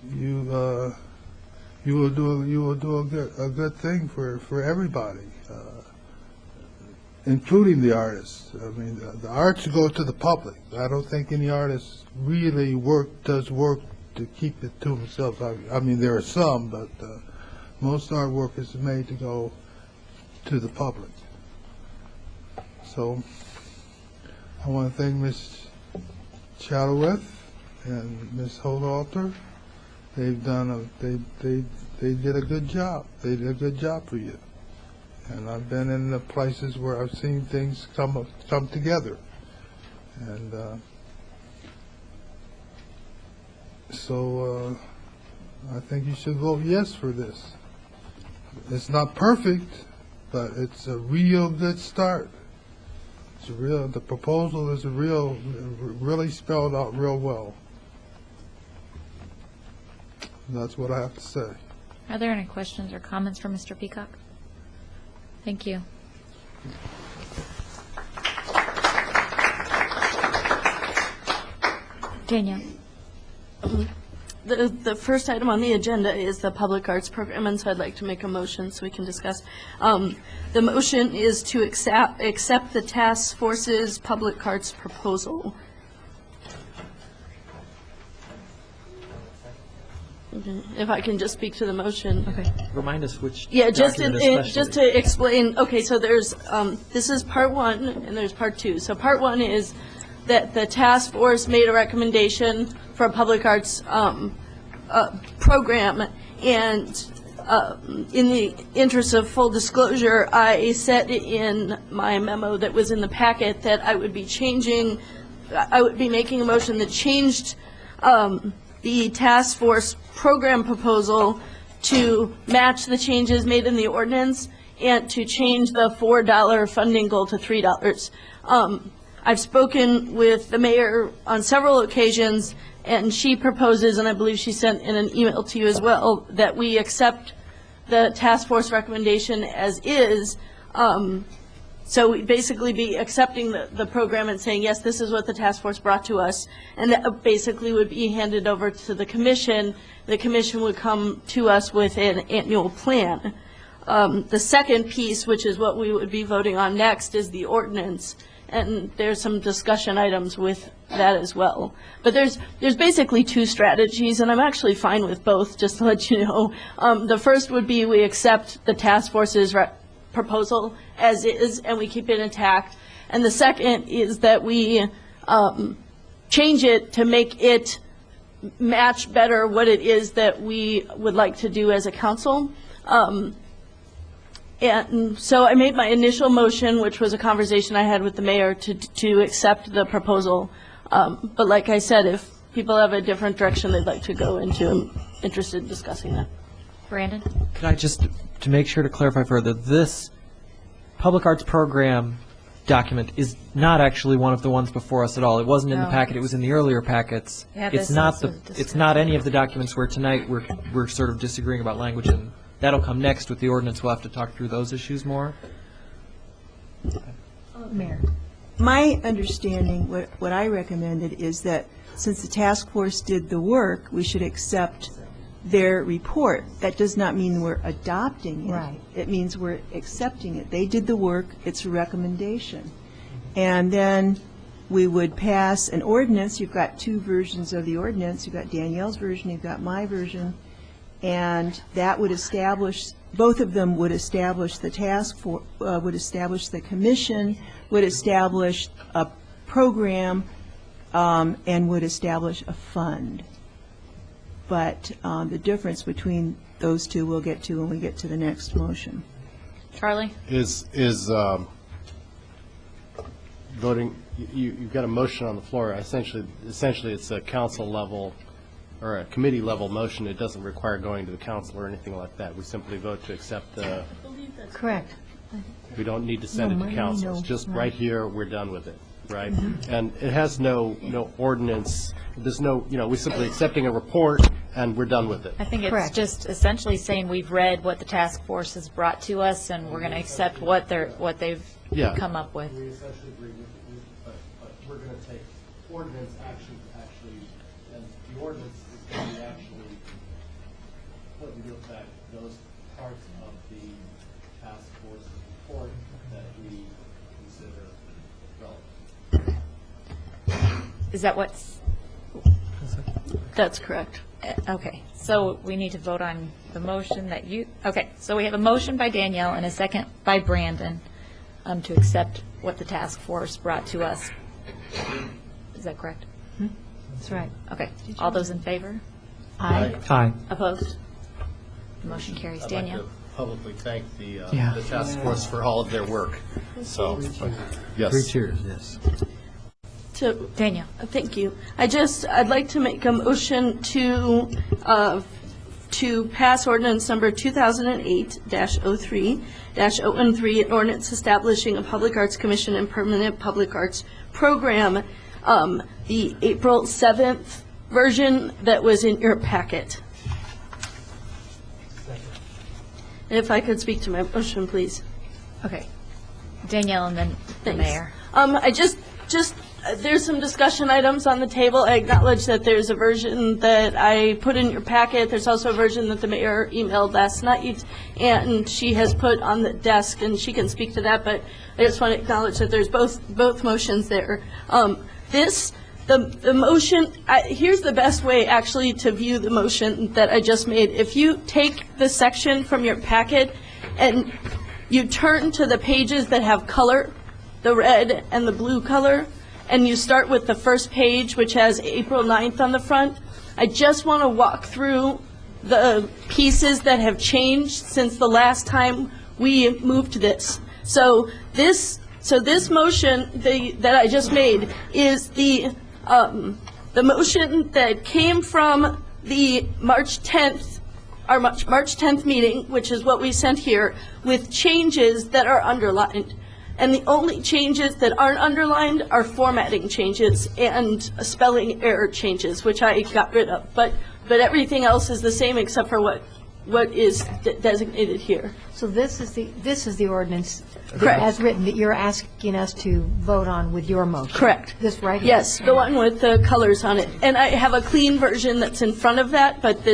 You will do a good thing for everybody, including the artists. I mean, the arts go to the public. I don't think any artist really does work to keep it to himself. I mean, there are some, but most artwork is made to go to the public. So I want to thank Ms. Chaloweth and Ms. Holdalter. They've done they did a good job. They did a good job for you. And I've been in the places where I've seen things come together. And so I think you should vote yes for this. It's not perfect, but it's a real good start. The proposal is really spelled out real well. That's what I have to say. Are there any questions or comments for Mr. Peacock? Thank you. Danielle. The first item on the agenda is the public arts program, and so I'd like to make a motion so we can discuss. The motion is to accept the task force's public arts proposal. If I can just speak to the motion. Okay. Remind us which. Yeah, just just to explain. Okay, so there's this is part one, and there's part two. So part one is that the task force made a recommendation for a public arts program, and in the interest of full disclosure, I said in my memo that was in the packet that I would be making a motion that changed the task force program proposal to match the changes made in the ordinance and to change the $4 funding goal to $3. I've spoken with the mayor on several occasions, and she proposes, and I believe she sent in an email to you as well, that we accept the task force recommendation as is. So we basically be accepting the program and saying, yes, this is what the task force brought to us, and that basically would be handed over to the commission. The commission would come to us with an annual plan. The second piece, which is what we would be voting on next, is the ordinance, and there's some discussion items with that as well. But there's basically two strategies, and I'm actually fine with both, just to let you know. The first would be we accept the task force's proposal as is, and we keep it intact. And the second is that we change it to make it match better what it is that we would like to do as a council. And so I made my initial motion, which was a conversation I had with the mayor, to accept the proposal. But like I said, if people have a different direction they'd like to go into, I'm interested in discussing that. Brandon? Could I just, to make sure to clarify further, this public arts program document is not actually one of the ones before us at all. It wasn't in the packet. It was in the earlier packets. Yeah, It's not it's not any of the documents where tonight we're sort of disagreeing about language, and that'll come next with the ordinance. We'll have to talk through those issues more. Mayor. My understanding, what I recommended is that since the task force did the work, we should accept their report. That does not mean we're adopting it. Right. It means we're accepting it. They did the work, it's a recommendation. And then we would pass an ordinance. You've got two versions of the ordinance. You've got Danielle's version, you've got my version. And that would establish, both of them would establish the task force, would establish the commission, would establish a program, and would establish a fund. But the difference between those two we'll get to when we get to the next motion. Charlie? Is voting, you've got a motion on the floor. Essentially it's a council level or a committee level motion. It doesn't require going to the council or anything like that. We simply vote to accept the. Correct. We don't need to send it to council. It's just right here, we're done with it, right? And it has no ordinance. There's no, we're simply accepting a report and we're done with it. I think it's just essentially saying we've read what the task force has brought to us, and we're going to accept what they've come up with. We essentially agree but we're going to take ordinance action actually, and the ordinance is going to be actually put into effect those parts of the task force report that we consider relevant. Is that what's? That's correct. Okay, so we need to vote on the motion that you, okay, so we have a motion by Danielle and a second by Brandon to accept what the task force brought to us. Is that correct? That's right. Okay, all those in favor? Aye. Aye. Opposed? The motion carries. Danielle? I'd like to publicly thank the Yeah. task force for all of their work. So, yes. 3 cheers, yes. Danielle. Thank you. I'd like to make a motion to pass ordinance number 2008-03-013, an ordinance establishing a public arts commission and permanent public arts program, the April 7th version that was in your packet. And if I could speak to my motion, please. Okay. Danielle and then the mayor. There's some discussion items on the table. I acknowledge that there's a version that I put in your packet. There's also a version that the mayor emailed last night, and she has put on the desk, and she can speak to that, but I just want to acknowledge that there's both motions there. The motion, here's the best way actually to view the motion that I just made. If you take the section from your packet and you turn to the pages that have color, the red and the blue color, and you start with the first page, which has April 9th on the front, I just want to walk through the pieces that have changed since the last time we moved this. So this motion that I just made is the motion that came from the March 10th, our March 10th meeting, which is what we sent here, with changes that are underlined. And the only changes that aren't underlined are formatting changes and spelling error changes, which I got rid of. But everything else is the same except for what is designated here. So this is the ordinance Correct. as written that you're asking us to vote on with your motion? Correct. This right here? Yes, the one with the colors on it. And I have a clean version that's in front of that, but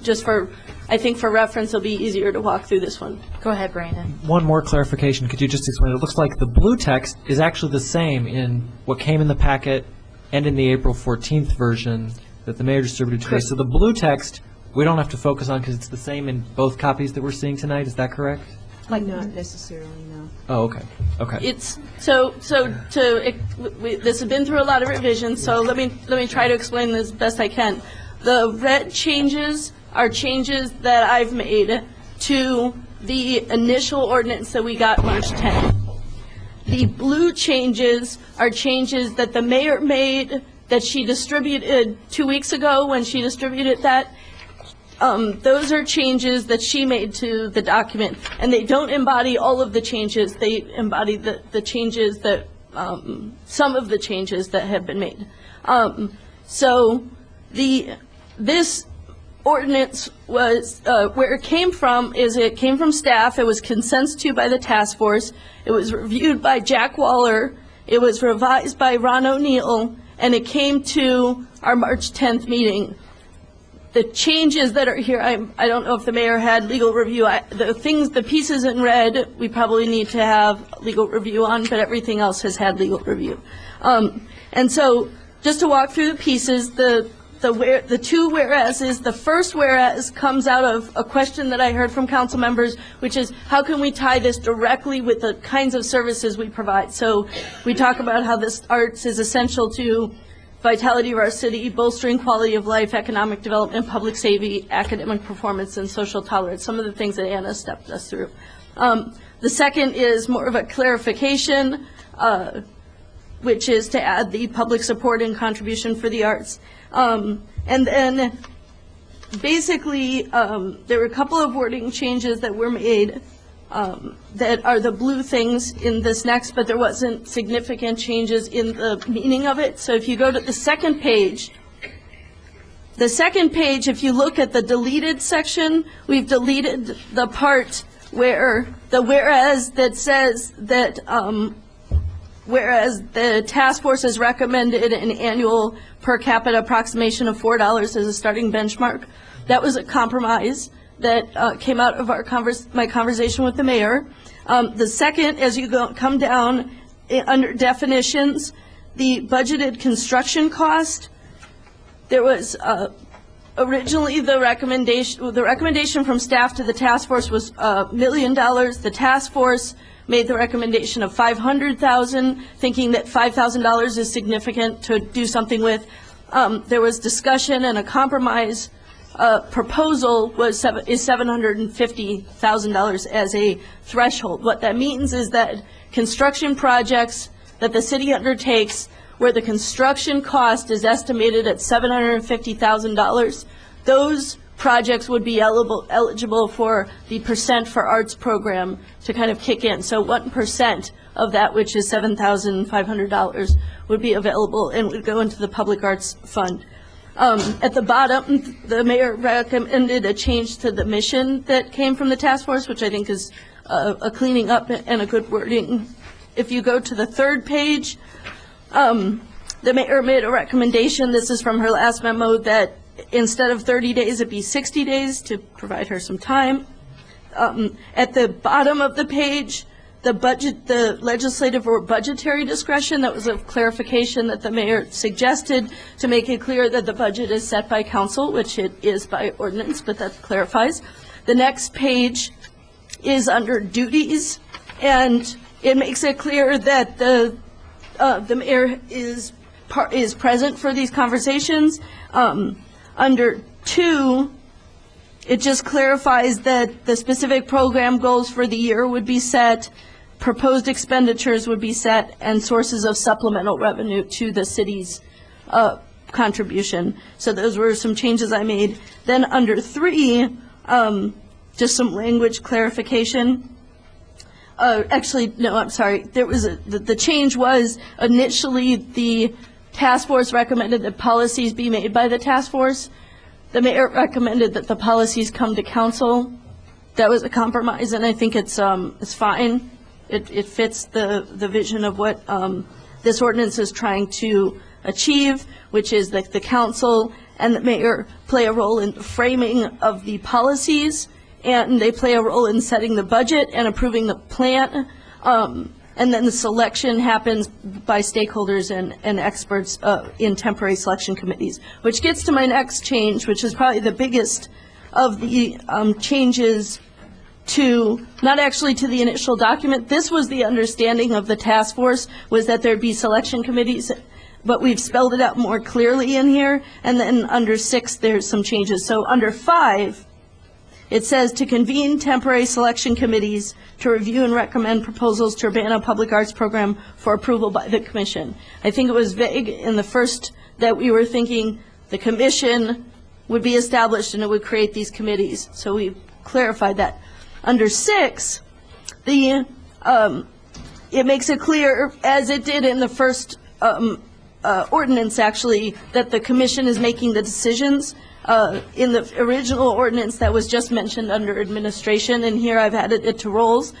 just for, I think for reference, it'll be easier to walk through this one. Go ahead, Brandon. One more clarification. Could you just explain? It looks like the blue text is actually the same in what came in the packet and in the April 14th version that the mayor distributed today. So the blue text, we don't have to focus on because it's the same in both copies that we're seeing tonight. Is that correct? Like, not necessarily, no. Oh, okay. Okay. It's this has been through a lot of revisions, so let me try to explain this best I can. The red changes are changes that I've made to the initial ordinance that we got March 10th. The blue changes are changes that the mayor made that she distributed 2 weeks ago when she distributed that. Those are changes that she made to the document, and they don't embody all of the changes. They embody the changes that, some of the changes that have been made. So this ordinance was, where it came from is it came from staff. It was consented to by the task force. It was reviewed by Jack Waller. It was revised by Ron O'Neill, and it came to our March 10th meeting. The changes that are here, I don't know if the mayor had legal review. The pieces in red, we probably need to have legal review on, but everything else has had legal review. And so, just to walk through the pieces, the two whereases, the first whereas comes out of a question that I heard from council members, which is how can we tie this directly with the kinds of services we provide? So we talk about how this arts is essential to vitality of our city, bolstering quality of life, economic development, public safety, academic performance, and social tolerance, some of the things that Anna stepped us through. The second is more of a clarification, which is to add the public support and contribution for the arts. And then basically, there were a couple of wording changes that were made that are the blue things in this next, but there wasn't significant changes in the meaning of it. So if you go to the second page, if you look at the deleted section, we've deleted the part where the whereas that says that whereas the task force has recommended an annual per capita approximation of $4 as a starting benchmark. That was a compromise that came out of my conversation with the mayor. The second, as you come down under definitions, the budgeted construction cost, there was originally the recommendation from staff to the task force was $1 million. The task force made the recommendation of $500,000, thinking that $5,000 is significant to do something with. There was discussion and a compromise proposal is $750,000 as a threshold. What that means is that construction projects that the city undertakes where the construction cost is estimated at $750,000, those projects would be eligible for the Percent for Arts program to kind of kick in. So 1% of that, which is $7,500, would be available and would go into the Public Arts Fund. At the bottom, the mayor recommended a change to the mission that came from the task force, which I think is a cleaning up and a good wording. If you go to the third page, the mayor made a recommendation, this is from her last memo, that instead of 30 days, it'd be 60 days to provide her some time. At the bottom of the page, the legislative or budgetary discretion, that was a clarification that the mayor suggested to make it clear that the budget is set by council, which it is by ordinance, but that clarifies. The next page is under duties, and it makes it clear that the mayor is present for these conversations. Under 2, it just clarifies that the specific program goals for the year would be set, proposed expenditures would be set, and sources of supplemental revenue to the city's contribution. So those were some changes I made. Then under 3, just some language clarification. Actually, no, I'm sorry. There was the change was initially the task force recommended that policies be made by the task force. The mayor recommended that the policies come to council. That was a compromise, and I think it's fine. It fits the vision of what this ordinance is trying to achieve, which is that the council and the mayor play a role in the framing of the policies, and they play a role in setting the budget and approving the plan. And then the selection happens by stakeholders and experts in temporary selection committees, which gets to my next change, which is probably the biggest of the changes to, not actually to the initial document. This was the understanding of the task force, was that there'd be selection committees, but we've spelled it out more clearly in here. And then under 6, there's some changes. So under 5, it says to convene temporary selection committees to review and recommend proposals to Urbana Public Arts Program for approval by the commission. I think it was vague in the first that we were thinking the commission would be established and it would create these committees. So we clarified that. Under 6, it makes it clear, as it did in the first ordinance actually, that the commission is making the decisions. In the original ordinance that was just mentioned under administration, and here I've added it to roles.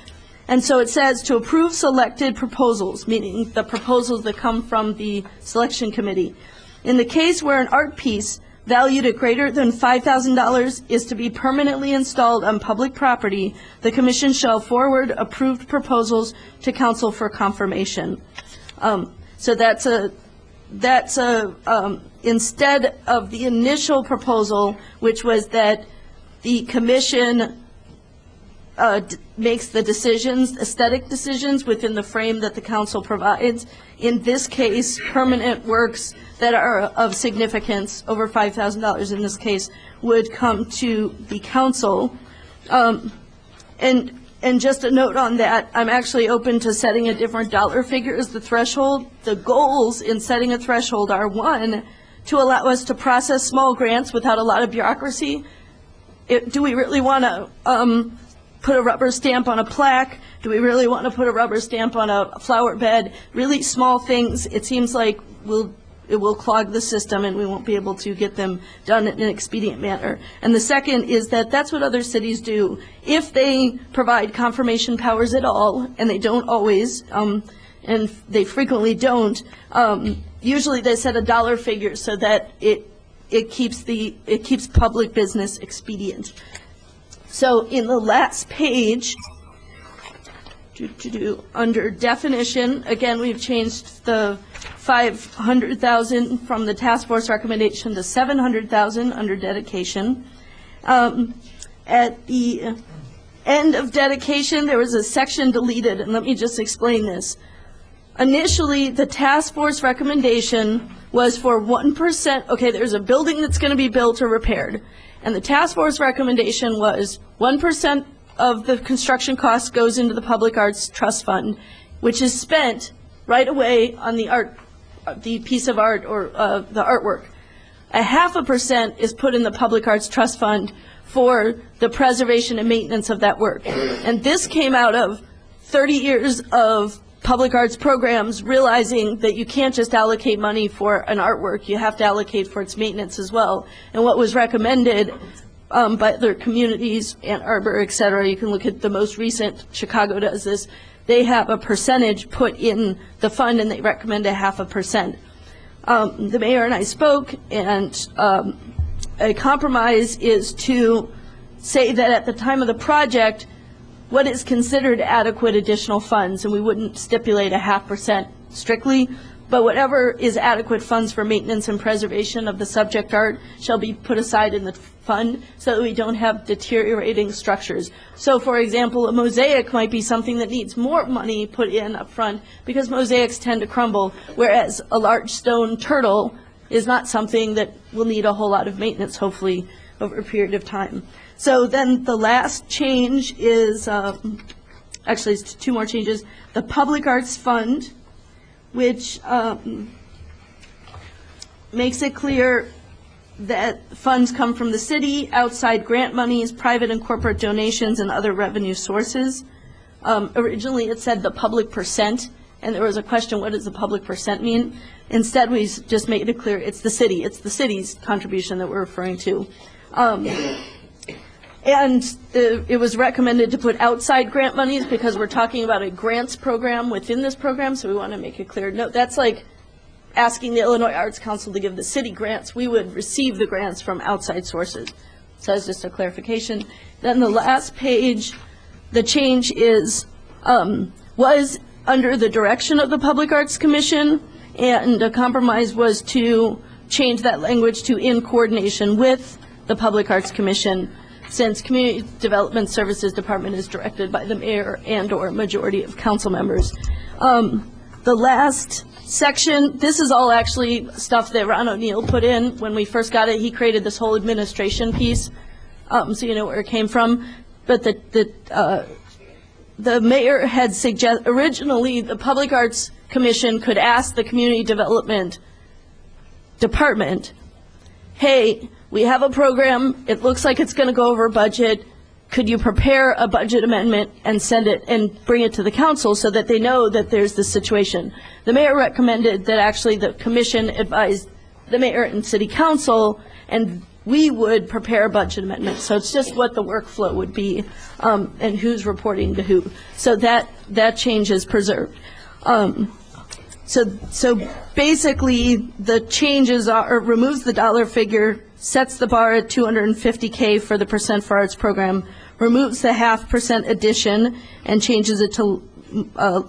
And so it says to approve selected proposals, meaning the proposals that come from the selection committee. In the case where an art piece valued at greater than $5,000 is to be permanently installed on public property, the commission shall forward approved proposals to council for confirmation. So that's instead of the initial proposal, which was that the commission makes the decisions, aesthetic decisions, within the frame that the council provides. In this case, permanent works that are of significance, over $5,000 in this case, would come to the council. And just a note on that, I'm actually open to setting a different dollar figure as the threshold. The goals in setting a threshold are, 1, to allow us to process small grants without a lot of bureaucracy. Do we really want to put a rubber stamp on a plaque? Do we really want to put a rubber stamp on a flower bed? Really small things, it seems like it will clog the system and we won't be able to get them done in an expedient manner. And the second is that that's what other cities do. If they provide confirmation powers at all, and they don't always, and they frequently don't, usually they set a dollar figure so that it keeps public business expedient. So in the last page, under definition, again, we've changed the 500,000 from the task force recommendation to 700,000 under dedication. At the end of dedication, there was a section deleted, and let me just explain this. Initially, the task force recommendation was for 1%. Okay, there's a building that's going to be built or repaired, and the task force recommendation was 1% of the construction cost goes into the Public Arts Trust Fund, which is spent right away on the art, the piece of art or the artwork. 0.5% is put in the Public Arts Trust Fund for the preservation and maintenance of that work. And this came out of 30 years of public arts programs realizing that you can't just allocate money for an artwork, you have to allocate for its maintenance as well. And what was recommended by other communities, Ann Arbor, et cetera, you can look at the most recent, Chicago does this, they have a percentage put in the fund and they recommend 0.5%. The mayor and I spoke, and a compromise is to say that at the time of the project, what is considered adequate additional funds, and we wouldn't stipulate 0.5% strictly, but whatever is adequate funds for maintenance and preservation of the subject art shall be put aside in the fund so that we don't have deteriorating structures. So, for example, a mosaic might be something that needs more money put in up front because mosaics tend to crumble, whereas a large stone turtle is not something that will need a whole lot of maintenance, hopefully, over a period of time. So then the last change is, actually it's two more changes. The Public Arts Fund, which makes it clear that funds come from the city, outside grant monies, private and corporate donations, and other revenue sources. Originally, it said the public percent, and there was a question, what does the public percent mean? Instead, we just made it clear it's the city. It's the city's contribution that we're referring to. And it was recommended to put outside grant monies because we're talking about a grants program within this program, so we want to make it clear. No, that's like asking the Illinois Arts Council to give the city grants. We would receive the grants from outside sources. So that's just a clarification. Then the last page, the change is, was under the direction of the Public Arts Commission, and a compromise was to change that language to in coordination with the Public Arts Commission, since Community Development Services Department is directed by the mayor and/or majority of council members. The last section, this is all actually stuff that Ron O'Neill put in when we first got it. He created this whole administration piece, so you know where it came from. But the mayor had suggested, originally the Public Arts Commission could ask the Community Development Department, hey, we have a program, it looks like it's going to go over budget, could you prepare a budget amendment and send it and bring it to the council so that they know that there's this situation. The mayor recommended that actually the commission advised the mayor and city council, and we would prepare a budget amendment. So it's just what the workflow would be, and who's reporting to who. So that change is preserved. So basically, the changes are, removes the dollar figure, sets the bar at $250K for the Percent for Arts program, removes the 0.5% addition, and changes it to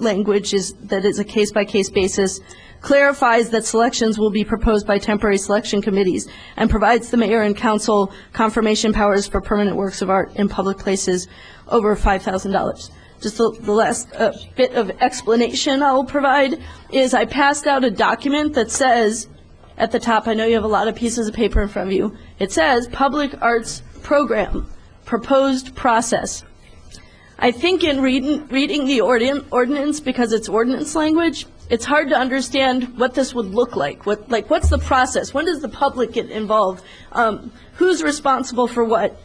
language that is a case-by-case basis, clarifies that selections will be proposed by temporary selection committees, and provides the mayor and council confirmation powers for permanent works of art in public places over $5,000. Just the last bit of explanation I will provide is I passed out a document that says, at the top, I know you have a lot of pieces of paper in front of you, it says Public Arts Program, Proposed Process. I think in reading the ordinance, because it's ordinance language, it's hard to understand what this would look like. What's the process? When does the public get involved? Who's responsible for what?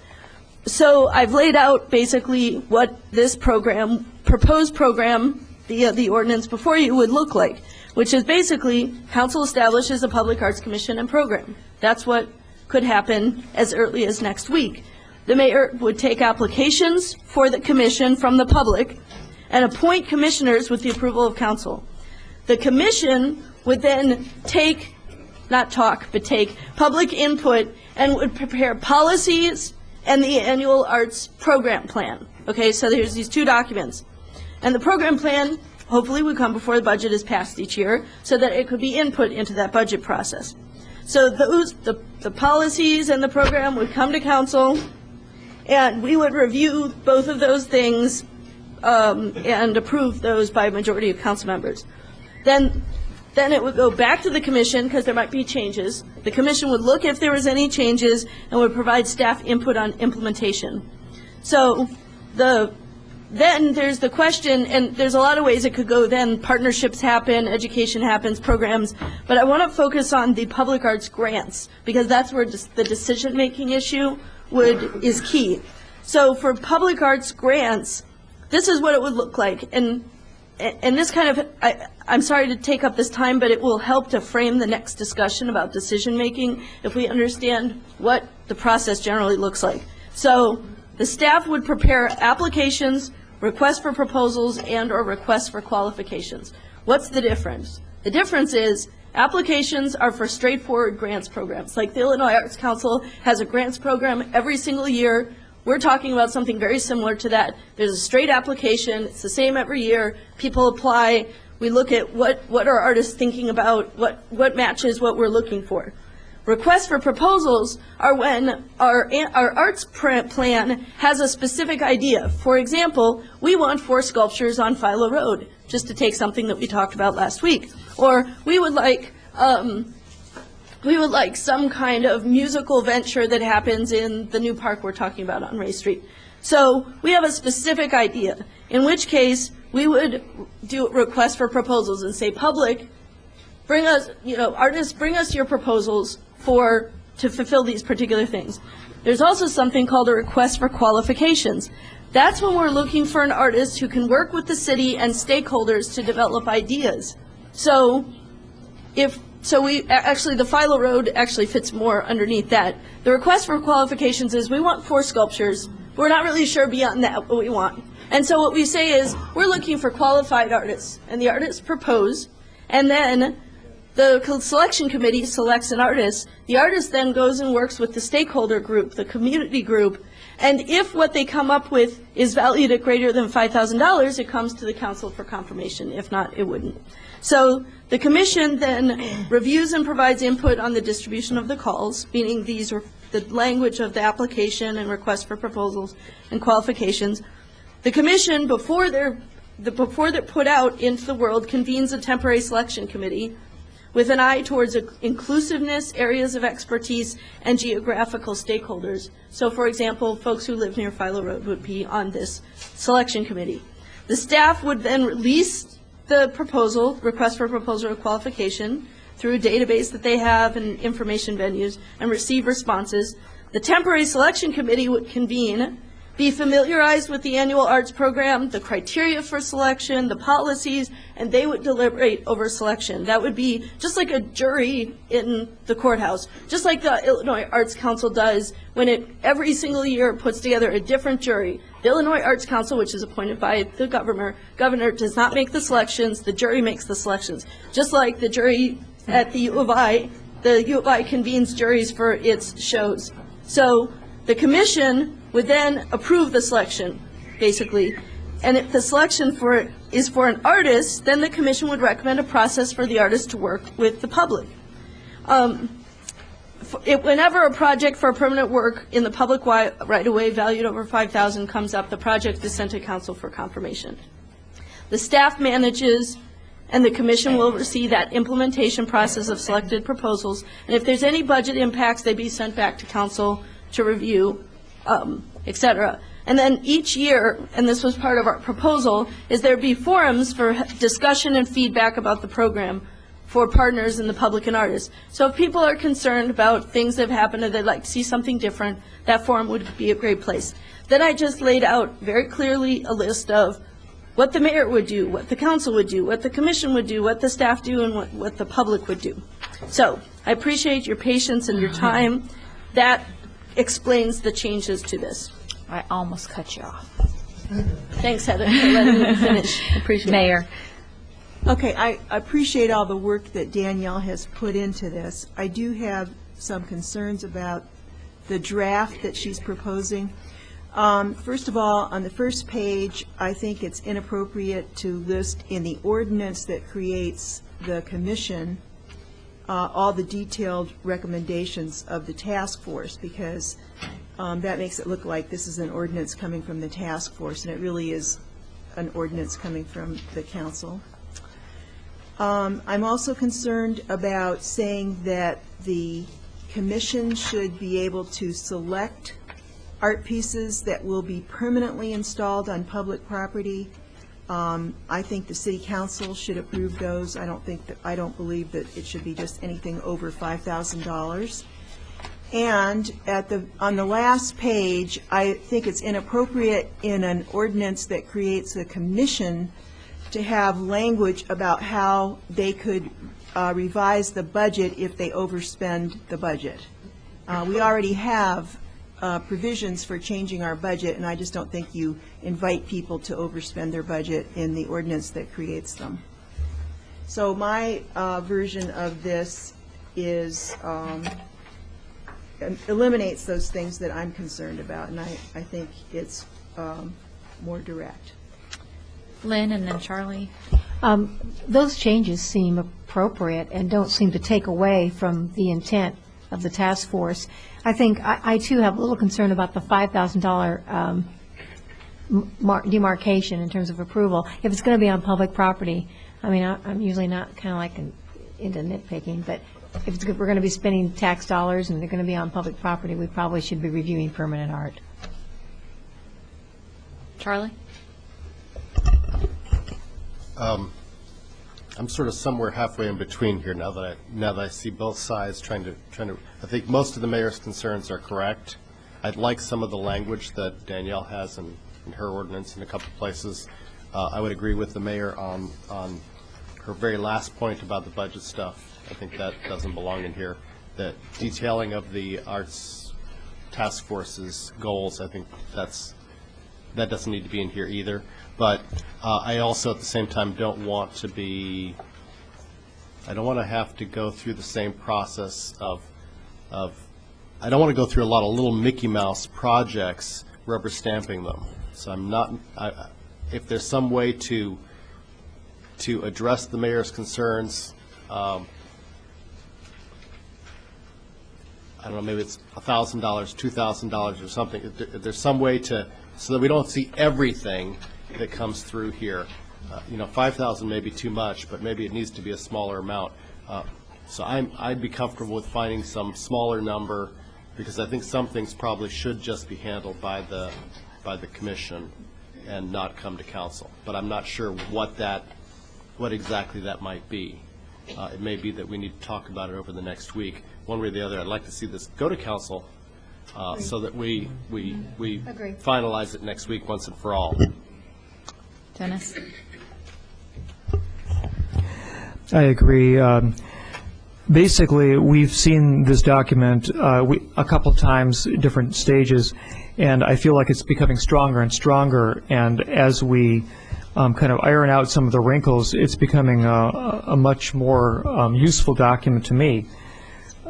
So I've laid out basically what this program, proposed program, the ordinance before you would look like, which is basically council establishes a Public Arts Commission and program. That's what could happen as early as next week. The mayor would take applications for the commission from the public and appoint commissioners with the approval of council. The commission would then take public input and would prepare policies and the annual arts program plan. Okay, so there's these two documents. And the program plan hopefully would come before the budget is passed each year so that it could be input into that budget process. So the policies and the program would come to council, and we would review both of those things and approve those by a majority of council members. Then it would go back to the commission because there might be changes. The commission would look if there was any changes and would provide staff input on implementation. So then there's the question, and there's a lot of ways it could go then. Partnerships happen, education happens, programs. But I want to focus on the public arts grants because that's where the decision-making issue is key. So for public arts grants, this is what it would look like. And this kind of, I'm sorry to take up this time, but it will help to frame the next discussion about decision-making if we understand what the process generally looks like. So the staff would prepare applications, requests for proposals, and/or requests for qualifications. What's the difference? The difference is applications are for straightforward grants programs. Like the Illinois Arts Council has a grants program every single year. We're talking about something very similar to that. There's a straight application. It's the same every year. People apply. We look at what are artists thinking about, what matches what we're looking for. Requests for proposals are when our arts plan has a specific idea. For example, we want 4 sculptures on Philo Road, just to take something that we talked about last week. Or we would like we would like some kind of musical venture that happens in the new park we're talking about on Ray Street. So we have a specific idea, in which case we would do a request for proposals and say, public, bring us, artists, bring us your proposals to fulfill these particular things. There's also something called a request for qualifications. That's when we're looking for an artist who can work with the city and stakeholders to develop ideas. So the Philo Road actually fits more underneath that. The request for qualifications is we want 4 sculptures. We're not really sure beyond that what we want. And so what we say is we're looking for qualified artists, and the artists propose, and then the selection committee selects an artist. The artist then goes and works with the stakeholder group, the community group, and if what they come up with is valued at greater than $5,000, it comes to the council for confirmation. If not, it wouldn't. So the commission then reviews and provides input on the distribution of the calls, meaning these are the language of the application and request for proposals and qualifications. The commission, before they're put out into the world, convenes a temporary selection committee with an eye towards inclusiveness, areas of expertise, and geographical stakeholders. So, for example, folks who live near Philo Road would be on this selection committee. The staff would then release the proposal, request for proposal or qualification, through a database that they have and information venues, and receive responses. The temporary selection committee would convene, be familiarized with the annual arts program, the criteria for selection, the policies, and they would deliberate over selection. That would be just like a jury in the courthouse, just like the Illinois Arts Council does when it every single year puts together a different jury. The Illinois Arts Council, which is appointed by the governor does not make the selections, the jury makes the selections. Just like the jury at the U of I convenes juries for its shows. So the commission would then approve the selection, basically. And if the selection is for an artist, then the commission would recommend a process for the artist to work with the public. Whenever a project for permanent work in the public right-of-way valued over $5,000 comes up, the project is sent to council for confirmation. The staff manages, and the commission will oversee that implementation process of selected proposals. And if there's any budget impacts, they'd be sent back to council to review, et cetera. And then each year, and this was part of our proposal, is there'd be forums for discussion and feedback about the program for partners in the public and artists. So if people are concerned about things that have happened and they'd like to see something different, that forum would be a great place. Then I just laid out very clearly a list of what the mayor would do, what the council would do, what the commission would do, what the staff do, and what the public would do. So I appreciate your patience and your time. That explains the changes to this. I almost cut you off. Thanks, Heather, for letting me finish. Appreciate it. Mayor. Okay, I appreciate all the work that Danielle has put into this. I do have some concerns about the draft that she's proposing. First of all, on the first page, I think it's inappropriate to list in the ordinance that creates the commission all the detailed recommendations of the task force, because that makes it look like this is an ordinance coming from the task force, and it really is an ordinance coming from the council. I'm also concerned about saying that the commission should be able to select art pieces that will be permanently installed on public property. I think the city council should approve those. I don't believe that it should be just anything over $5,000. And on the last page, I think it's inappropriate in an ordinance that creates a commission to have language about how they could revise the budget if they overspend the budget. We already have provisions for changing our budget, and I just don't think you invite people to overspend their budget in the ordinance that creates them. So my version of this is eliminates those things that I'm concerned about, and I think it's more direct. Lynn and then Charlie. Those changes seem appropriate and don't seem to take away from the intent of the task force. I think I too have a little concern about the $5,000 demarcation in terms of approval. If it's going to be on public property, I mean, I'm usually not kind of like into nitpicking, but if we're going to be spending tax dollars and they're going to be on public property, we probably should be reviewing permanent art. Charlie? I'm sort of somewhere halfway in between here now that I see both sides trying to. I think most of the mayor's concerns are correct. I'd like some of the language that Danielle has in her ordinance in a couple places. I would agree with the mayor on her very last point about the budget stuff. I think that doesn't belong in here. The detailing of the arts task force's goals, I think that doesn't need to be in here either. But I also, at the same time, don't want to have to go through the same process of I don't want to go through a lot of little Mickey Mouse projects rubber stamping them. So I'm not, if there's some way to address the mayor's concerns, I don't know, maybe it's $1,000, $2,000 or something. If there's some way so that we don't see everything that comes through here. $5,000 may be too much, but maybe it needs to be a smaller amount. So I'd be comfortable with finding some smaller number, because I think some things probably should just be handled by the commission and not come to council. But I'm not sure what exactly that might be. It may be that we need to talk about it over the next week. One way or the other, I'd like to see this go to council so that we finalize it next week once and for all. Dennis? I agree. Basically, we've seen this document a couple times, different stages, and I feel like it's becoming stronger and stronger. And as we kind of iron out some of the wrinkles, it's becoming a much more useful document to me.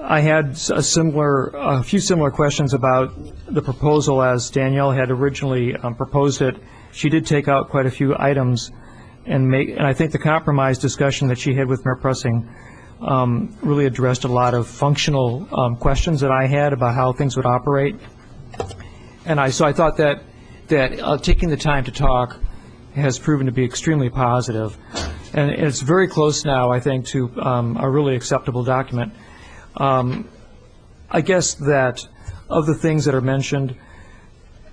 I had a few similar questions about the proposal as Danielle had originally proposed it. She did take out quite a few items, and I think the compromise discussion that she had with Mayor Pressing really addressed a lot of functional questions that I had about how things would operate. And so I thought that taking the time to talk has proven to be extremely positive. And it's very close now, I think, to a really acceptable document. I guess that of the things that are mentioned,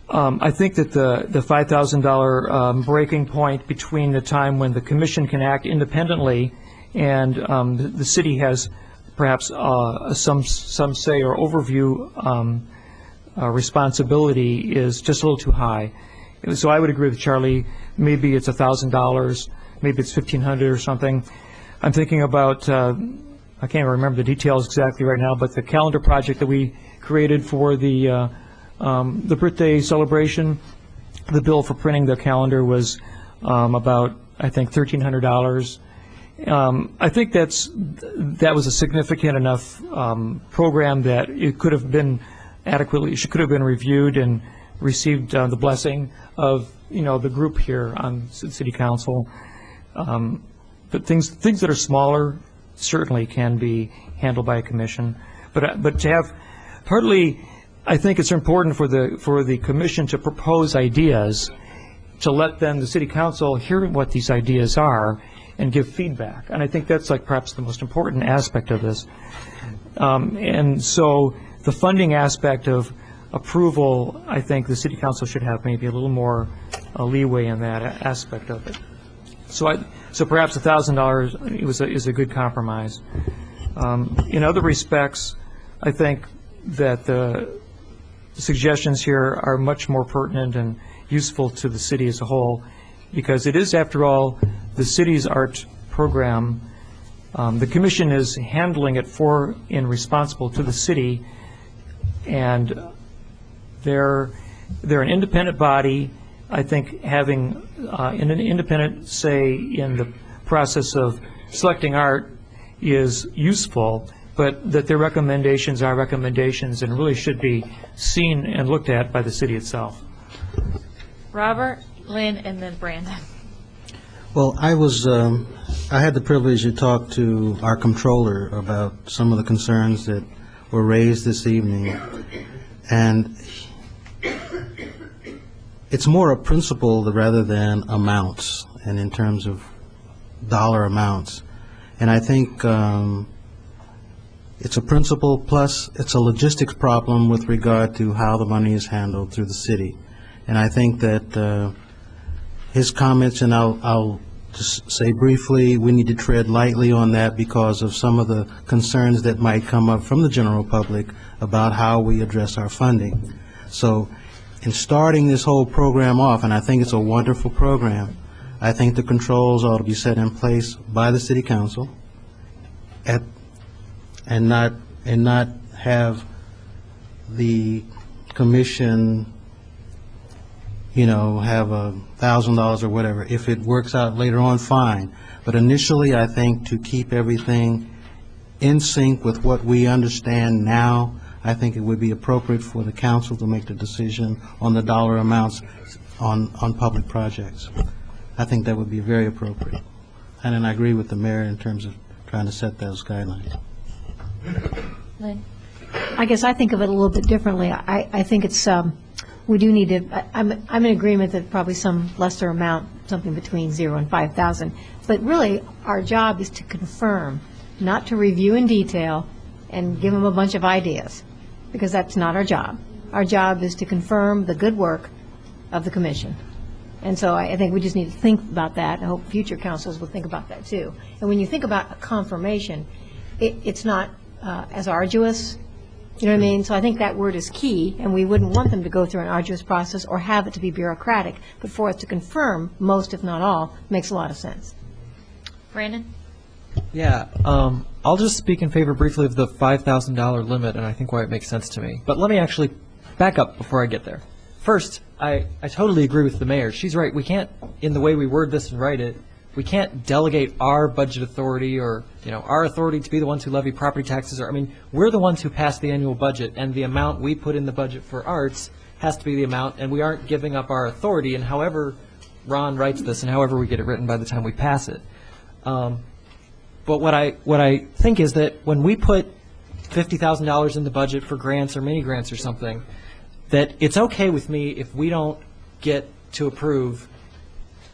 I think that the $5,000 breaking point between the time when the commission can act independently and the city has perhaps some say or overview responsibility is just a little too high. So I would agree with Charlie. Maybe it's $1,000, maybe it's $1,500 or something. I'm thinking about I can't remember the details exactly right now, but the calendar project that we created for the birthday celebration, the bill for printing the calendar was about, I think, $1,300. I think that was a significant enough program that it could have been could have been reviewed and received the blessing of the group here on City Council. But things that are smaller certainly can be handled by a commission. But to have partly, I think it's important for the commission to propose ideas, to let then the City Council hear what these ideas are and give feedback. And I think that's perhaps the most important aspect of this. And so the funding aspect of approval, I think the City Council should have maybe a little more leeway in that aspect of it. So perhaps $1,000 is a good compromise. In other respects, I think that the suggestions here are much more pertinent and useful to the city as a whole, because it is, after all, the city's art program. The commission is handling it for and responsible to the city, and they're an independent body. I think having an independent say in the process of selecting art is useful, but that their recommendations are recommendations and really should be seen and looked at by the city itself. Robert, Lynn, and then Brandon. Well, I had the privilege to talk to our comptroller about some of the concerns that were raised this evening, and it's more a principle rather than amounts, and in terms of dollar amounts. And I think it's a principle plus it's a logistics problem with regard to how the money is handled through the city. And I think that his comments, and I'll just say briefly, we need to tread lightly on that because of some of the concerns that might come up from the general public about how we address our funding. So in starting this whole program off, and I think it's a wonderful program, I think the controls ought to be set in place by the city council and not have the commission, have $1,000 or whatever. If it works out later on, fine. But initially, I think to keep everything in sync with what we understand now, I think it would be appropriate for the council to make the decision on the dollar amounts on public projects. I think that would be very appropriate. And then I agree with the mayor in terms of trying to set those guidelines. Lynn? I guess I think of it a little bit differently. I think it's, we do need to, I'm in agreement that probably some lesser amount, something between 0 and 5,000. But really, our job is to confirm, not to review in detail and give them a bunch of ideas, because that's not our job. Our job is to confirm the good work of the commission. And so I think we just need to think about that. I hope future councils will think about that too. And when you think about a confirmation, it's not as arduous. You know what I mean? So I think that word is key, and we wouldn't want them to go through an arduous process or have it to be bureaucratic. But for us to confirm most, if not all, makes a lot of sense. Brandon? Yeah, I'll just speak in favor briefly of the $5,000 limit, and I think why it makes sense to me. But let me actually back up before I get there. First, I totally agree with the mayor. She's right. We can't, in the way we word this and write it, we can't delegate our budget authority or, our authority to be the ones who levy property taxes. We're the ones who pass the annual budget, and the amount we put in the budget for arts has to be the amount, and we aren't giving up our authority. And however Ron writes this and however we get it written by the time we pass it. But what I think is that when we put $50,000 in the budget for grants or mini grants or something, that it's okay with me if we don't get to approve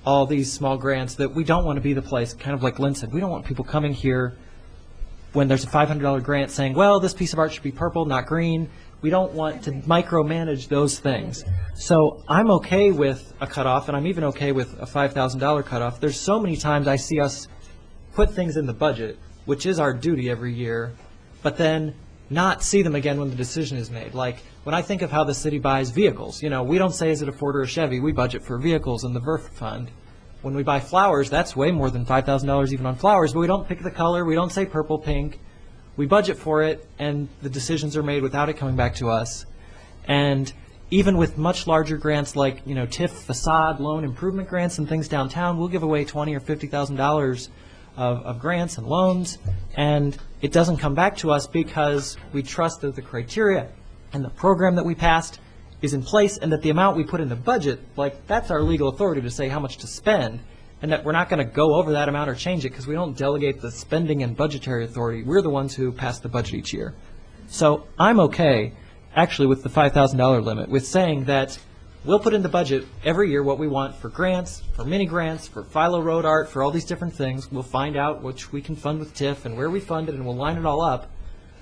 all these small grants, that we don't want to be the place, kind of like Lynn said, we don't want people coming here when there's a $500 grant saying, well, this piece of art should be purple, not green. We don't want to micromanage those things. So I'm okay with a cutoff, and I'm even okay with a $5,000 cutoff. There's so many times I see us put things in the budget, which is our duty every year, but then not see them again when the decision is made. Like when I think of how the city buys vehicles, we don't say, is it a Ford or a Chevy? We budget for vehicles in the VERF fund. When we buy flowers, that's way more than $5,000 even on flowers, but we don't pick the color, we don't say purple, pink. We budget for it, and the decisions are made without it coming back to us. And even with much larger grants like, TIF facade loan improvement grants and things downtown, we'll give away $20,000 or $50,000 of grants and loans, and it doesn't come back to us because we trust that the criteria and the program that we passed is in place, and that the amount we put in the budget, that's our legal authority to say how much to spend, and that we're not going to go over that amount or change it because we don't delegate the spending and budgetary authority. We're the ones who pass the budget each year. So I'm okay, actually, with the $5,000 limit, with saying that we'll put in the budget every year what we want for grants, for mini grants, for Philo Road art, for all these different things. We'll find out which we can fund with TIF and where we fund it, and we'll line it all up.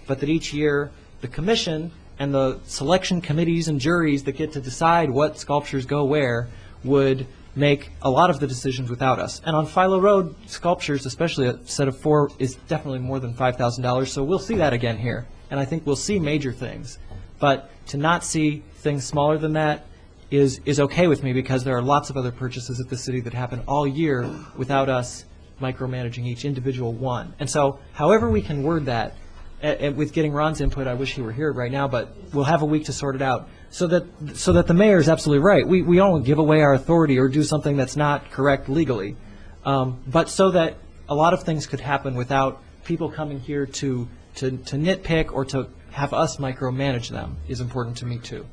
But that each year the commission and the selection committees and juries that get to decide what sculptures go where would make a lot of the decisions without us. And on Philo Road, sculptures, especially a set of 4, is definitely more than $5,000. So we'll see that again here. And I think we'll see major things. But to not see things smaller than that is okay with me, because there are lots of other purchases at the city that happen all year without us micromanaging each individual one. And so however we can word that, with getting Ron's input, I wish he were here right now, but we'll have a week to sort it out, so that the mayor is absolutely right. We don't give away our authority or do something that's not correct legally, but so that a lot of things could happen without people coming here to nitpick or to have us micromanage them is important to me too.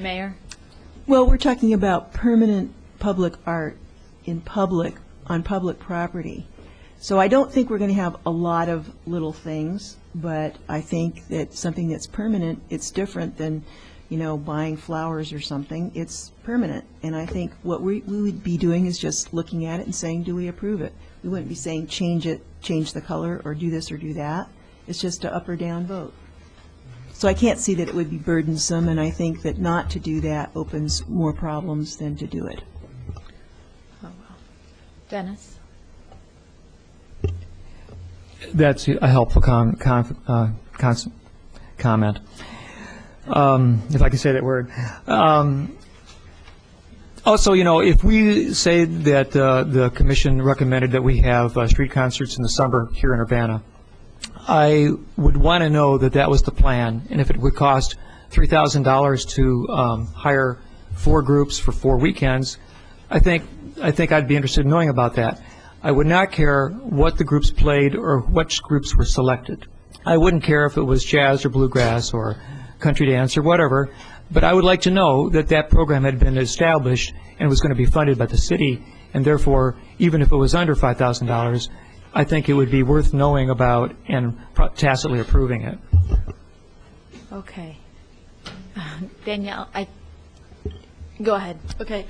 Mayor? Well, we're talking about permanent public art in public, on public property. So I don't think we're going to have a lot of little things, but I think that something that's permanent, it's different than, buying flowers or something. It's permanent. And I think what we would be doing is just looking at it and saying, do we approve it? We wouldn't be saying change it, change the color, or do this or do that. It's just a up or down vote. So I can't see that it would be burdensome, and I think that not to do that opens more problems than to do it. Dennis? That's a helpful comment, if I can say that word. Also, if we say that the commission recommended that we have street concerts in the summer here in Urbana, I would want to know that that was the plan, and if it would cost $3,000 to hire 4 groups for 4 weekends, I think I'd be interested in knowing about that. I would not care what the groups played or which groups were selected. I wouldn't care if it was jazz or bluegrass or country dance or whatever, but I would like to know that that program had been established and was going to be funded by the city, and therefore, even if it was under $5,000, I think it would be worth knowing about and tacitly approving it. Okay. Danielle, go ahead. Okay,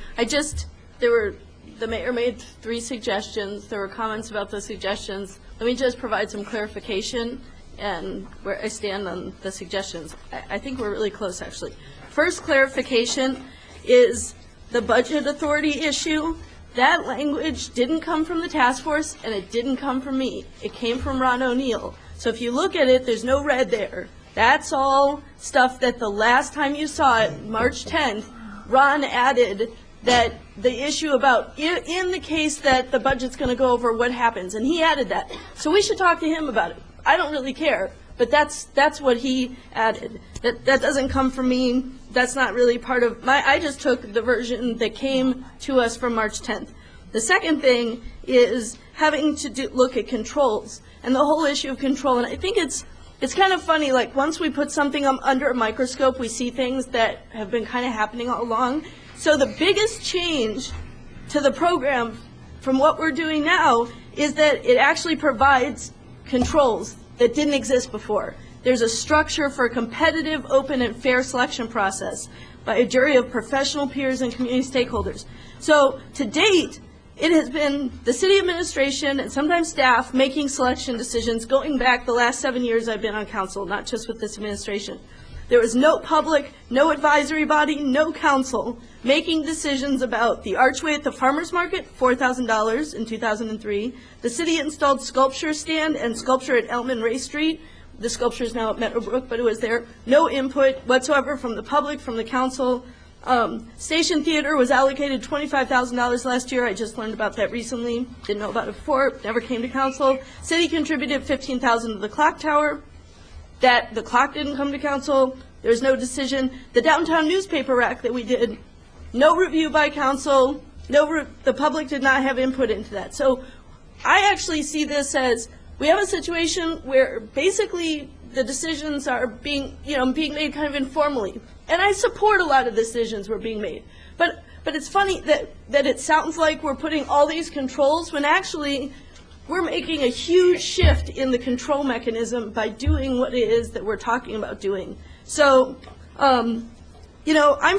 the mayor made 3 suggestions. There were comments about those suggestions. Let me just provide some clarification and where I stand on the suggestions. I think we're really close, actually. First clarification is the budget authority issue. That language didn't come from the task force, and it didn't come from me. It came from Ron O'Neill. So if you look at it, there's no red there. That's all stuff that the last time you saw it, March 10th, Ron added that the issue about in the case that the budget's going to go over, what happens, and he added that. So we should talk to him about it. I don't really care, but that's what he added. That doesn't come from me. That's not really part of I just took the version that came to us from March 10th. The second thing is having to look at controls and the whole issue of control. And I think it's kind of funny, like once we put something under a microscope, we see things that have been kind of happening all along. So the biggest change to the program from what we're doing now is that it actually provides controls that didn't exist before. There's a structure for a competitive, open, and fair selection process by a jury of professional peers and community stakeholders. So to date, it has been the city administration and sometimes staff making selection decisions going back the last 7 years I've been on council, not just with this administration. There was no public, no advisory body, no council making decisions about the archway at the farmers market, $4,000 in 2003. The city installed sculpture stand and sculpture at Elm and Ray Street. The sculpture is now at Meadowbrook, but it was there. No input whatsoever from the public, from the council. Station Theater was allocated $25,000 last year. I just learned about that recently. Didn't know about it before. Never came to council. City contributed $15,000 to the clock tower. The clock didn't come to council. There's no decision. The downtown newspaper rack that we did, no review by council. The public did not have input into that. So I actually see this as we have a situation where basically the decisions are being made kind of informally. And I support a lot of decisions were being made. But it's funny that it sounds like we're putting all these controls when actually we're making a huge shift in the control mechanism by doing what it is that we're talking about doing. So, I'm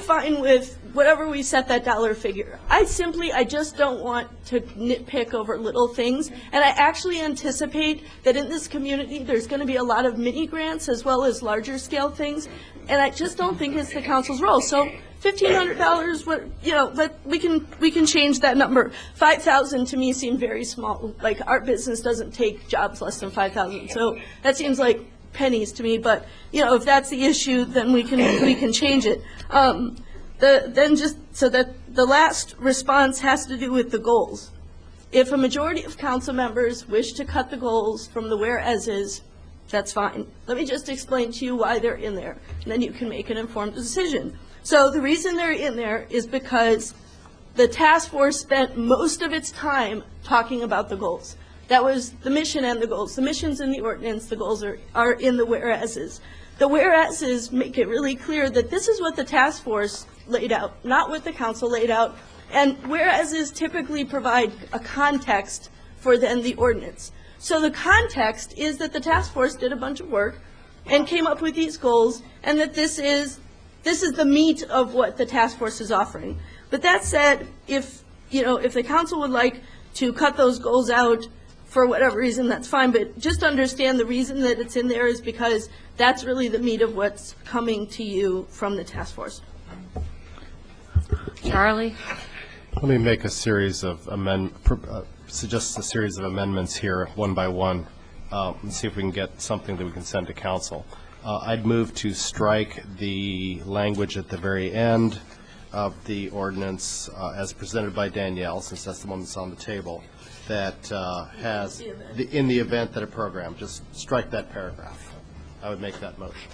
fine with whatever we set that dollar figure. I just don't want to nitpick over little things. And I actually anticipate that in this community, there's going to be a lot of mini grants as well as larger scale things. And I just don't think it's the council's role. So $1,500, but we can change that number. $5,000 to me seemed very small. Like our business doesn't take jobs less than $5,000. So that seems like pennies to me. But if that's the issue, then we can change it. So that the last response has to do with the goals. If a majority of council members wish to cut the goals from the whereases, that's fine. Let me just explain to you why they're in there, and then you can make an informed decision. So the reason they're in there is because the task force spent most of its time talking about the goals. That was the mission and the goals. The mission's in the ordinance, the goals are in the whereases. The whereases make it really clear that this is what the task force laid out, not what the council laid out. And whereases typically provide a context for then the ordinance. So the context is that the task force did a bunch of work and came up with these goals, and that this is the meat of what the task force is offering. But that said, if the council would like to cut those goals out for whatever reason, that's fine, but just understand the reason that it's in there is because that's really the meat of what's coming to you from the task force. Charlie? Let me make a series of suggest a series of amendments here, one by one, and see if we can get something that we can send to council. I'd move to strike the language at the very end of the ordinance as presented by Danielle, since that's the one that's on the table, that has, in the event that a program, just strike that paragraph. I would make that motion.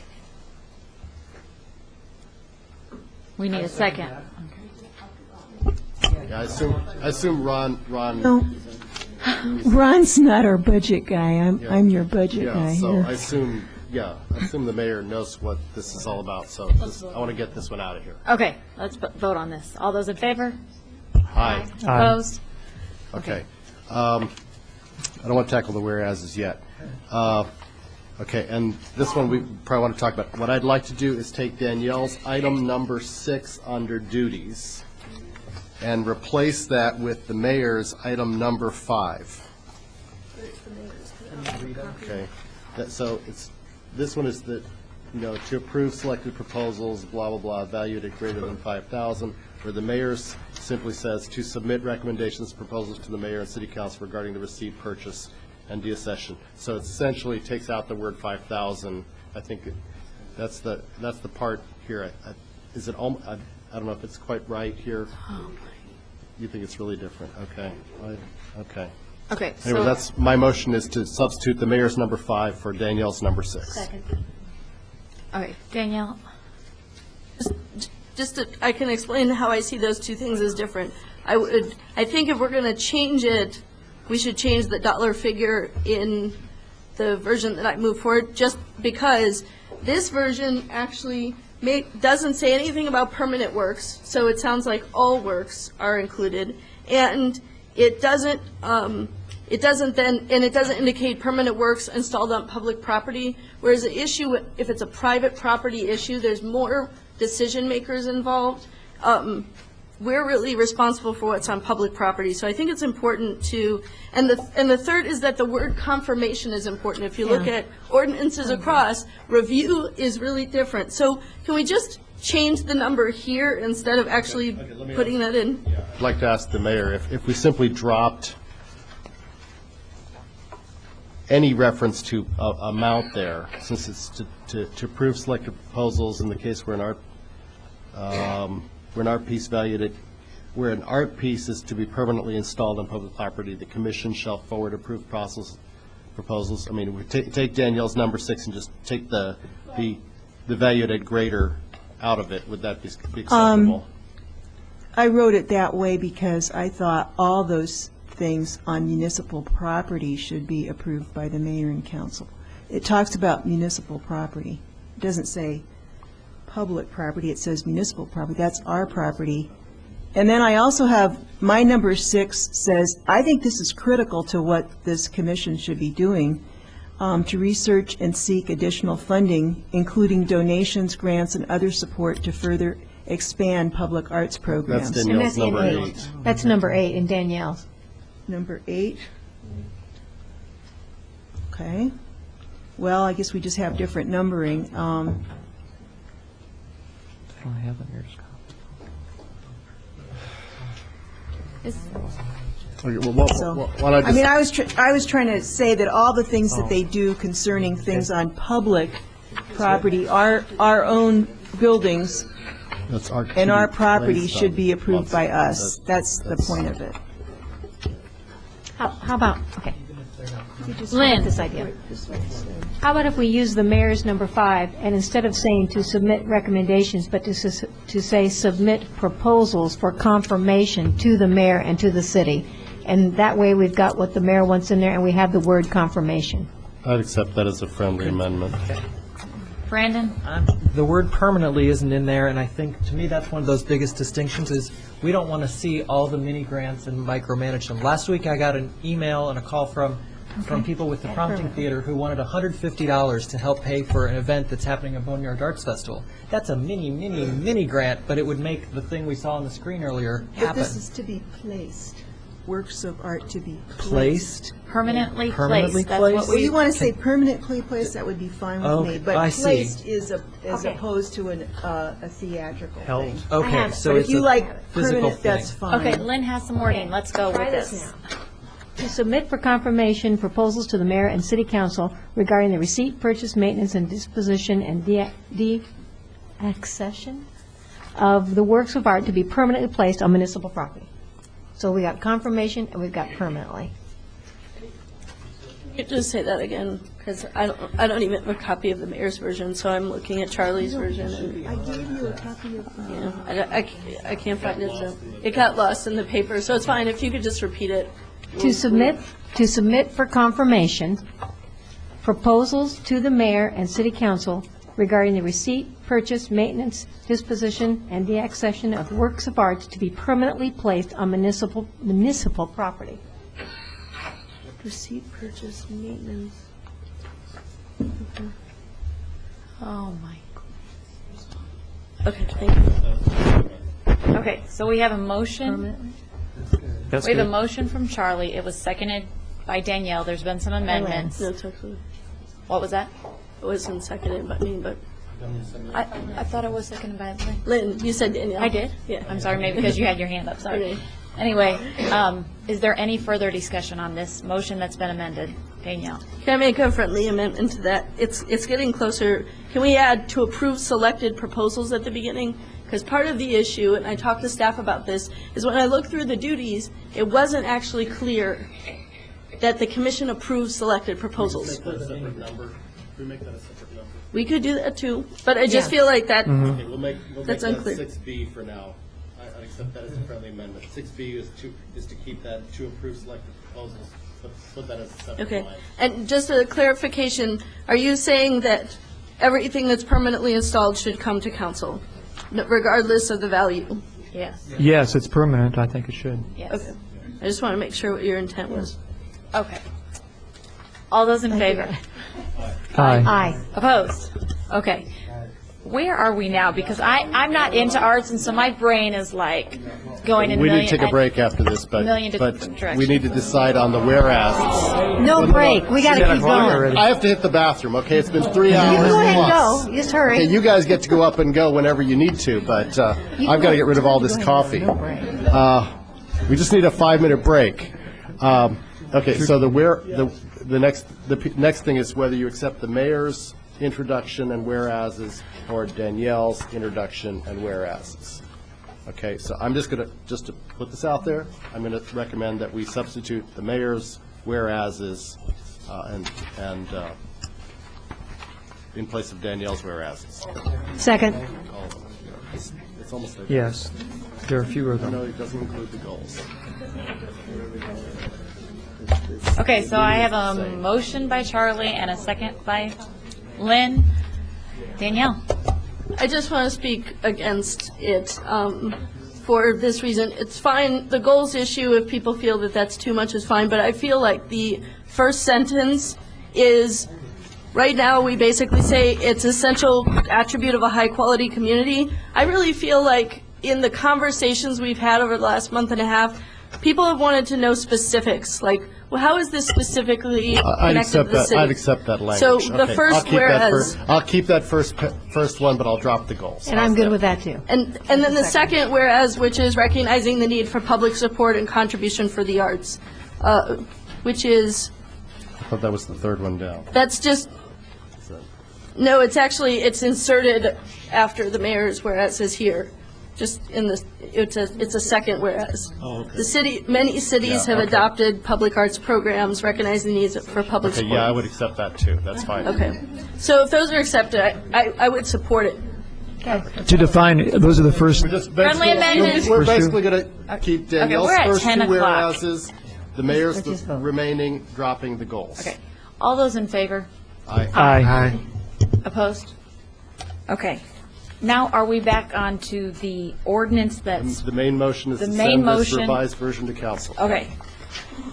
We need a second. Yeah, I assume Ron. No. Ron's not our budget guy. I'm your budget guy. Yeah, so here. I assume the mayor knows what this is all about, so I want to get this one out of here. Okay, let's vote on this. All those in favor? Aye. Opposed? Okay. I don't want to tackle the whereases yet. Okay, and this one we probably want to talk about. What I'd like to do is take Danielle's item number 6 under duties and replace that with the mayor's item number 5. Okay, so this one is the, to approve selected proposals, blah, blah, blah, valued at greater than 5,000, where the mayor's simply says to submit recommendations, proposals to the mayor and city council regarding the receipt, purchase, and deaccession. So it essentially takes out the word 5,000. I think that's the part here. Is it? I don't know if it's quite right here. You think it's really different? Okay. Okay. Okay. Anyway, that's my motion is to substitute the mayor's number 5 for Danielle's number 6. Second. All right, Danielle. I can explain how I see those two things as different. I think if we're going to change it, we should change the dollar figure in the version that I move forward, just because this version actually doesn't say anything about permanent works, so it sounds like all works are included, and it doesn't indicate permanent works installed on public property, whereas the issue, if it's a private property issue, there's more decision makers involved. We're really responsible for what's on public property, so I think it's important to, and the third is that the word confirmation is important. If you look at ordinances across, review is really different. So can we just change the number here instead of actually putting that in? I'd like to ask the mayor if we simply dropped any reference to amount there, since it's to approve selected proposals in the case where an art piece valued at, where an art piece is to be permanently installed on public property, the commission shall forward approved proposals. I mean, we take Danielle's number 6 and just take the valued at greater out of it. Would that be acceptable? I wrote it that way because I thought all those things on municipal property should be approved by the mayor and council. It talks about municipal property. It doesn't say public property, it says municipal property. That's our property. And then I also have, my number 6 says, I think this is critical to what this commission should be doing, to research and seek additional funding, including donations, grants, and other support to further expand public arts programs. That's Danielle's number 8. That's number 8 in Danielle's. Number 8. Okay. Well, I guess we just have different numbering. I don't have the mayor's copy. I was trying to say that all the things that they do concerning things on public property, our own buildings and our property should be approved by us. That's the point of it. How about, okay. Lynn. This idea. How about if we use the mayor's number 5, and instead of saying to submit recommendations, but to say submit proposals for confirmation to the mayor and to the city? And that way we've got what the mayor wants in there, and we have the word confirmation. I'd accept that as a friendly amendment. Brandon? The word permanently isn't in there, and I think, to me, that's one of those biggest distinctions is we don't want to see all the mini grants and micromanage them. Last week I got an email and a call from people with the Prompting Theater who wanted $150 to help pay for an event that's happening at Boneyard Arts Festival. That's a mini grant, but it would make the thing we saw on the screen earlier happen. But this is to be placed. works of art to be Placed? Permanently Permanently placed. That's what placed? Well, we. you want to say permanently placed, that would be fine with Okay, me, but I see. placed is as Okay. opposed to a theatrical thing. Okay, so But it's if you a like physical permanent, that's thing. fine. Okay, Lynn has some wording. Let's go with this. To submit for confirmation proposals to the mayor and city council regarding the receipt, purchase, maintenance, and disposition and de-accession of the works of art to be permanently placed on municipal property. So we got confirmation and we've got permanently. You just say that again, because I don't even have a copy of the mayor's version, so I'm looking at Charlie's version. And, I gave you a copy of yeah, I can't find it, so it got lost in the paper, so it's fine if you could just repeat it. To submit for confirmation proposals to the mayor and city council regarding the receipt, purchase, maintenance, disposition, and deaccession of works of art to be permanently placed on municipal property. Receipt, purchase, maintenance. Oh, my. Okay, thank you. Okay, so we have a motion. That's We have a good. motion from Charlie. It was seconded by Danielle. There's been some amendments. No, it's actually, What was that? it wasn't seconded by me, but I thought it was seconded by Lynn. Lynn, you said Danielle. I did? Yeah. I'm sorry, maybe because you had your hand up, sorry. Okay. Anyway, is there any further discussion on this motion that's been amended? Danielle? Can I make a friendly amendment to that? It's getting closer. Can we add to approve selected proposals at the beginning? Because part of the issue, and I talked to staff about this, is when I looked through the duties, it wasn't actually clear that the commission approves selected proposals. We could do that too, but I just feel like that, Okay, we'll make that's that unclear. 6B for now. I accept that as a friendly amendment. 6B is to keep that to approve selected proposals, but put that as a separate Okay. line. And just a clarification, are you saying that everything that's permanently installed should come to council, regardless of the value? Yes. Yes, it's permanent. I think it should. Yes. Okay. I just want to make sure what your intent was. Okay. All those in favor? Aye. Aye. Opposed? Okay. Where are we now? Because I'm not into arts, and so my brain is like going in a We million. need to take a break after this, million but different directions. we need to decide on the whereas. No break. We got to keep going. I have to hit the bathroom, okay? It's been 3 hours You can go ahead and plus. go. Just hurry. Okay, you guys get to go up and go whenever you need to, but I've got to get rid of all this coffee. We just need a 5-minute break. Okay, so the next thing is whether you accept the mayor's introduction and whereases or Danielle's introduction and whereases. Okay, so I'm just to put this out there, I'm going to recommend that we substitute the mayor's whereases and in place of Danielle's whereases. Second. It's almost like. Yes. There are fewer of No, them. it doesn't include the goals. Okay, so I have a motion by Charlie and a second by Lynn. Danielle? I just want to speak against it for this reason. It's fine, the goals issue, if people feel that that's too much, is fine, but I feel like the first sentence is, right now, we basically say it's essential attribute of a high-quality community. I really feel like in the conversations we've had over the last month and a half, people have wanted to know specifics, like, well, how is this specifically I'd connected to accept the that. city? I'd accept that language. So the Okay, first I'll keep that whereas. I'll keep that first one, but I'll drop the goals. And I'm good with that, too. And then the second whereas, which is recognizing the need for public support and contribution for the arts, which is, I thought that was the third one down. that's just, no, it's inserted after the mayor's whereas is here. Just in the, it's a second whereas. Oh, okay. The city, many cities Yeah, have okay. adopted public arts programs, recognizing the needs for public Okay, support. yeah, I would accept that too. That's fine. Okay. So if those are accepted, I would support it. To define, those are the first, We're just Friendly amendment. We're First two? basically going to keep Danielle's we're at first 10 two o'clock. whereases, the mayor's the remaining, dropping the goals. Okay. All those in favor? aye. Opposed? Okay. Now, are we back on to the ordinance that's, The main motion is The to main send this motion- revised version to council. okay.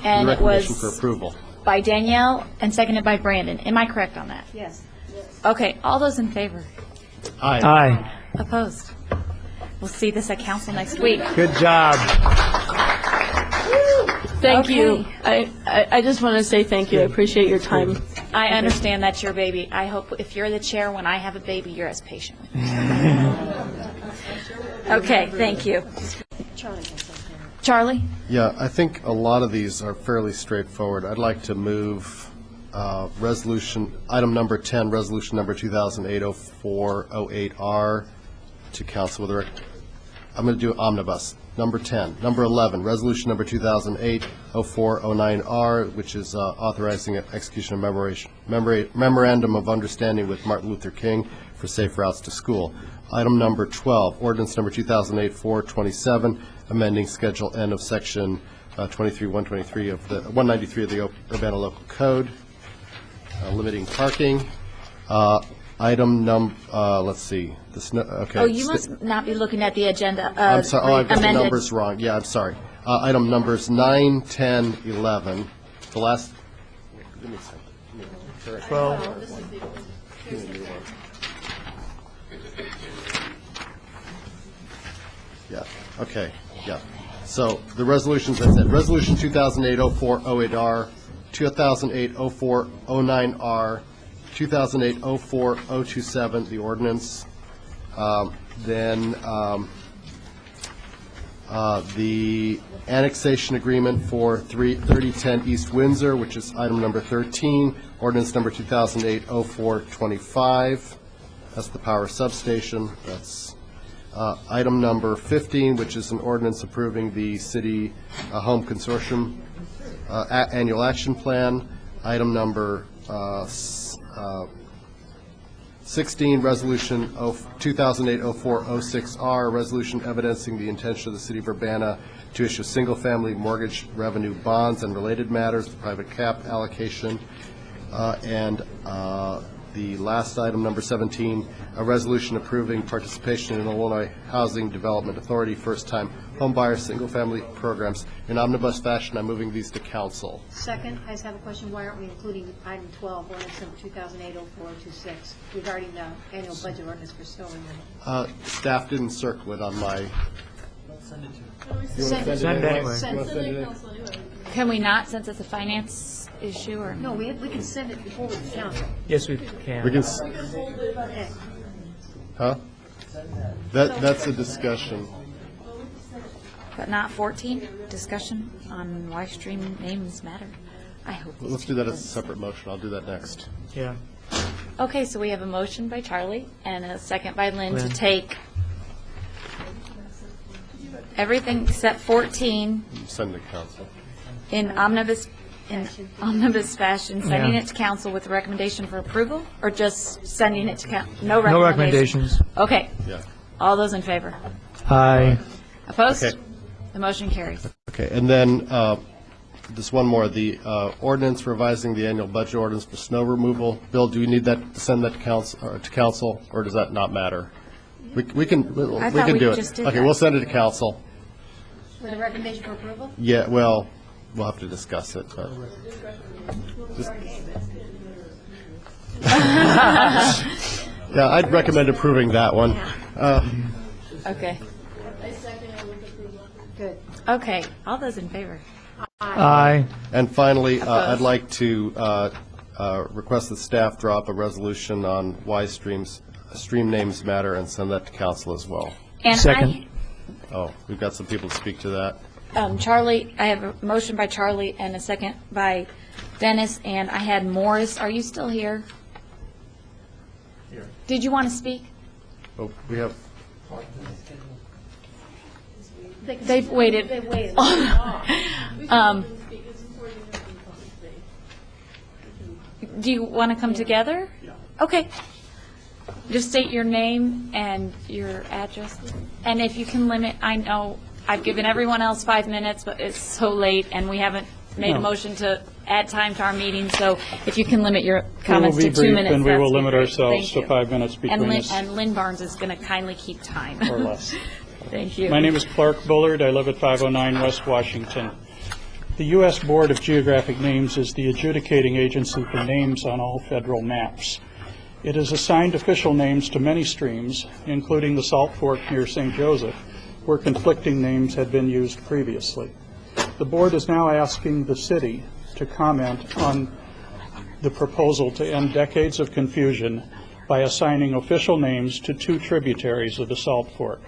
And The it recommendation for was approval. by Danielle and seconded by Brandon. Am I correct on that? Yes. Okay, all those in favor? Aye. Aye. Opposed? We'll see this at council next week. Good job. Thank you. I just want to say thank you. I appreciate your time. I understand that's your baby. I hope if you're the chair when I have a baby, you're as patient with me. Okay, thank you. Charlie? Yeah, I think a lot of these are fairly straightforward. I'd like to move item number 10, resolution number 2008-0408R to council with I'm going to do omnibus. Number 10. Number 11, resolution number 2008-0409R, which is authorizing execution of memorandum of understanding with Martin Luther King for safe routes to school. Item number 12, ordinance number 2008-427, amending Schedule N of Section 193 of the Urbana Local Code, limiting parking. Item let's see. Okay. Oh, you must not be looking at the agenda. I'm sorry. Oh, I've got the amended. numbers wrong. Yeah, I'm sorry. Item numbers 9, 10, 11. The last. Give me a second. 12. Give me a new one. Yeah. Okay. Yeah. So the resolutions I said. Resolution 2008-0408R, 2008-0409R, 2008-04-027, the ordinance. Then the annexation agreement for 3010 East Windsor, which is item number 13, ordinance number 2008-0425. That's the power substation. That's item number 15, which is an ordinance approving the city home consortium annual action plan. Item number 16, resolution 2008-0406R, resolution evidencing the intention of the city of Urbana to issue single-family mortgage revenue bonds and related matters, the private cap allocation, and the last item, number 17, a resolution approving participation in Illinois Housing Development Authority first-time homebuyer single-family programs. In omnibus fashion, I'm moving these to council. Second, I just have a question. Why aren't we including item 12, ordinance number 2008-0426, regarding the annual budget ordinance for snow removal? Staff didn't circle it on my... Send it to Send it anyway. Send it anyway. Can we not, since it's a finance issue, or? No, we can send it before we council. Yes, we can. We can... Okay. Huh? That's a discussion. But not 14, discussion on why stream names matter. I hope. Let's do that as a separate motion. I'll do that next. Yeah. Okay, so we have a motion by Charlie and a second by Lynn to Lynn. take everything except 14 Send it to council. in omnibus fashion, sending Yeah. it to council with a recommendation for approval, or just sending it to council? No No recommendations. recommendations. Okay. Yeah. All those in favor? Aye. Opposed? Okay. The motion carries. Okay, and then just one more, the ordinance revising the annual budget ordinance for snow removal. Bill, do we need that, send that to council, or does that not matter? We can do it. just did Okay, that. we'll send it to council. With a recommendation for approval? Yeah, well, we'll have to discuss it, but. just- Yeah, I'd recommend approving that one. Okay. Good. Okay, all those in favor? Aye. And finally, Opposed? I'd like to request that staff drop a resolution on why stream names matter and send that to council as well. And Second. Oh, we've got some people to speak to that. Charlie, I have a motion by Charlie and a second by Dennis, and I had Morris. Are you still here? Here. Did you want to speak? Oh, we have, They've waited. They've waited. Do you want to come together? Okay. Just state your name and your address. And if you can limit, I know I've given everyone else 5 minutes, but it's so late, and we haven't made a motion to add time to our meeting, so if you can limit your comments to 2 minutes. And we will that's limit great. ourselves Thank to you. 5 minutes between us. And Lynn Barnes is going to kindly keep time. Or less. Thank you. My name is Clark Bullard. I live at 509 West Washington. The U.S. Board of Geographic Names is the adjudicating agency for names on all federal maps. It has assigned official names to many streams, including the Salt Fork near St. Joseph, where conflicting names had been used previously. The board is now asking the city to comment on the proposal to end decades of confusion by assigning official names to 2 tributaries of the Salt Fork.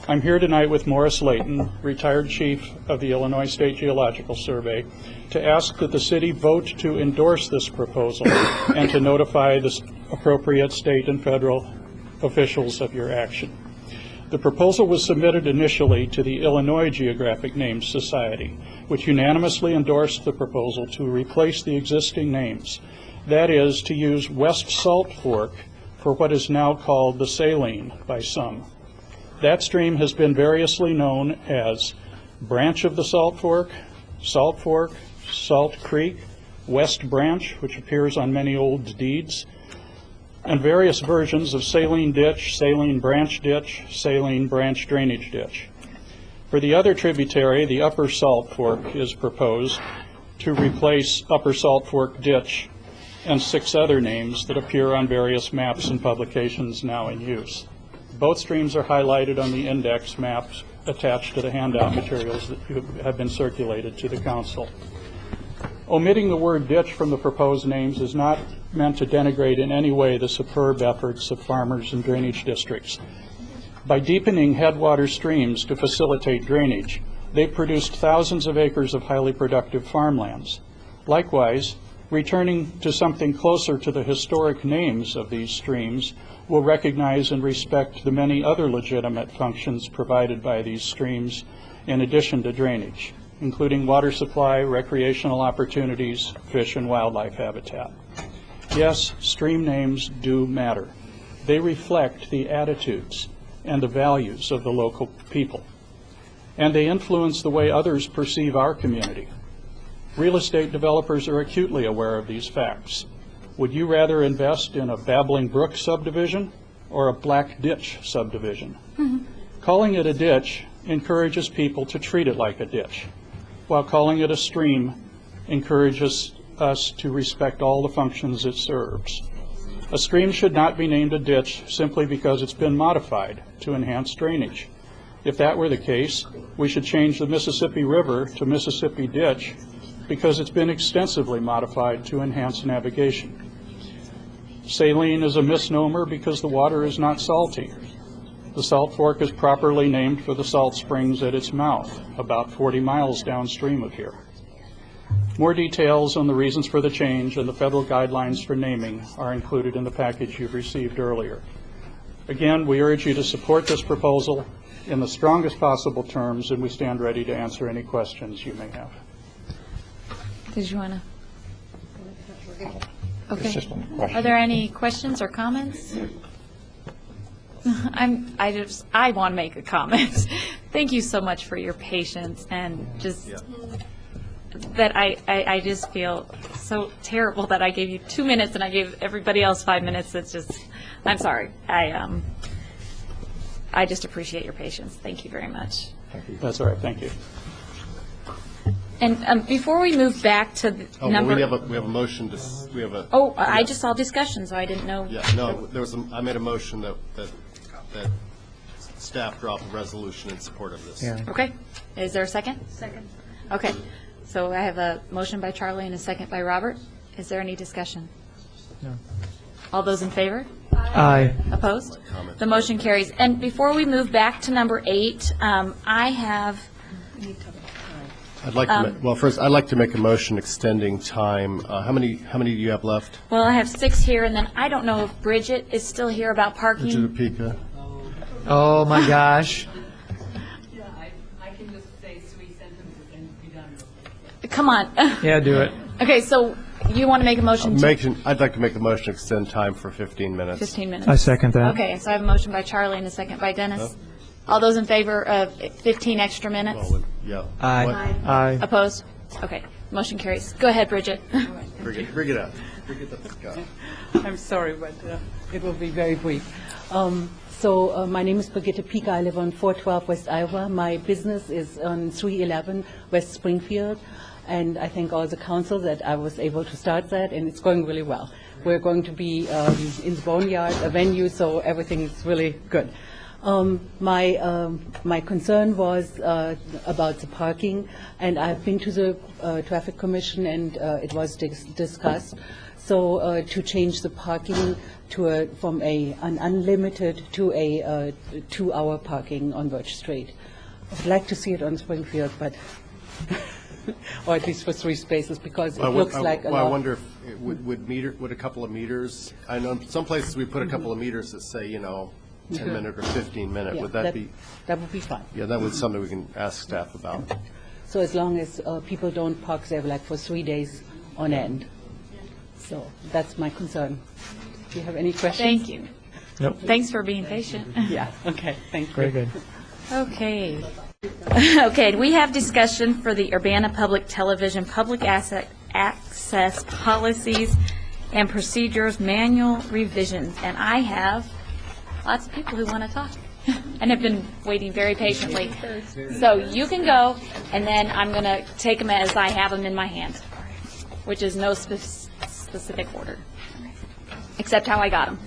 I'm here tonight with Morris Layton, retired chief of the Illinois State Geological Survey, to ask that the city vote to endorse this proposal and to notify the appropriate state and federal officials of your action. The proposal was submitted initially to the Illinois Geographic Names Society, which unanimously endorsed the proposal to replace the existing names. That is, to use West Salt Fork for what is now called the Saline by some. That stream has been variously known as Branch of the Salt Fork, Salt Creek, West Branch, which appears on many old deeds, and various versions of Saline Ditch, Saline Branch Ditch, Saline Branch Drainage Ditch. For the other tributary, the Upper Salt Fork is proposed to replace Upper Salt Fork Ditch and 6 other names that appear on various maps and publications now in use. Both streams are highlighted on the index maps attached to the handout materials that have been circulated to the council. Omitting the word ditch from the proposed names is not meant to denigrate in any way the superb efforts of farmers and drainage districts. By deepening headwater streams to facilitate drainage, they've produced thousands of acres of highly productive farmlands. Likewise, returning to something closer to the historic names of these streams will recognize and respect the many other legitimate functions provided by these streams in addition to drainage, including water supply, recreational opportunities, fish and wildlife habitat. Yes, stream names do matter. They reflect the attitudes and the values of the local people, and they influence the way others perceive our community. Real estate developers are acutely aware of these facts. Would you rather invest in a Babbling Brook subdivision or a Black Ditch subdivision? Calling it a ditch encourages people to treat it like a ditch, while calling it a stream encourages us to respect all the functions it serves. A stream should not be named a ditch simply because it's been modified to enhance drainage. If that were the case, we should change the Mississippi River to Mississippi Ditch because it's been extensively modified to enhance navigation. Saline is a misnomer because the water is not salty. The Salt Fork is properly named for the salt springs at its mouth, about 40 miles downstream of here. More details on the reasons for the change and the federal guidelines for naming are included in the package you've received earlier. Again, we urge you to support this proposal in the strongest possible terms, and we stand ready to answer any questions you may have. Did you want to? Okay. Are there any questions or comments? I want to make a comment. Thank you so much for your patience and just that I just feel so terrible that I gave you 2 minutes and I gave everybody else 5 minutes. It's just, I'm sorry. I just appreciate your patience. Thank you very much. Thank you. That's all right. Thank you. And before we move back to the number... Well, we have a motion to, we have a... Oh, I just saw discussion, so I didn't know... Yeah, no, there was I made a motion that staff drop a resolution in support of this. Yeah. Okay. Is there a second? Second. Okay. So I have a motion by Charlie and a second by Robert. Is there any discussion? No. All those in favor? Aye. Opposed? The motion carries. And before we move back to number 8, I have... I'd like to well, first, I'd like to make a motion extending time. How many do you have left? Well, I have 6 here, and then I don't know if Bridget is still here about parking. Bridget Apika. Oh, my gosh. Yeah, I can just say 3 sentences and be done. Come on. Yeah, do it. Okay, so you want to make a motion I'd like to make the motion to extend time for 15 minutes. 15 minutes. I second that. Okay, so I have a motion by Charlie and a second by Dennis. All those in favor of 15 extra minutes? Yeah. Aye. Aye. Opposed? Okay, motion carries. Go ahead, Bridget. Bring it up. Bring it up. I'm sorry, but it will be very brief. My name is Brigitte Pika. I live on 412 West Iowa. My business is on 311 West Springfield, and I thank all the council that I was able to start that, and it's going really well. We're going to be in the Boneyard, a venue, so everything is really good. My concern was about the parking, and I've been to the Traffic Commission, and it was discussed. So to change the parking to from an unlimited to a 2-hour parking on Birch Street. I'd like to see it on Springfield, but or at least for 3 spaces, because it looks like a lot. I wonder if would a couple of meters? I know some places we put a couple of meters that say 10-minute or 15-minute. Yeah, Would that be? That would be fine. Yeah, that was something we can ask staff about. So as long as people don't park there like for 3 days on end. So that's my concern. Do you have any questions? Thank you. Nope. Thanks for being patient. Yeah, okay, thank you. Very good. Okay. Okay, we have discussion for the Urbana Public Television Public Access Policies and Procedures Manual Revisions. And I have lots of people who want to talk and have been waiting very patiently. So you can go, and then I'm going to take them as I have them in my hand, which is no specific order, except how I got them.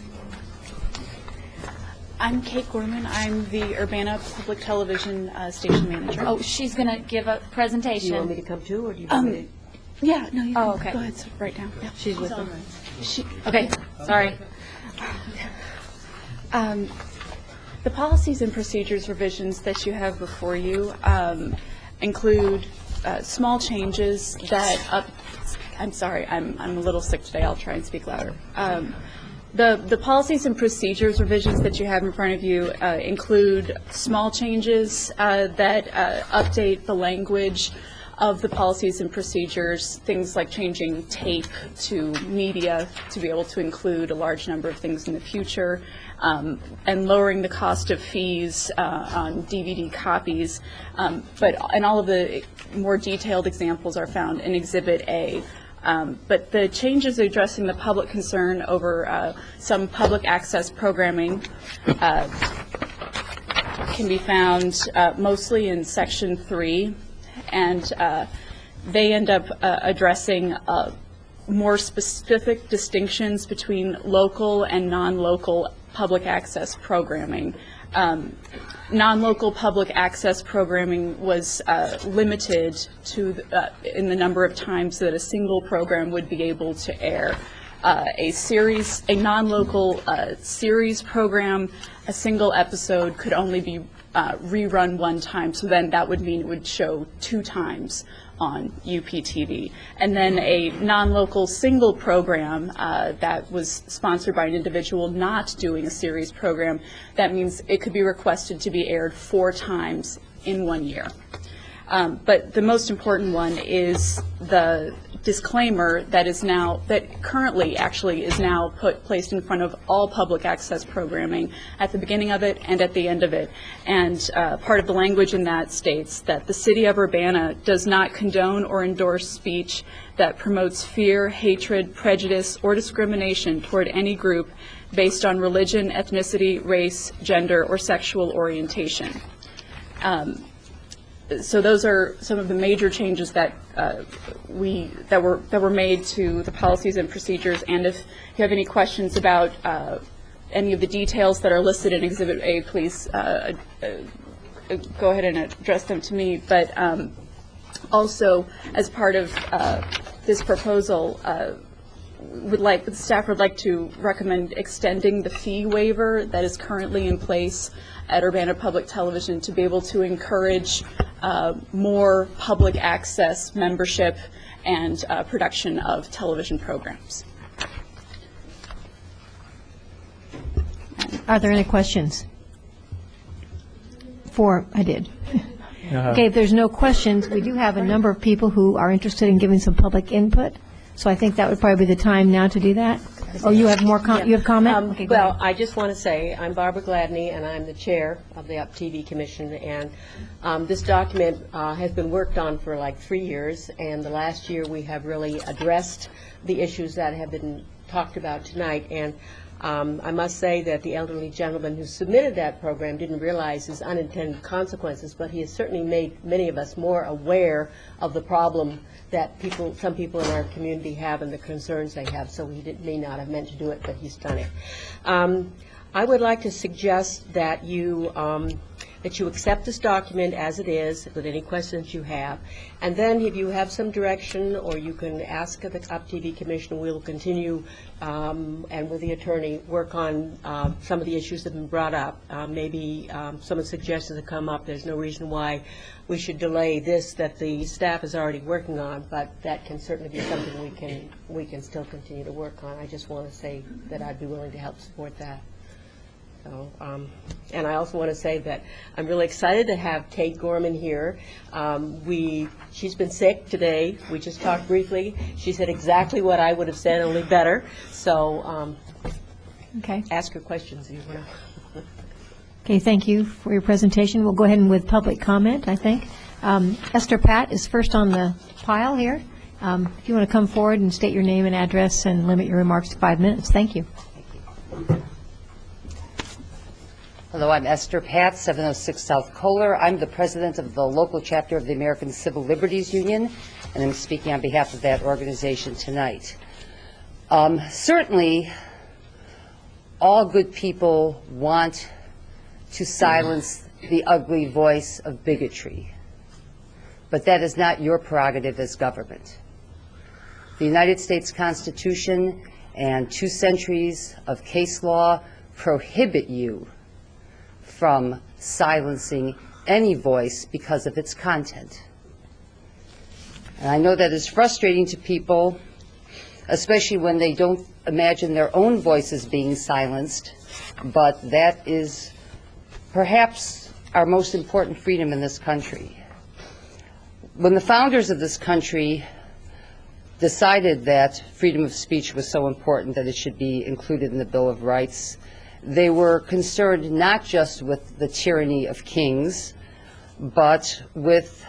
I'm Kate Gorman. I'm the Urbana Public Television station manager. Oh, she's going to give a presentation. Do you want me to come too, or do you want me to? Yeah, no, you can. Oh, okay. Go ahead, sit right down. Yeah. She's with them. Okay, sorry. The policies and procedures revisions that you have before you include small changes that I'm sorry, I'm a little sick today. I'll try and speak louder. The policies and procedures revisions that you have in front of you include small changes that update the language of the policies and procedures, things like changing tape to media to be able to include a large number of things in the future, and lowering the cost of fees on DVD copies. And all of the more detailed examples are found in Exhibit A. But the changes addressing the public concern over some public access programming can be found mostly in Section 3, and they end up addressing more specific distinctions between local and non-local public access programming. Non-local public access programming was limited to in the number of times that a single program would be able to air. A non-local series program, a single episode could only be rerun one time, so then that would mean it would show 2 times on UPTV. And then a non-local single program that was sponsored by an individual not doing a series program, that means it could be requested to be aired 4 times in 1 year. But the most important one is the disclaimer that currently actually is now placed in front of all public access programming at the beginning of it and at the end of it. And part of the language in that states that the City of Urbana does not condone or endorse speech that promotes fear, hatred, prejudice, or discrimination toward any group based on religion, ethnicity, race, gender, or sexual orientation. So those are some of the major changes that were made to the policies and procedures. And if you have any questions about any of the details that are listed in Exhibit A, please go ahead and address them to me. But also, as part of this proposal, the staff would like to recommend extending the fee waiver that is currently in place at Urbana Public Television to be able to encourage more public access membership and production of television programs. Are there any questions? I did. Okay, if there's no questions, we do have a number of people who are interested in giving some public input, so I think that would probably be the time now to do that. Oh, you have more you have comment? Okay, go well, ahead. I just want to say I'm Barbara Gladney, and I'm the chair of the UP TV Commission. And this document has been worked on for like 3 years, and the last year we have really addressed the issues that have been talked about tonight. And I must say that the elderly gentleman who submitted that program didn't realize his unintended consequences, but he has certainly made many of us more aware of the problem that some people in our community have and the concerns they have. So he may not have meant to do it, but he's done it. I would like to suggest that you accept this document as it is, with any questions you have. And then if you have some direction, or you can ask the UpTV Commission, we'll continue, and with the attorney, work on some of the issues that have been brought up. Maybe some of the suggestions that come up, there's no reason why we should delay this that the staff is already working on, but that can certainly be something we can still continue to work on. I just want to say that I'd be willing to help support that. So, and I also want to say that I'm really excited to have Kate Gorman here. She's been sick today. We just talked briefly. She said exactly what I would have said, only better. So Okay. ask her questions if you want. Okay, thank you for your presentation. We'll go ahead and with public comment, I think. Esther Pat is first on the pile here. If you want to come forward and state your name and address and limit your remarks to 5 minutes. Thank you. Hello, I'm Esther Pat, 706 South Kohler. I'm the president of the local chapter of the American Civil Liberties Union, and I'm speaking on behalf of that organization tonight. Certainly, all good people want to silence the ugly voice of bigotry, but that is not your prerogative as government. The United States Constitution and 2 centuries of case law prohibit you from silencing any voice because of its content. And I know that is frustrating to people, especially when they don't imagine their own voices being silenced, but that is perhaps our most important freedom in this country. When the founders of this country decided that freedom of speech was so important that it should be included in the Bill of Rights, they were concerned not just with the tyranny of kings, but with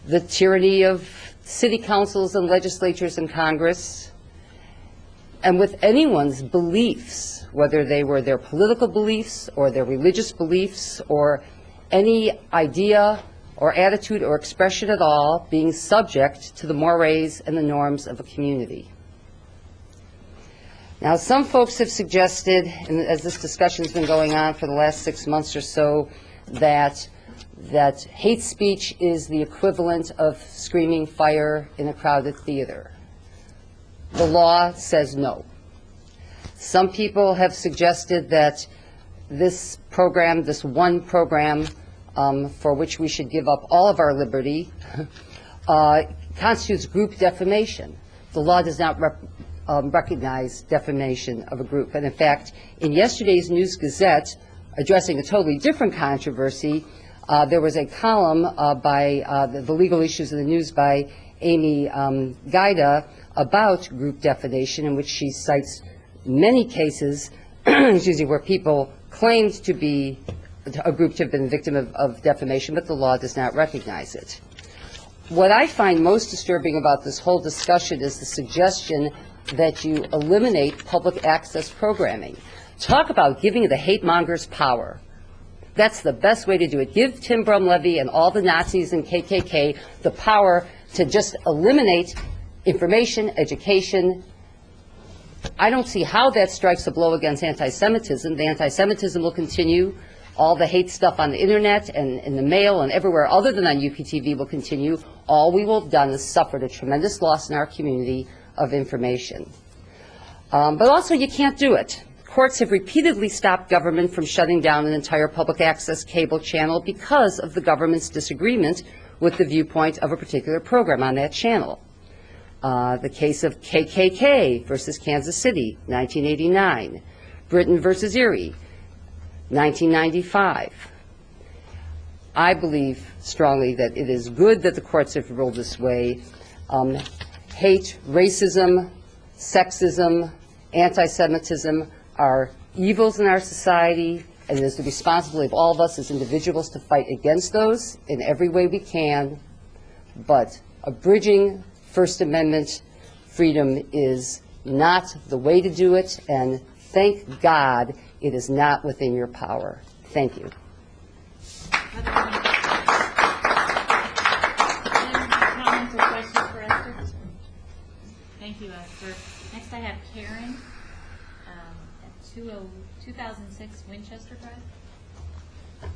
the tyranny of city councils and legislatures and Congress, and with anyone's beliefs, whether they were their political beliefs or their religious beliefs or any idea or attitude or expression at all being subject to the mores and the norms of a community. Now, some folks have suggested, and as this discussion has been going on for the last 6 months or so, that hate speech is the equivalent of screaming fire in a crowded theater. The law says no. Some people have suggested that this program, this one program, for which we should give up all of our liberty, constitutes group defamation. The law does not recognize defamation of a group. And in fact, in yesterday's News Gazette, addressing a totally different controversy, there was a column by the legal issues of the news by Amy Gaida about group defamation, in which she cites many cases where people claimed to be a group to have been a victim of defamation, but the law does not recognize it. What I find most disturbing about this whole discussion is the suggestion that you eliminate public access programming. Talk about giving the hate mongers power. That's the best way to do it. Give Tim Brumlevy and all the Nazis and KKK the power to just eliminate information, education. I don't see how that strikes a blow against anti-Semitism. The anti-Semitism will continue. All the hate stuff on the internet and in the mail and everywhere other than on UPTV will continue. All we will have done is suffered a tremendous loss in our community of information. But also, you can't do it. Courts have repeatedly stopped government from shutting down an entire public access cable channel because of the government's disagreement with the viewpoint of a particular program on that channel. The case of KKK versus Kansas City, 1989. Britain versus Erie, 1995. I believe strongly that it is good that the courts have ruled this way. Hate, racism, sexism, anti-Semitism are evils in our society, and it is the responsibility of all of us as individuals to fight against those in every way we can. But abridging First Amendment freedom is not the way to do it, and thank God it is not within your power. Thank you. Comments or questions for Esther? Thank you, Esther. Next I have Karen at 2006 Winchester Drive.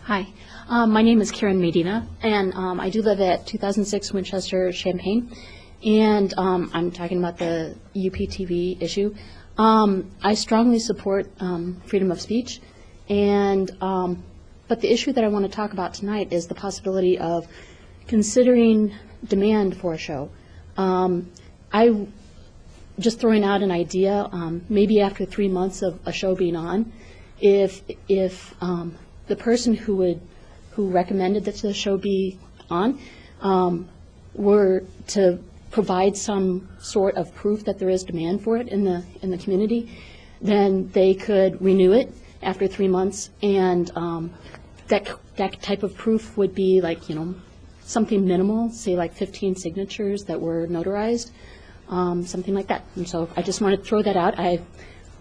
Hi, my name is Karen Medina, and I do live at 2006 Winchester Champaign, and I'm talking about the UPTV issue. I strongly support freedom of speech, and but the issue that I want to talk about tonight is the possibility of considering demand for a show. I just throwing out an idea, maybe after 3 months of a show being on, if the person who recommended that the show be on were to provide some sort of proof that there is demand for it in the community, then they could renew it after 3 months, and that type of proof would be like, something minimal, say like 15 signatures that were notarized, something like that. And so I just want to throw that out. I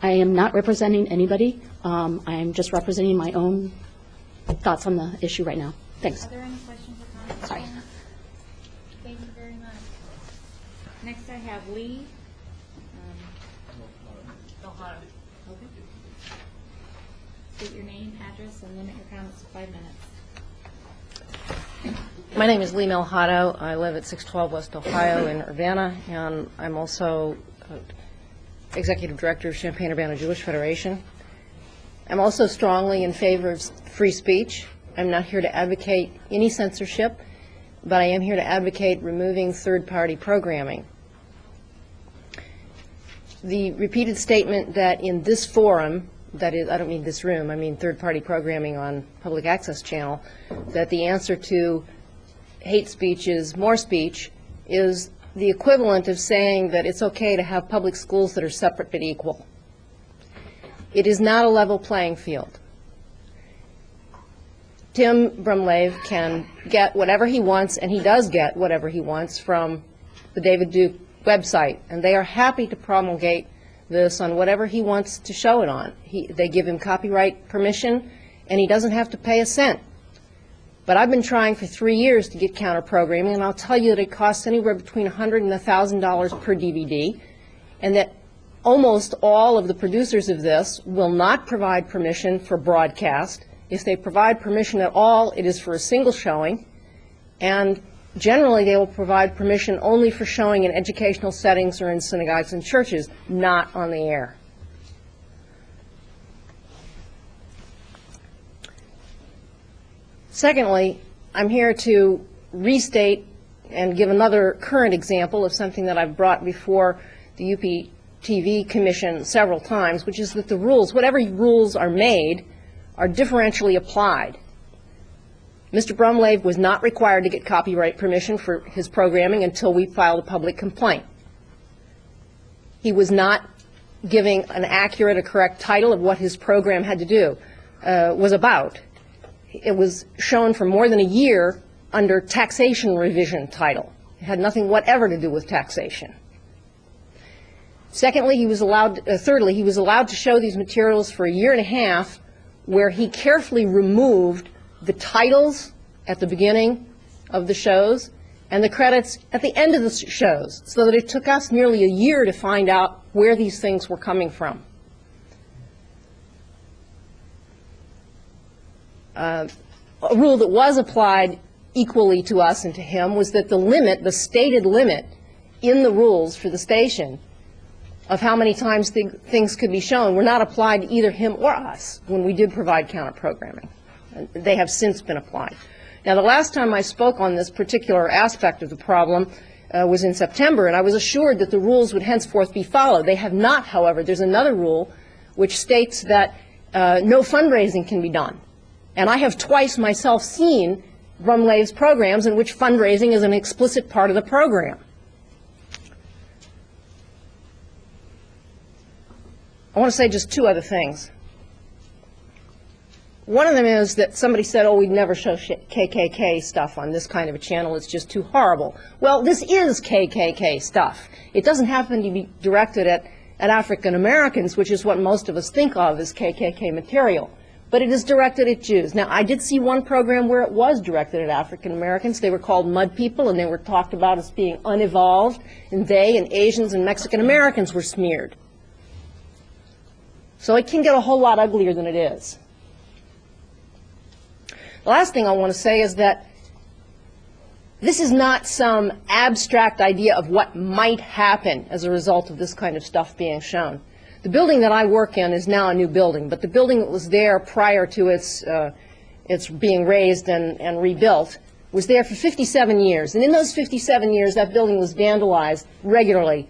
am not representing anybody. I'm just representing my own thoughts on the issue right now. Thanks. Are there any questions or comments? Sorry. Thank you very much. Next I have Lee. Okay. State your name, address, and limit your comments to 5 minutes. My name is Lee Melhado. I live at 612 West Ohio in Urbana, and I'm also Executive Director of Champaign-Urbana Jewish Federation. I'm also strongly in favor of free speech. I'm not here to advocate any censorship, but I am here to advocate removing third-party programming. The repeated statement that in this forum, that is, I don't mean this room, I mean third-party programming on public access channel, that the answer to hate speech is more speech, is the equivalent of saying that it's okay to have public schools that are separate but equal. It is not a level playing field. Tim Brumleve can get whatever he wants, and he does get whatever he wants from the David Duke website, and they are happy to promulgate this on whatever he wants to show it on. They give him copyright permission, and he doesn't have to pay a cent. But I've been trying for 3 years to get counter-programming, and I'll tell you that it costs anywhere between $100 and $1,000 per DVD, and that almost all of the producers of this will not provide permission for broadcast. If they provide permission at all, it is for a single showing, and generally they will provide permission only for showing in educational settings or in synagogues and churches, not on the air. Secondly, I'm here to restate and give another current example of something that I've brought before the UPTV Commission several times, which is that the rules, whatever rules are made, are differentially applied. Mr. Brumleve was not required to get copyright permission for his programming until we filed a public complaint. He was not giving an accurate or correct title of what his program had to do, was about. It was shown for more than a year under taxation revision title. It had nothing whatever to do with taxation. Secondly, thirdly, he was allowed to show these materials for a year and a half, where he carefully removed the titles at the beginning of the shows and the credits at the end of the shows, so that it took us nearly a year to find out where these things were coming from. A rule that was applied equally to us and to him was that the limit, the stated limit in the rules for the station of how many times things could be shown were not applied to either him or us when we did provide counter-programming. They have since been applied. Now, the last time I spoke on this particular aspect of the problem was in September, and I was assured that the rules would henceforth be followed. They have not, however. There's another rule which states that no fundraising can be done. And I have twice myself seen Brumleve's programs in which fundraising is an explicit part of the program. I want to say just two other things. One of them is that somebody said, oh, we'd never show KKK stuff on this kind of a channel. It's just too horrible. Well, this is KKK stuff. It doesn't happen to be directed at African Americans, which is what most of us think of as KKK material. But it is directed at Jews. Now, I did see one program where it was directed at African Americans. They were called Mud People, and they were talked about as being unevolved, and they and Asians and Mexican Americans were smeared. So it can get a whole lot uglier than it is. The last thing I want to say is that this is not some abstract idea of what might happen as a result of this kind of stuff being shown. The building that I work in is now a new building, but the building that was there prior to its being raised and rebuilt was there for 57 years. And in those 57 years, that building was vandalized regularly,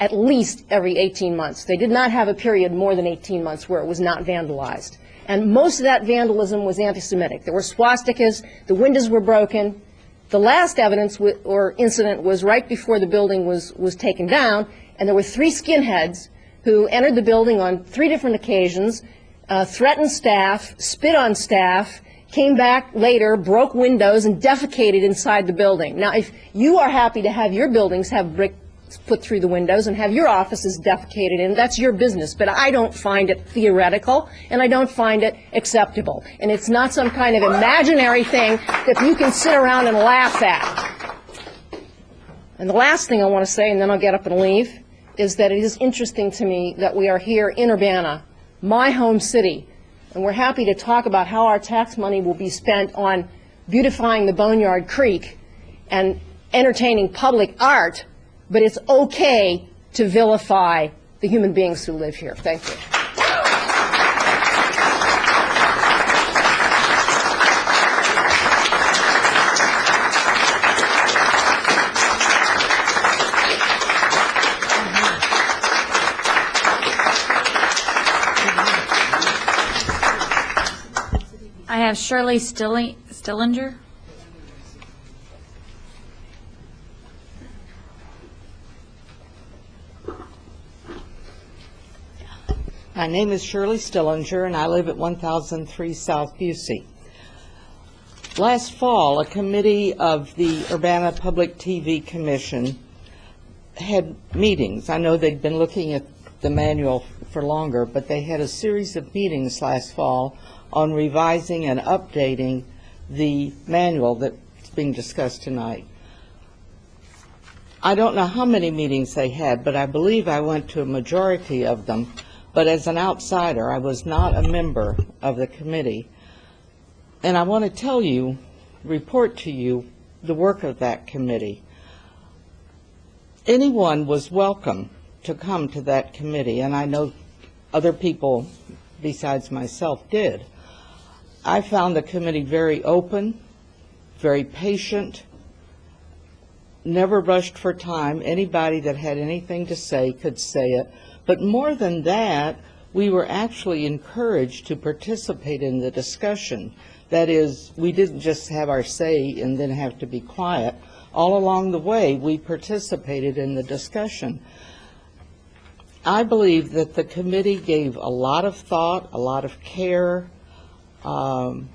at least every 18 months. They did not have a period more than 18 months where it was not vandalized. And most of that vandalism was anti-Semitic. There were swastikas, the windows were broken. The last evidence or incident was right before the building was taken down, and there were 3 skinheads who entered the building on 3 different occasions, threatened staff, spit on staff, came back later, broke windows, and defecated inside the building. Now, if you are happy to have your buildings have bricks put through the windows and have your offices defecated in, that's your business. But I don't find it theoretical, and I don't find it acceptable. And it's not some kind of imaginary thing that you can sit around and laugh at. And the last thing I want to say, and then I'll get up and leave, is that it is interesting to me that we are here in Urbana, my home city, and we're happy to talk about how our tax money will be spent on beautifying the Boneyard Creek and entertaining public art, but it's okay to vilify the human beings who live here. Thank you. I have Shirley Stillinger. My name is Shirley Stillinger, and I live at 1003 South Busey. Last fall, a committee of the Urbana Public TV Commission had meetings. I know they'd been looking at the manual for longer, but they had a series of meetings last fall on revising and updating the manual that's being discussed tonight. I don't know how many meetings they had, but I believe I went to a majority of them. But as an outsider, I was not a member of the committee. And I want to tell you, report to you, the work of that committee. Anyone was welcome to come to that committee, and I know other people besides myself did. I found the committee very open, very patient, never rushed for time. Anybody that had anything to say could say it. But more than that, we were actually encouraged to participate in the discussion. That is, we didn't just have our say and then have to be quiet. All along the way, we participated in the discussion. I believe that the committee gave a lot of thought, a lot of care to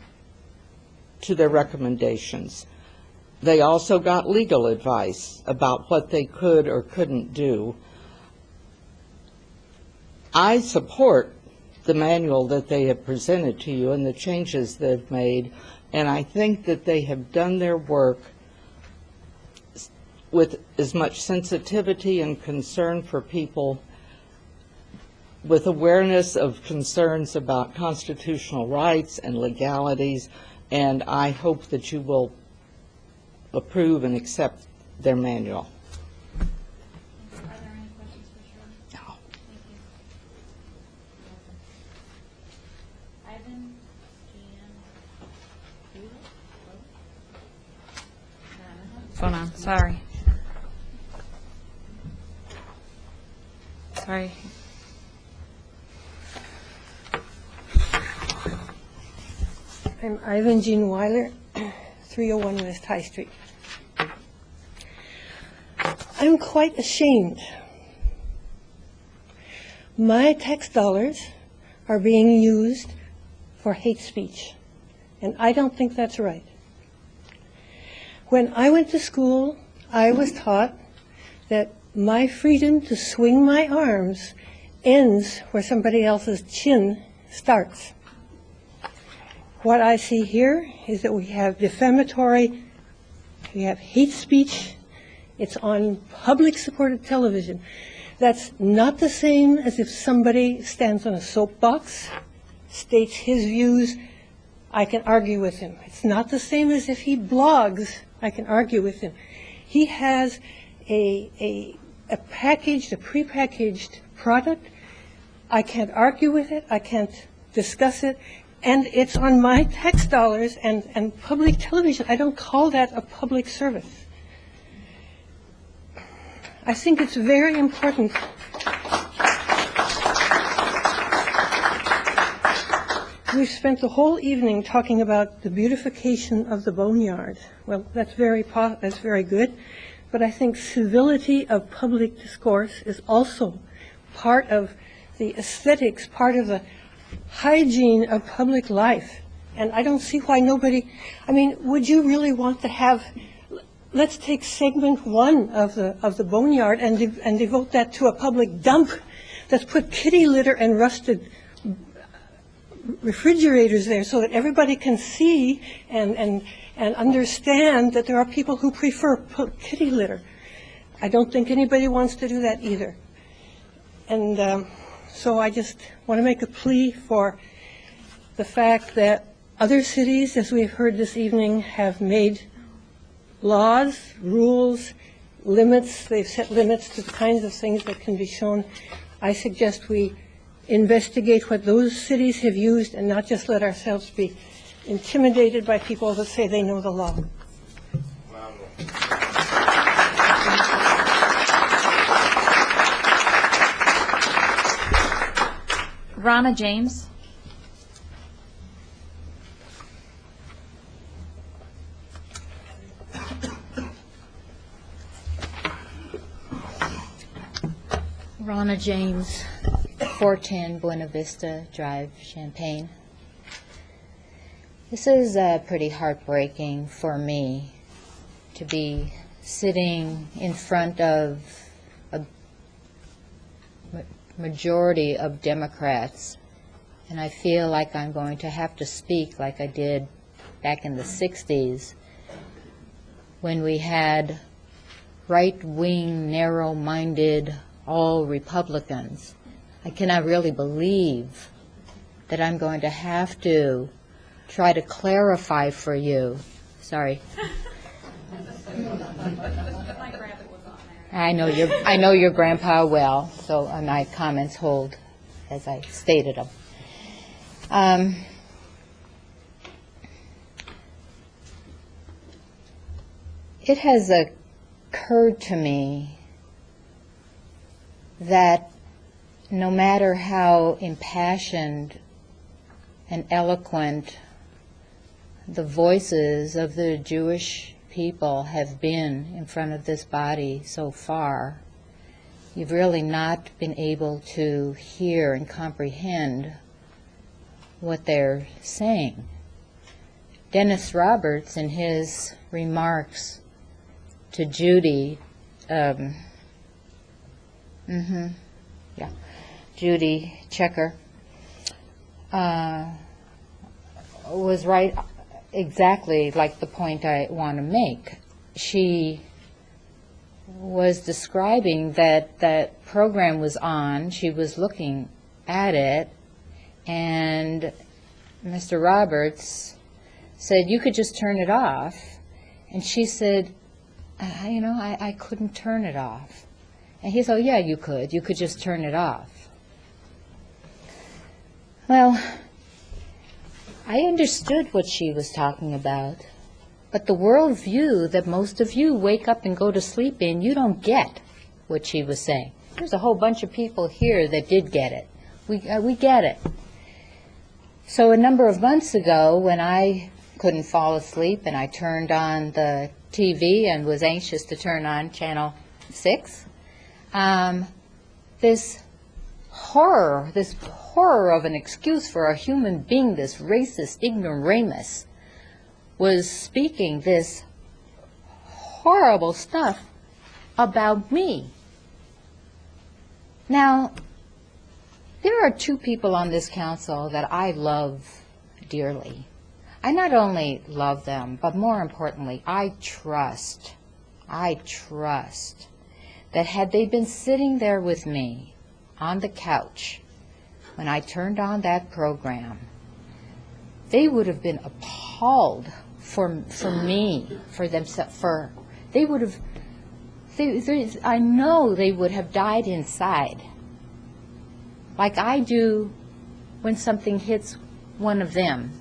their recommendations. They also got legal advice about what they could or couldn't do. I support the manual that they have presented to you and the changes they've made, and I think that they have done their work with as much sensitivity and concern for people, with awareness of concerns about constitutional rights and legalities, and I hope that you will approve and accept their manual. Hold on, sorry. Sorry. I'm Ivan Jean Weiler, 301 West High Street. I'm quite ashamed. My tax dollars are being used for hate speech, and I don't think that's right. When I went to school, I was taught that my freedom to swing my arms ends where somebody else's chin starts. What I see here is that we have defamatory, we have hate speech. It's on public supported television. That's not the same as if somebody stands on a soapbox, states his views, I can argue with him. It's not the same as if he blogs, I can argue with him. He has a packaged, a prepackaged product. I can't argue with it, I can't discuss it, and it's on my tax dollars and public television. I don't call that a public service. I think it's very important. We've spent the whole evening talking about the beautification of the boneyard. Well, that's very good, but I think civility of public discourse is also part of the aesthetics, part of the hygiene of public life. And I don't see why nobody, I mean, would you really want to have, let's take segment 1 of the boneyard and devote that to a public dump that's put kitty litter and rusted refrigerators there so that everybody can see and understand that there are people who prefer kitty litter. I don't think anybody wants to do that either. And so I just want to make a plea for the fact that other cities, as we've heard this evening, have made laws, rules, limits. They've set limits to the kinds of things that can be shown. I suggest we investigate what those cities have used and not just let ourselves be intimidated by people that say they know the law. Ronna James. Ronna James, 410 Buena Vista Drive, Champaign. This is pretty heartbreaking for me to be sitting in front of a majority of Democrats, and I feel like I'm going to have to speak like I did back in the 60s when we had right-wing, narrow-minded, all Republicans. I cannot really believe that I'm going to have to try to clarify for you. Sorry. I know your grandpa well, so my comments hold as I stated them. It has occurred to me that no matter how impassioned and eloquent the voices of the Jewish people have been in front of this body so far, you've really not been able to hear and comprehend what they're saying. Dennis Roberts, in his remarks to Judy, Judy Checker, was right exactly like the point I want to make. She was describing that program was on, she was looking at it, and Mr. Roberts said, "You could just turn it off." And she said, I couldn't turn it off. And he said, "Oh, yeah, you could just turn it off." Well, I understood what she was talking about, but the worldview that most of you wake up and go to sleep in, you don't get what she was saying. There's a whole bunch of people here that did get it. We get it. So a number of months ago, when I couldn't fall asleep and I turned on the TV and was anxious to turn on Channel 6, this horror of an excuse for a human being, this racist ignoramus, was speaking this horrible stuff about me. Now, there are two people on this council that I love dearly. I not only love them, but more importantly, I trust that had they been sitting there with me on the couch when I turned on that program, they would have been appalled for me, for themselves, they would have, I know they would have died inside, like I do when something hits one of them.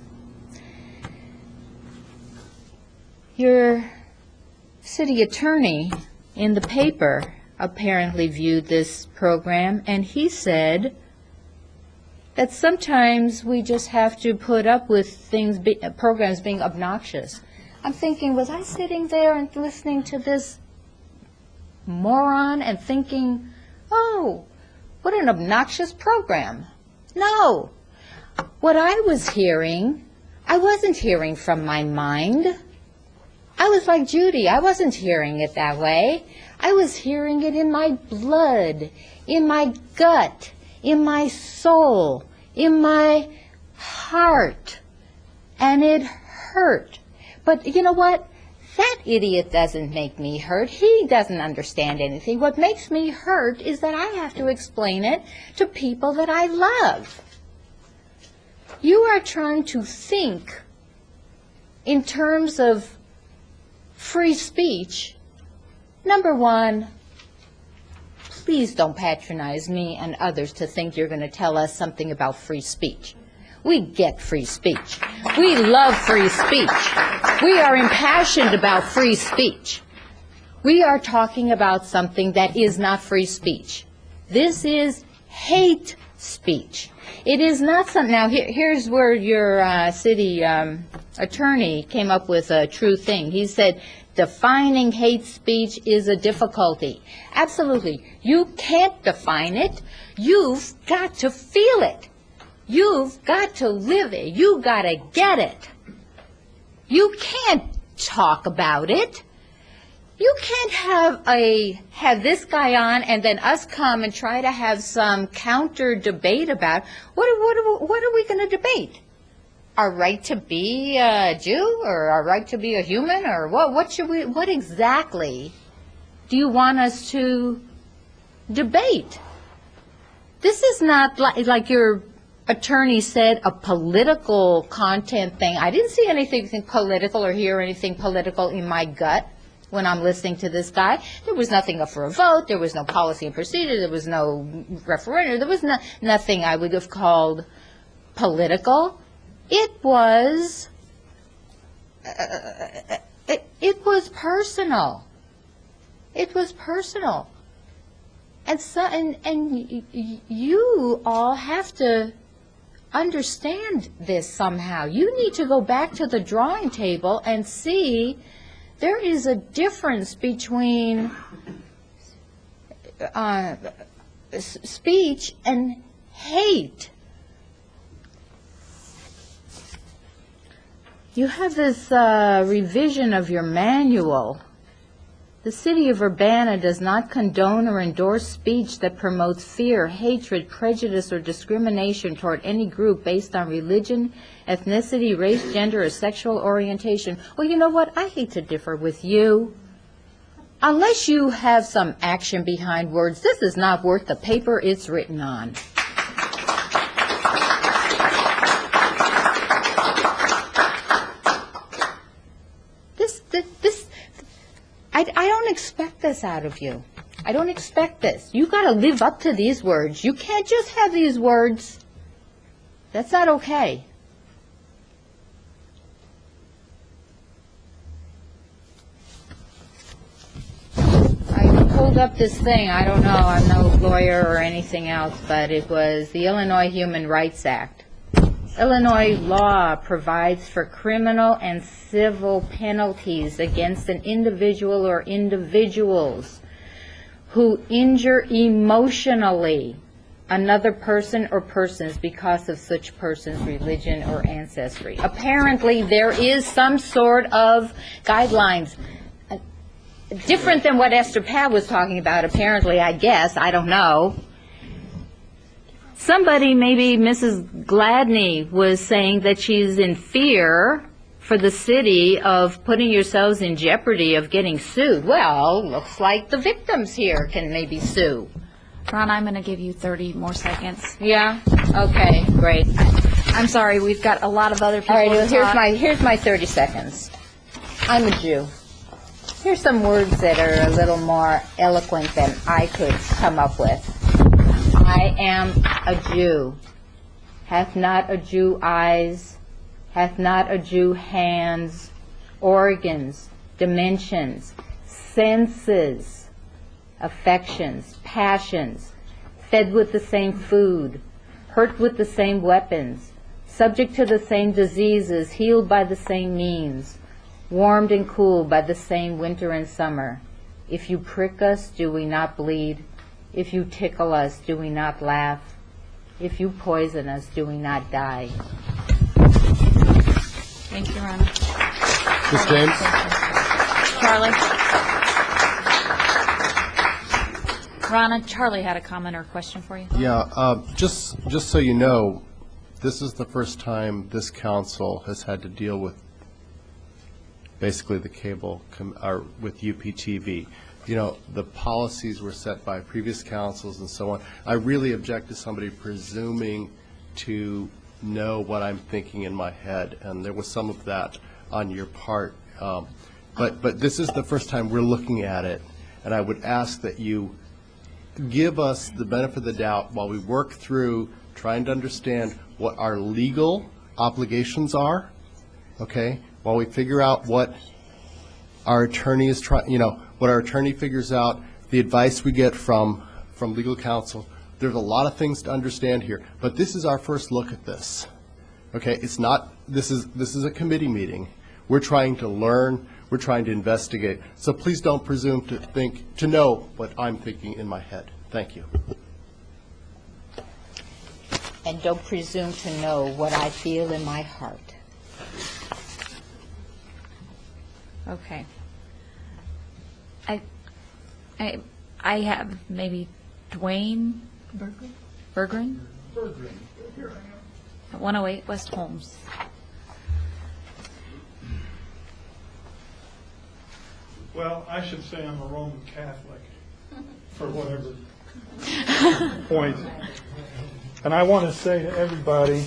Your city attorney in the paper apparently viewed this program, and he said that sometimes we just have to put up with programs being obnoxious. I'm thinking, was I sitting there and listening to this moron and thinking, oh, what an obnoxious program? No. What I was hearing, I wasn't hearing from my mind. I was like Judy. I wasn't hearing it that way. I was hearing it in my blood, in my gut, in my soul, in my heart. And it hurt. But you know what? That idiot doesn't make me hurt. He doesn't understand anything. What makes me hurt is that I have to explain it to people that I love. You are trying to think in terms of free speech. Number one, please don't patronize me and others to think you're going to tell us something about free speech. We get free speech. We love free speech. We are impassioned about free speech. We are talking about something that is not free speech. This is hate speech. It is not something. Now, here's where your city attorney came up with a true thing. He said, defining hate speech is a difficulty. Absolutely. You can't define it. You've got to feel it. You've got to live it. You've got to get it. You can't talk about it. You can't have this guy on and then us come and try to have some counter debate about what are we going to debate? Our right to be a Jew or our right to be a human or what exactly do you want us to debate? This is not like your attorney said, a political content thing. I didn't see anything political or hear anything political in my gut when I'm listening to this guy. There was nothing up for a vote. There was no policy and procedure. There was no referendum. There was nothing I would have called political. It was personal. It was personal. And you all have to understand this somehow. You need to go back to the drawing table and see there is a difference between speech and hate. You have this revision of your manual. The city of Urbana does not condone or endorse speech that promotes fear, hatred, prejudice, or discrimination toward any group based on religion, ethnicity, race, gender, or sexual orientation. Well, you know what? I hate to differ with you. Unless you have some action behind words, this is not worth the paper it's written on. I don't expect this out of you. I don't expect this. You got to live up to these words. You can't just have these words. That's not okay. I pulled up this thing. I don't know. I'm no lawyer or anything else, but it was the Illinois Human Rights Act. Illinois law provides for criminal and civil penalties against an individual or individuals who injure emotionally another person or persons because of such person's religion or ancestry. Apparently, there is some sort of guidelines, different than what Esther Pat was talking about, apparently, I guess. I don't know. Somebody, maybe Mrs. Gladney, was saying that she's in fear for the city of putting yourselves in jeopardy of getting sued. Well, looks like the victims here can maybe sue. Ron, I'm going to give you 30 more seconds. Yeah? Okay, great. I'm sorry, we've got a lot of other people All right, to well, talk. here's my 30 seconds. I'm a Jew. Here's some words that are a little more eloquent than I could come up with. I am a Jew. Hath not a Jew eyes? Hath not a Jew hands, organs, dimensions, senses, affections, passions, fed with the same food, hurt with the same weapons, subject to the same diseases, healed by the same means, warmed and cooled by the same winter and summer? If you prick us, do we not bleed? If you tickle us, do we not laugh? If you poison us, do we not die? Thank you, Ronna. Ms. James? Charlie? Ronna, Charlie had a comment or question for you. Yeah, just so you know, this is the first time this council has had to deal with basically the cable, or with UPTV. You know, the policies were set by previous councils and so on. I really object to somebody presuming to know what I'm thinking in my head, and there was some of that on your part. But this is the first time we're looking at it, and I would ask that you give us the benefit of the doubt while we work through trying to understand what our legal obligations are, okay? While we figure out what our attorney is trying, what our attorney figures out, the advice we get from legal counsel. There's a lot of things to understand here, but this is our first look at this. Okay, it's not, this is a committee meeting. We're trying to learn, we're trying to investigate. So please don't presume to know what I'm thinking in my head. Thank you. And don't presume to know what I feel in my heart. Okay. I have maybe Dwayne Berggren? At 108 West Holmes. Well, I should say I'm a Roman Catholic, for whatever point. And I want to say to everybody,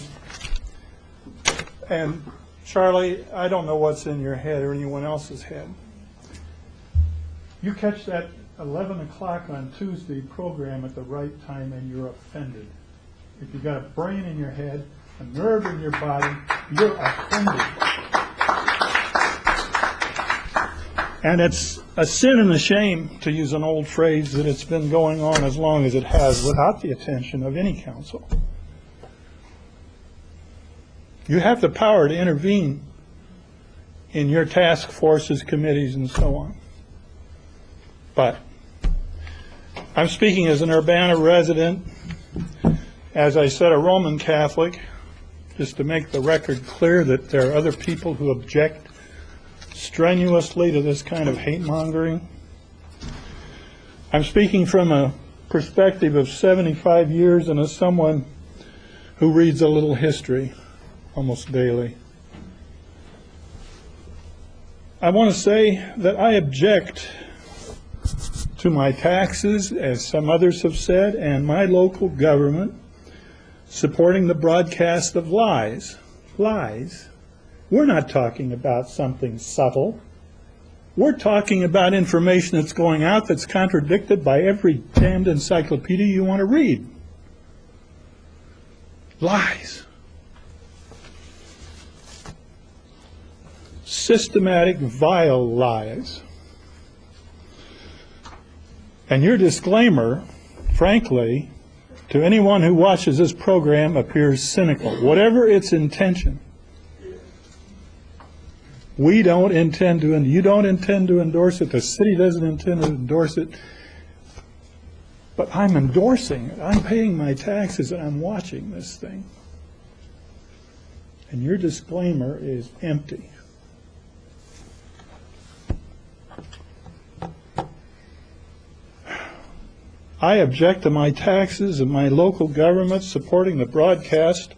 and Charlie, I don't know what's in your head or anyone else's head. You catch that 11 o'clock on Tuesday program at the right time and you're offended. If you've got a brain in your head, a nerve in your body, you're offended. And it's a sin and a shame, to use an old phrase, that it's been going on as long as it has without the attention of any council. You have the power to intervene in your task forces, committees, and so on. But I'm speaking as an Urbana resident, as I said, a Roman Catholic, just to make the record clear that there are other people who object strenuously to this kind of hate-mongering. I'm speaking from a perspective of 75 years and as someone who reads a little history almost daily. I want to say that I object to my taxes, as some others have said, and my local government supporting the broadcast of lies. Lies. We're not talking about something subtle. We're talking about information that's going out that's contradicted by every damned encyclopedia you want to read. Lies. Systematic, vile lies. And your disclaimer, frankly, to anyone who watches this program appears cynical. Whatever its intention, we don't intend to, and you don't intend to endorse it, the city doesn't intend to endorse it, but I'm endorsing it. I'm paying my taxes and I'm watching this thing. And your disclaimer is empty. I object to my taxes and my local government supporting the broadcast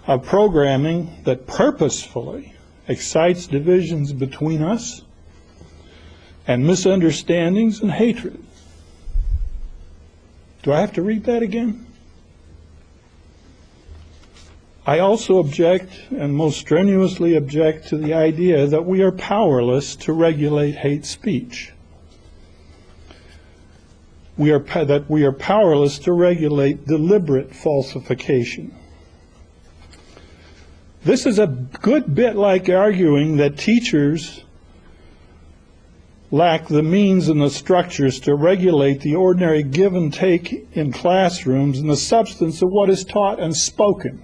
of programming that purposefully excites divisions between us and misunderstandings and hatred. Do I have to read that again? I also object, and most strenuously object, to the idea that we are powerless to regulate hate speech. That we are powerless to regulate deliberate falsification. This is a good bit like arguing that teachers lack the means and the structures to regulate the ordinary give and take in classrooms and the substance of what is taught and spoken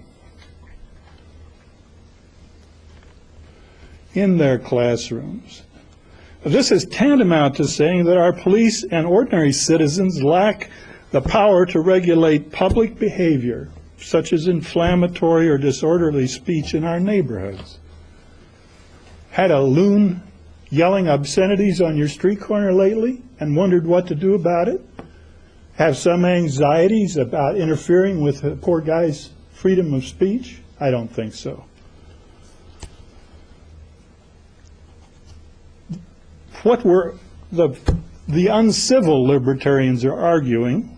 in their classrooms. This is tantamount to saying that our police and ordinary citizens lack the power to regulate public behavior, such as inflammatory or disorderly speech in our neighborhoods. Had a loon yelling obscenities on your street corner lately and wondered what to do about it? Have some anxieties about interfering with the poor guy's freedom of speech? I don't think so. What the uncivil libertarians are arguing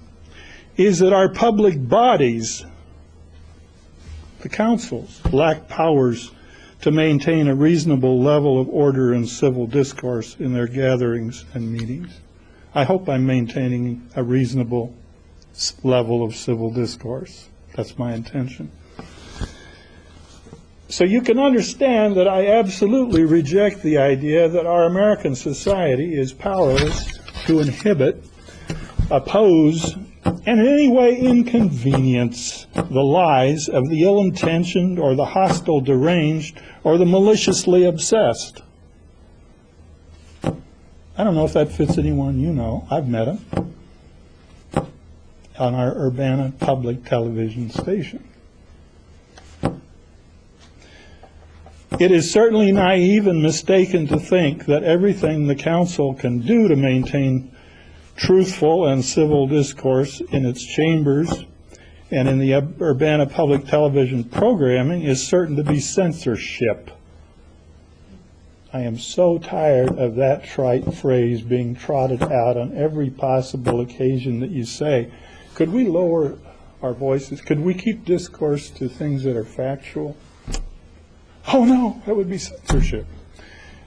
is that our public bodies, the councils, lack powers to maintain a reasonable level of order and civil discourse in their gatherings and meetings. I hope I'm maintaining a reasonable level of civil discourse. That's my intention. So you can understand that I absolutely reject the idea that our American society is powerless to inhibit, oppose, and in any way inconvenience the lies of the ill-intentioned or the hostile deranged or the maliciously obsessed. I don't know if that fits anyone you know. I've met him on our Urbana public television station. It is certainly naive and mistaken to think that everything the council can do to maintain truthful and civil discourse in its chambers and in the Urbana public television programming is certain to be censorship. I am so tired of that trite phrase being trotted out on every possible occasion that you say, could we lower our voices? Could we keep discourse to things that are factual? Oh no, that would be censorship.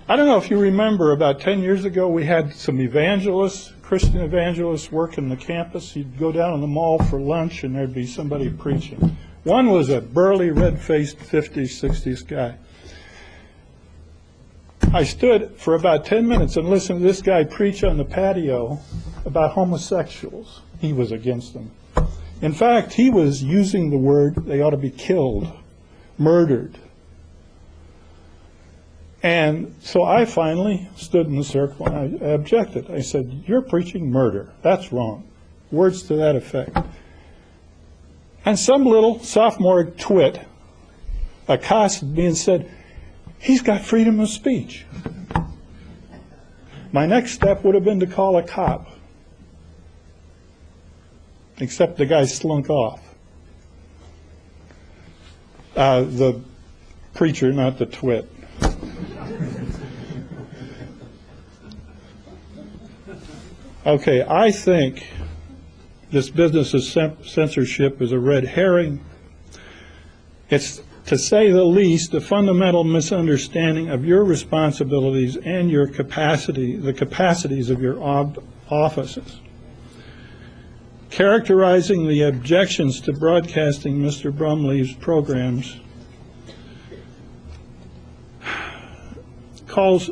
I don't know if you remember, about 10 years ago we had some evangelists, Christian evangelists, working the campus. You'd go down in the mall for lunch and there'd be somebody preaching. One was a burly, red-faced 50s, 60s guy. I stood for about 10 minutes and listened to this guy preach on the patio about homosexuals. He was against them. In fact, he was using the word they ought to be killed, murdered. And so I finally stood in the circle and I objected. I said, you're preaching murder. That's wrong. Words to that effect. And some little sophomore twit accosted me and said, he's got freedom of speech. My next step would have been to call a cop. Except the guy slunk off. The preacher, not the twit. Okay, I think this business of censorship is a red herring. It's, to say the least, a fundamental misunderstanding of your responsibilities and your capacity, the capacities of your offices. Characterizing the objections to broadcasting Mr. Brumley's programs calls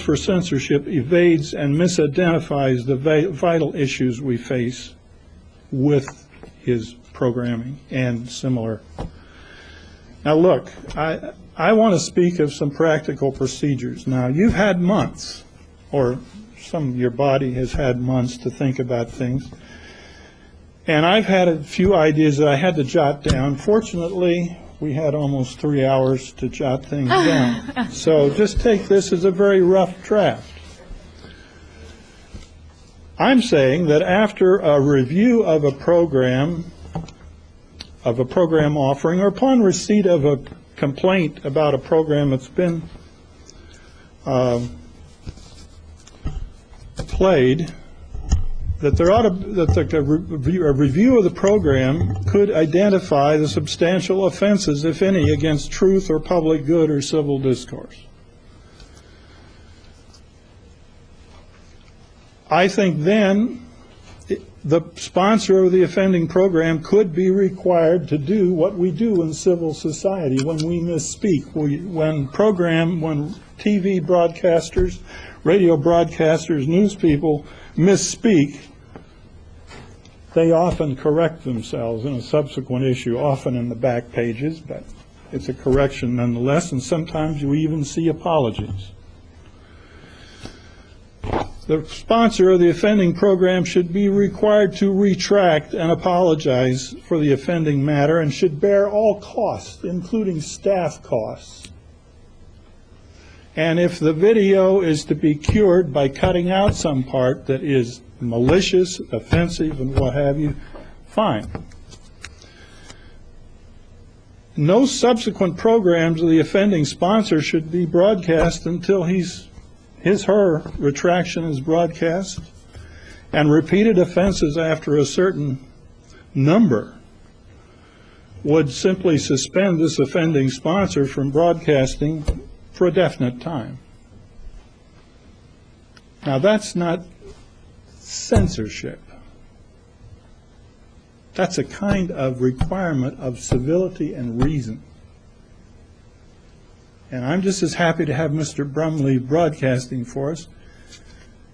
for censorship evades and misidentifies the vital issues we face with his programming and similar. Now look, I want to speak of some practical procedures. Now you've had months, or some of your body has had months to think about things. And I've had a few ideas that I had to jot down. Fortunately, we had almost 3 hours to jot things down. So just take this as a very rough draft. I'm saying that after a review of a program offering, or upon receipt of a complaint about a program that's been played, that there ought to, that a review of the program could identify the substantial offenses, if any, against truth or public good or civil discourse. I think then the sponsor of the offending program could be required to do what we do in civil society when we misspeak. When TV broadcasters, radio broadcasters, news people misspeak, they often correct themselves in a subsequent issue, often in the back pages, but it's a correction nonetheless, and sometimes you even see apologies. The sponsor of the offending program should be required to retract and apologize for the offending matter and should bear all costs, including staff costs. And if the video is to be cured by cutting out some part that is malicious, offensive, and what have you, fine. No subsequent programs of the offending sponsor should be broadcast until her retraction is broadcast, and repeated offenses after a certain number would simply suspend this offending sponsor from broadcasting for a definite time. Now, that's not censorship. That's a kind of requirement of civility and reason. And I'm just as happy to have Mr. Brumley broadcasting for us.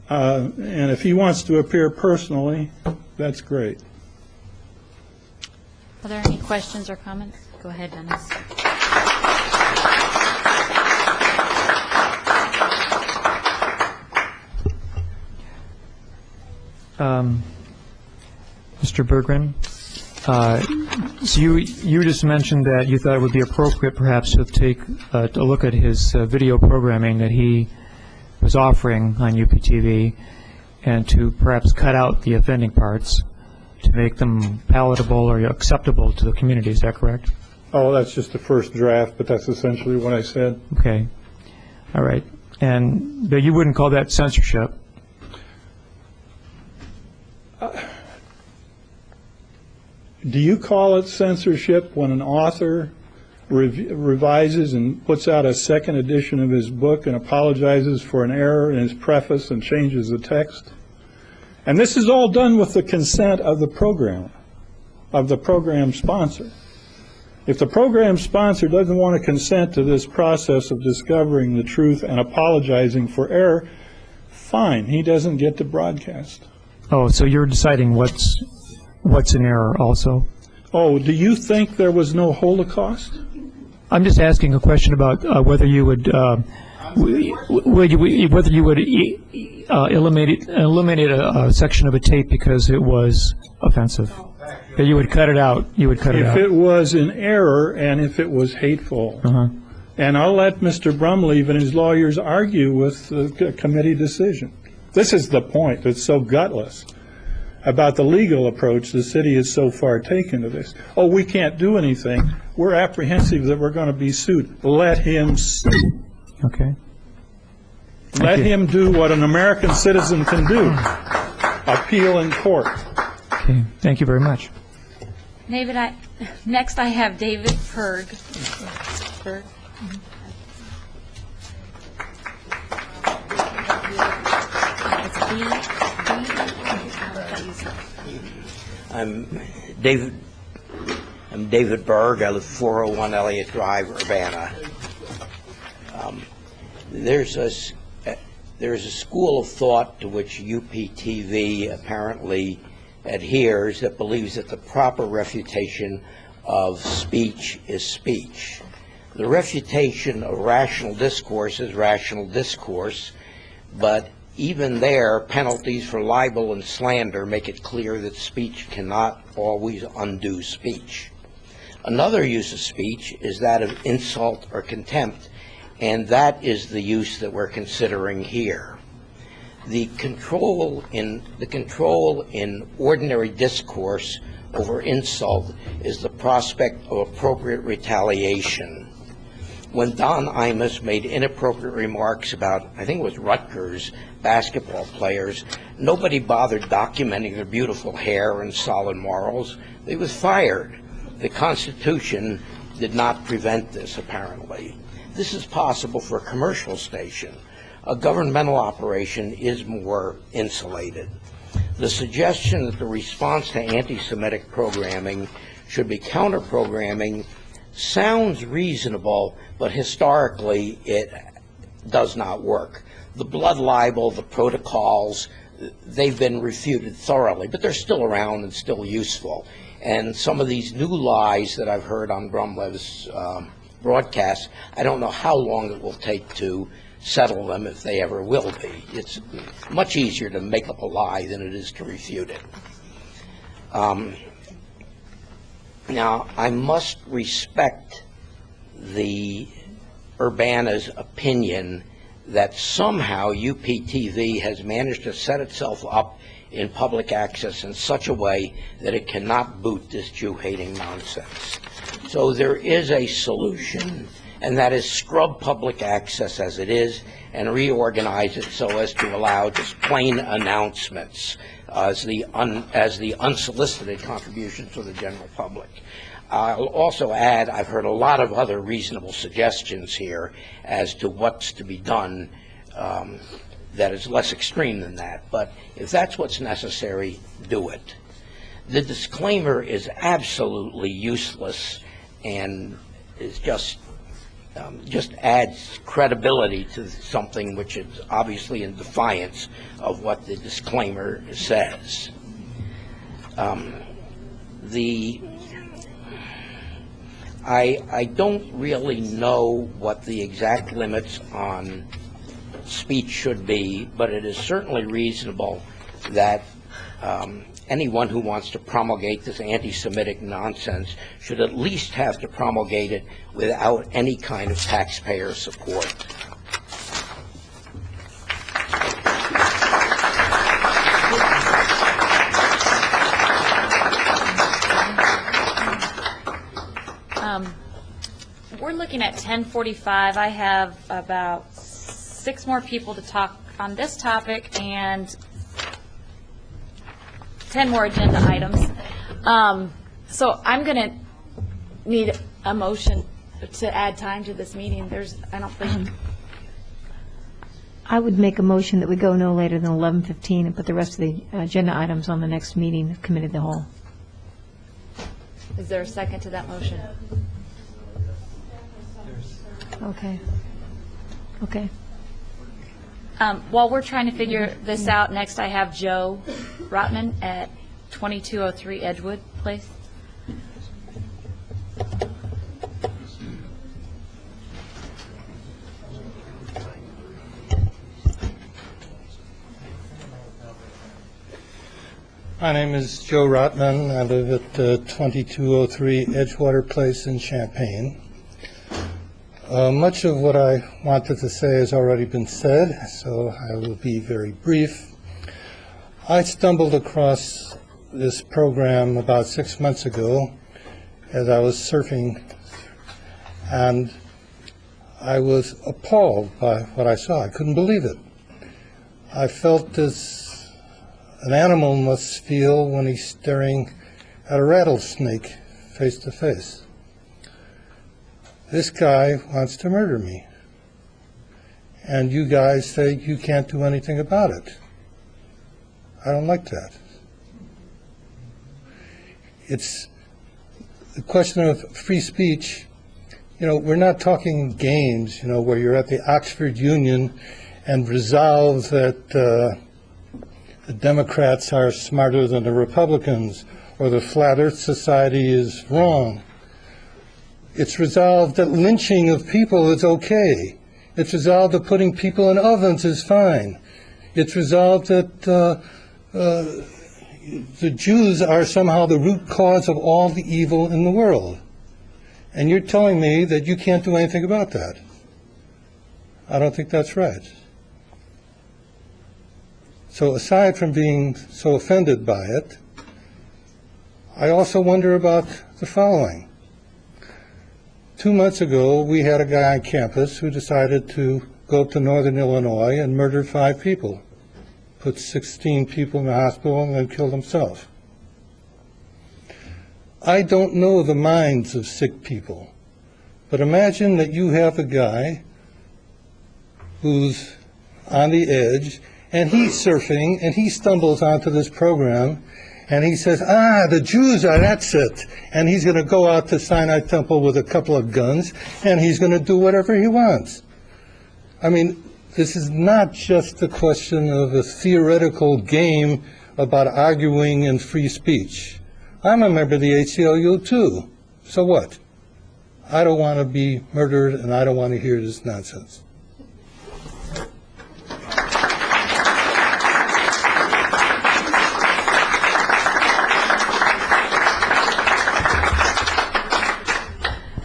And if he wants to appear personally, that's great. Are there any questions or comments? Go ahead, Dennis. Mr. Berggren, so you just mentioned that you thought it would be appropriate perhaps to take a look at his video programming that he was offering on UPTV and to perhaps cut out the offending parts to make them palatable or acceptable to the community. Is that correct? Oh, that's just the first draft, but that's essentially what I said. Okay. All right. But you wouldn't call that censorship? Do you call it censorship when an author revises and puts out a second edition of his book and apologizes for an error in his preface and changes the text? And this is all done with the consent of the programmer, of the program sponsor. If the program sponsor doesn't want to consent to this process of discovering the truth and apologizing for error, fine, he doesn't get to broadcast. Oh, so you're deciding what's an error also? Oh, do you think there was no Holocaust? I'm just asking a question about whether you would eliminate a section of a tape because it was offensive. That you would cut it out. You would cut it out. If it was an error and if it was hateful. And I'll let Mr. Brumley and his lawyers argue with the committee decision. This is the point that's so gutless about the legal approach the city has so far taken to this. Oh, we can't do anything. We're apprehensive that we're going to be sued. Let him sue. Okay. Let him do what an American citizen can do. Appeal in court. Okay. Thank you very much. David, next I have David Berg. I'm David Berg. I live 401 Elliott Drive, Urbana. There's a school of thought to which UPTV apparently adheres that believes that the proper refutation of speech is speech. The refutation of rational discourse is rational discourse, but even there, penalties for libel and slander make it clear that speech cannot always undo speech. Another use of speech is that of insult or contempt, and that is the use that we're considering here. The control in ordinary discourse over insult is the prospect of appropriate retaliation. when Don Imus made inappropriate remarks about, I think it was Rutgers basketball players, nobody bothered documenting their beautiful hair and solid morals. He was fired. The Constitution did not prevent this, apparently. This is possible for a commercial station. A governmental operation is more insulated. The suggestion that the response to anti-Semitic programming should be counter-programming sounds reasonable, but historically it does not work. The blood libel, the protocols, they've been refuted thoroughly, but they're still around and still useful. And some of these new lies that I've heard on Brumlev's broadcast, I don't know how long it will take to settle them, if they ever will be. It's much easier to make up a lie than it is to refute it. Now, I must respect the Urbana's opinion that somehow UPTV has managed to set itself up in public access in such a way that it cannot boot this Jew-hating nonsense. So there is a solution, and that is scrub public access as it is and reorganize it so as to allow just plain announcements as the unsolicited contributions to the general public. I'll also add, I've heard a lot of other reasonable suggestions here as to what's to be done that is less extreme than that. But if that's what's necessary, do it. The disclaimer is absolutely useless and is just adds credibility to something which is obviously in defiance of what the disclaimer says. I don't really know what the exact limits on speech should be, but it is certainly reasonable that anyone who wants to promulgate this anti-Semitic nonsense should at least have to promulgate it without any kind of taxpayer support. We're looking at 10:45. I have about 6 more people to talk on this topic and 10 more agenda items. So I'm going to need a motion to add time to this meeting. I don't think. I would make a motion that we go no later than 11:15 and put the rest of the agenda items on the next meeting of Committee of the Whole. Is there a second to that motion? Okay. Okay. While we're trying to figure this out, next I have Joe Rotman at 2203 Edgewood Place. My name is Joe Rotman. I live at 2203 Edgewater Place in Champaign. Much of what I wanted to say has already been said, so I will be very brief. I stumbled across this program about 6 months ago as I was surfing, and I was appalled by what I saw. I couldn't believe it. I felt as an animal must feel when he's staring at a rattlesnake face to face. This guy wants to murder me, and you guys say you can't do anything about it. I don't like that. It's the question of free speech. You know, we're not talking games, you know, where you're at the Oxford Union and resolve that the Democrats are smarter than the Republicans or the Flat Earth Society is wrong. It's resolved that lynching of people is okay. It's resolved that putting people in ovens is fine. It's resolved that the Jews are somehow the root cause of all the evil in the world. And you're telling me that you can't do anything about that. I don't think that's right. So aside from being so offended by it, I also wonder about the following. 2 months ago, we had a guy on campus who decided to go up to northern Illinois and murdered 5 people, put 16 people in the hospital, and then killed himself. I don't know the minds of sick people, but imagine that you have a guy who's on the edge, and he's surfing, and he stumbles onto this program, and he says, the Jews are, that's it. And he's going to go out to Sinai Temple with a couple of guns, and he's going to do whatever he wants. I mean, this is not just a question of a theoretical game about arguing and free speech. I'm a member of the ACLU too. So what? I don't want to be murdered, and I don't want to hear this nonsense.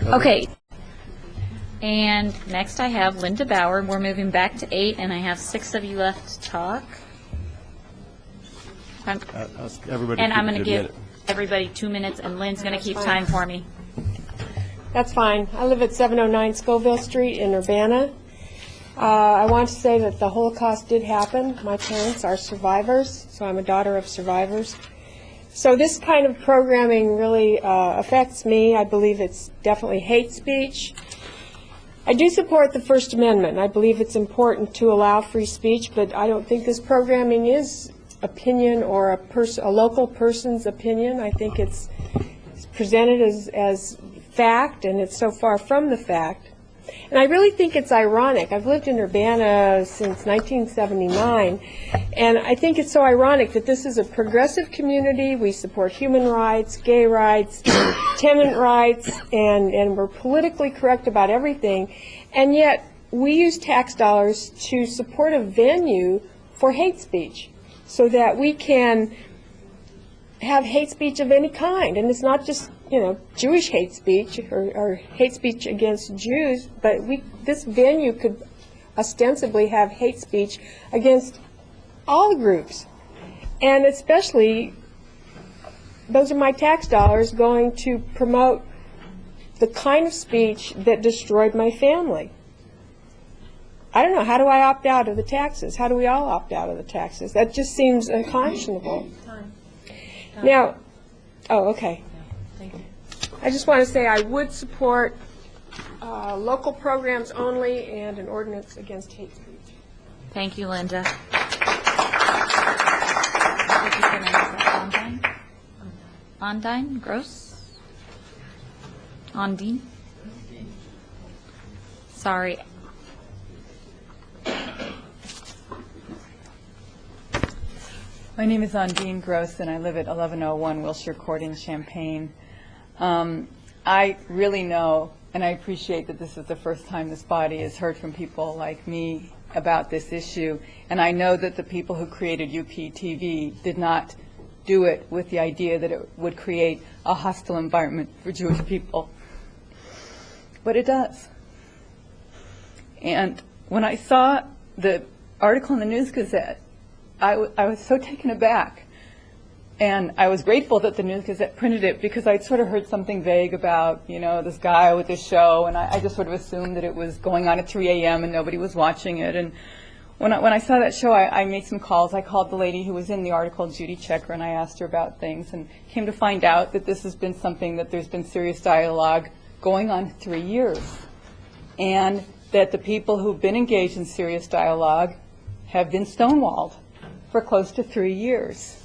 Okay. And next I have Linda Bauer. We're moving back to 8, and I have 6 of you left to talk. Everybody And I'm keep going to it a give minute. everybody 2 minutes, and Lynn's going to That's keep fine. time for me. That's fine. I live at 709 Scoville Street in Urbana. I want to say that the Holocaust did happen. My parents are survivors, so I'm a daughter of survivors. So this kind of programming really affects me. I believe it's definitely hate speech. I do support the First Amendment. I believe it's important to allow free speech, but I don't think this programming is opinion or a local person's opinion. I think it's presented as fact, and it's so far from the fact. And I really think it's ironic. I've lived in Urbana since 1979, and I think it's so ironic that this is a progressive community. We support human rights, gay rights, tenant rights, and we're politically correct about everything, and yet we use tax dollars to support a venue for hate speech so that we can have hate speech of any kind. And it's not just, Jewish hate speech or hate speech against Jews, but this venue could ostensibly have hate speech against all groups. And especially, those are my tax dollars going to promote the kind of speech that destroyed my family. I don't know, how do I opt out of the taxes? How do we all opt out of the taxes? That just seems unconscionable. Now, okay. I just want to say I would support local programs only and an ordinance against hate speech. Thank you, Linda. Ondine? Gross? Ondine? Sorry. My name is Ondine Gross, and I live at 1101 Wilshire Court in Champaign. I really know, and I appreciate that this is the first time this body has heard from people like me about this issue, and I know that the people who created UPTV did not do it with the idea that it would create a hostile environment for Jewish people. But it does. And when I saw the article in the News Gazette, I was so taken aback. And I was grateful that the News Gazette printed it, because I'd sort of heard something vague about, this guy with this show, and I just sort of assumed that it was going on at 3 a.m. and nobody was watching it. And when I saw that show, I made some calls. I called the lady who was in the article, Judy Checker, and I asked her about things, and came to find out that this has been something that there's been serious dialogue going on 3 years. And that the people who've been engaged in serious dialogue have been stonewalled for close to 3 years.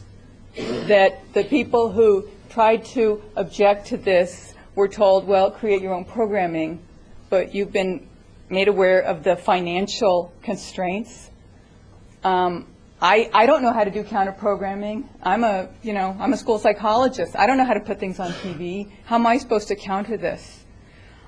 That the people who tried to object to this were told, well, create your own programming, but you've been made aware of the financial constraints. I don't know how to do counter-programming. I'm a school psychologist. I don't know how to put things on TV. How am I supposed to counter this?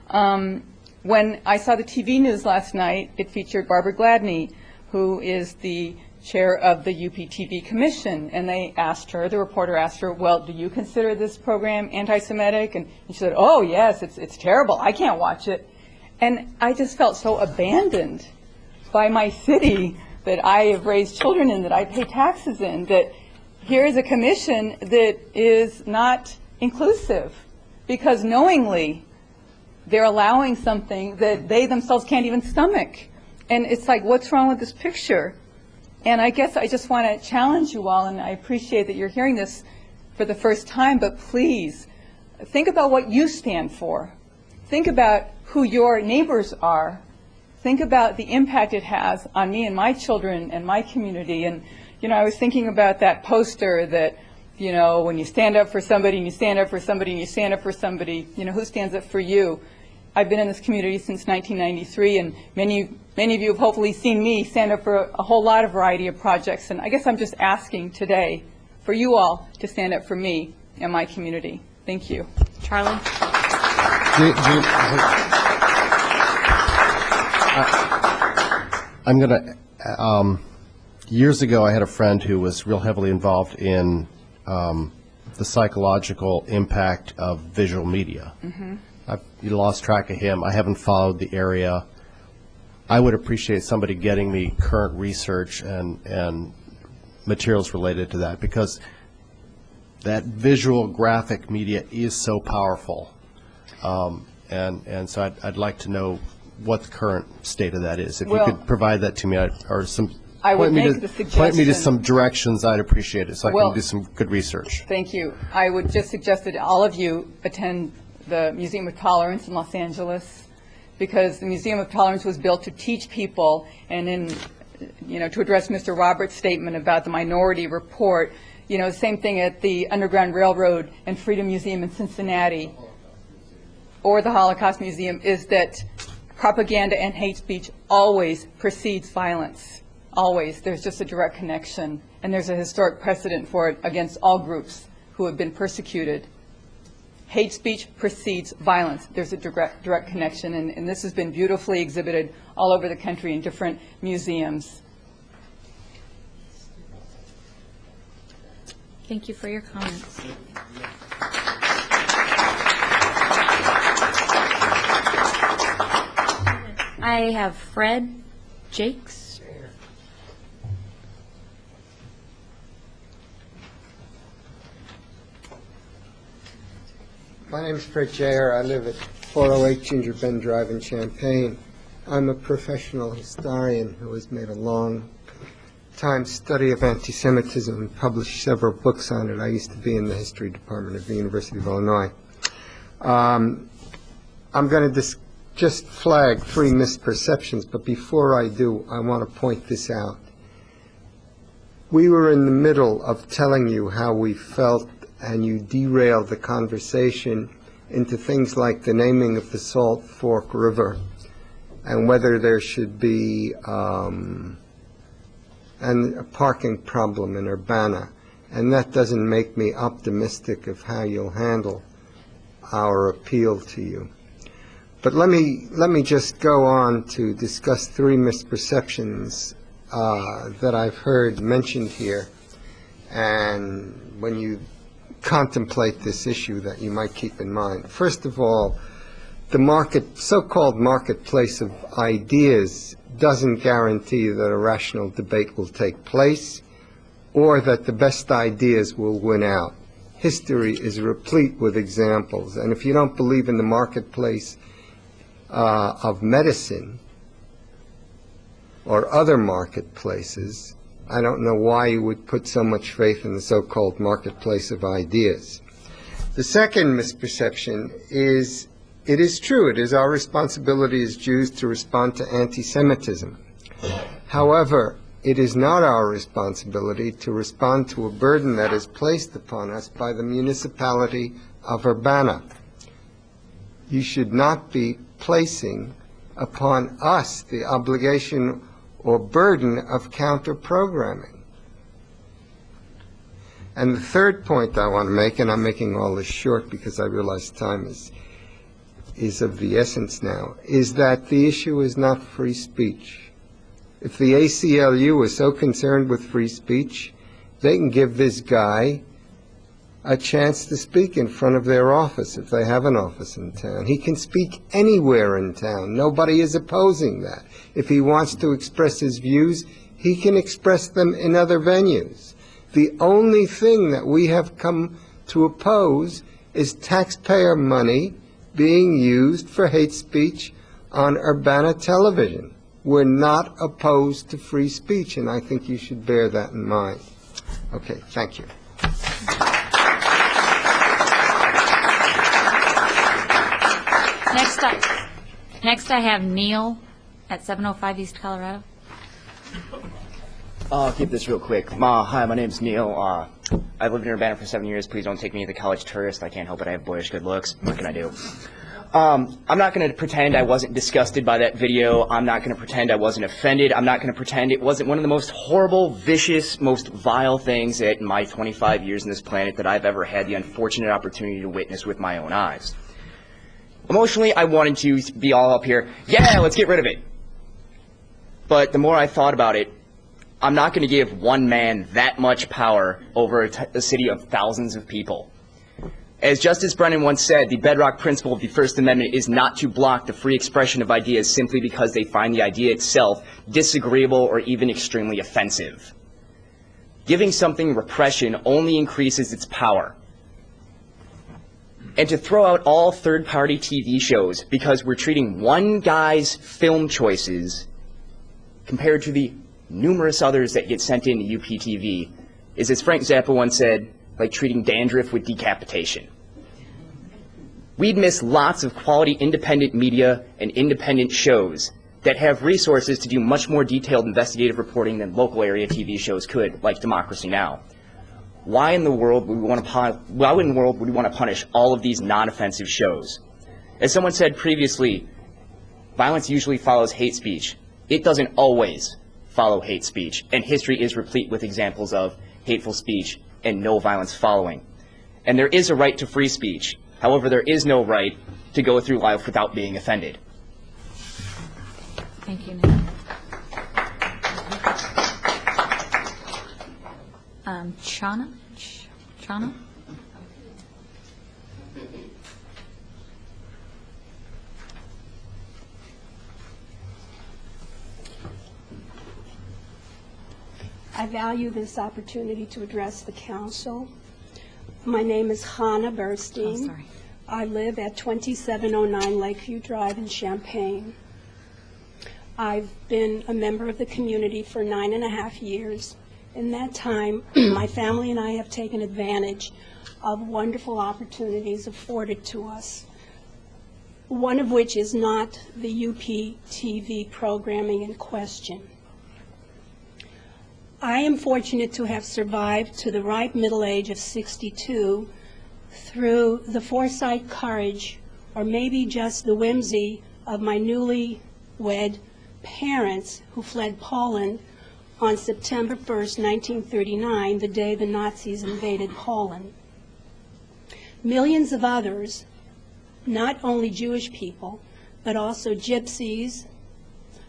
When I saw the TV news last night, it featured Barbara Gladney, who is the chair of the UPTV Commission, and the reporter asked her, well, do you consider this program anti-Semitic? And she said, oh, yes, it's terrible. I can't watch it. And I just felt so abandoned by my city that I have raised children in, that I pay taxes in, that here is a commission that is not inclusive, because knowingly they're allowing something that they themselves can't even stomach. And it's like, what's wrong with this picture? And I guess I just want to challenge you all, and I appreciate that you're hearing this for the first time, but please think about what you stand for. Think about who your neighbors are. Think about the impact it has on me and my children and my community. And, you know, I was thinking about that poster that, you know, when you stand up for somebody and you stand up for somebody and you stand up for somebody, you know, who stands up for you? I've been in this community since 1993, and many of you have hopefully seen me stand up for a whole lot of variety of projects. And I guess I'm just asking today for you all to stand up for me and my community. Thank you. Charlie? I'm going to, years ago, I had a friend who was real heavily involved in the psychological impact of visual media. Mm-hmm. I've lost track of him. I haven't followed the area. I would appreciate somebody getting me current research and materials related to that, because that visual graphic media is so powerful. And so I'd like to know what the current state of that is. If you could provide that to me, or some point me to some directions, I'd appreciate it, so I can do some good research. Thank you. I would just suggest that all of you attend the Museum of Tolerance in Los Angeles, because the Museum of Tolerance was built to teach people, and in, you know, to address Mr. Roberts' statement about the Minority Report, you know, same thing at the Underground Railroad and Freedom Museum in Cincinnati, or the Holocaust Museum, is that propaganda and hate speech always precedes violence. Always. There's just a direct connection, and there's a historic precedent for it against all groups who have been persecuted. Hate speech precedes violence. There's a direct connection, and this has been beautifully exhibited all over the country in different museums. Thank you for your comments. I have Fred Jakes. My name is Fred Jayer. I live at 408 Ginger Bend Drive in Champaign. I'm a professional historian who has made a long-time study of anti-Semitism and published several books on it. I used to be in the history department of the University of Illinois. I'm going to just flag 3 misperceptions, but before I do, I want to point this out. We were in the middle of telling you how we felt, and you derailed the conversation into things like the naming of the Salt Fork River and whether there should be a parking problem in Urbana. And that doesn't make me optimistic of how you'll handle our appeal to you. But let me just go on to discuss 3 misperceptions that I've heard mentioned here, and when you contemplate this issue that you might keep in mind. First of all, the so-called marketplace of ideas doesn't guarantee that a rational debate will take place or that the best ideas will win out. History is replete with examples, and if you don't believe in the marketplace of medicine or other marketplaces, I don't know why you would put so much faith in the so-called marketplace of ideas. The second misperception is, it is true, it is our responsibility as Jews to respond to anti-Semitism. However, it is not our responsibility to respond to a burden that is placed upon us by the municipality of Urbana. You should not be placing upon us the obligation or burden of counter-programming. And the third point I want to make, and I'm making all this short because I realize time is of the essence now, is that the issue is not free speech. If the ACLU is so concerned with free speech, they can give this guy a chance to speak in front of their office if they have an office in town. He can speak anywhere in town. Nobody is opposing that. If he wants to express his views, he can express them in other venues. The only thing that we have come to oppose is taxpayer money being used for hate speech on Urbana television. We're not opposed to free speech, and I think you should bear that in mind. Okay, thank you. Next I have Neil at 705 East Colorado. I'll keep this real quick. Hi, my name's Neil. I've lived in Urbana for 7 years. Please don't take me as a college tourist. I can't help it. I have boyish good looks. What can I do? I'm not going to pretend I wasn't disgusted by that video. I'm not going to pretend I wasn't offended. I'm not going to pretend it wasn't one of the most horrible, vicious, most vile things that in my 25 years on this planet that I've ever had the unfortunate opportunity to witness with my own eyes. Emotionally, I wanted to be all up here, yeah, let's get rid of it. But the more I thought about it, I'm not going to give one man that much power over a city of thousands of people. As Justice Brennan once said, the bedrock principle of the First Amendment is not to block the free expression of ideas simply because they find the idea itself disagreeable or even extremely offensive. Giving something repression only increases its power. And to throw out all third-party TV shows because we're treating one guy's film choices compared to the numerous others that get sent in to UPTV is, as Frank Zappa once said, like treating dandruff with decapitation. We'd miss lots of quality independent media and independent shows that have resources to do much more detailed investigative reporting than local area TV shows could, like Democracy Now! Why in the world would we want to punish all of these non-offensive shows? As someone said previously, violence usually follows hate speech. It doesn't always follow hate speech, and history is replete with examples of hateful speech and no violence following. And there is a right to free speech. However, there is no right to go through life without being offended. Thank you, Nick. Chana? I value this opportunity to address the council. My name is Hannah Burstein. I live at 2709 Lakeview Drive in Champaign. I've been a member of the community for 9.5 years. In that time, my family and I have taken advantage of wonderful opportunities afforded to us, one of which is not the UPTV programming in question. I am fortunate to have survived to the ripe middle age of 62 through the foresight, courage, or maybe just the whimsy of my newly-wed parents who fled Poland on September 1st, 1939, the day the Nazis invaded Poland. Millions of others, not only Jewish people, but also gypsies,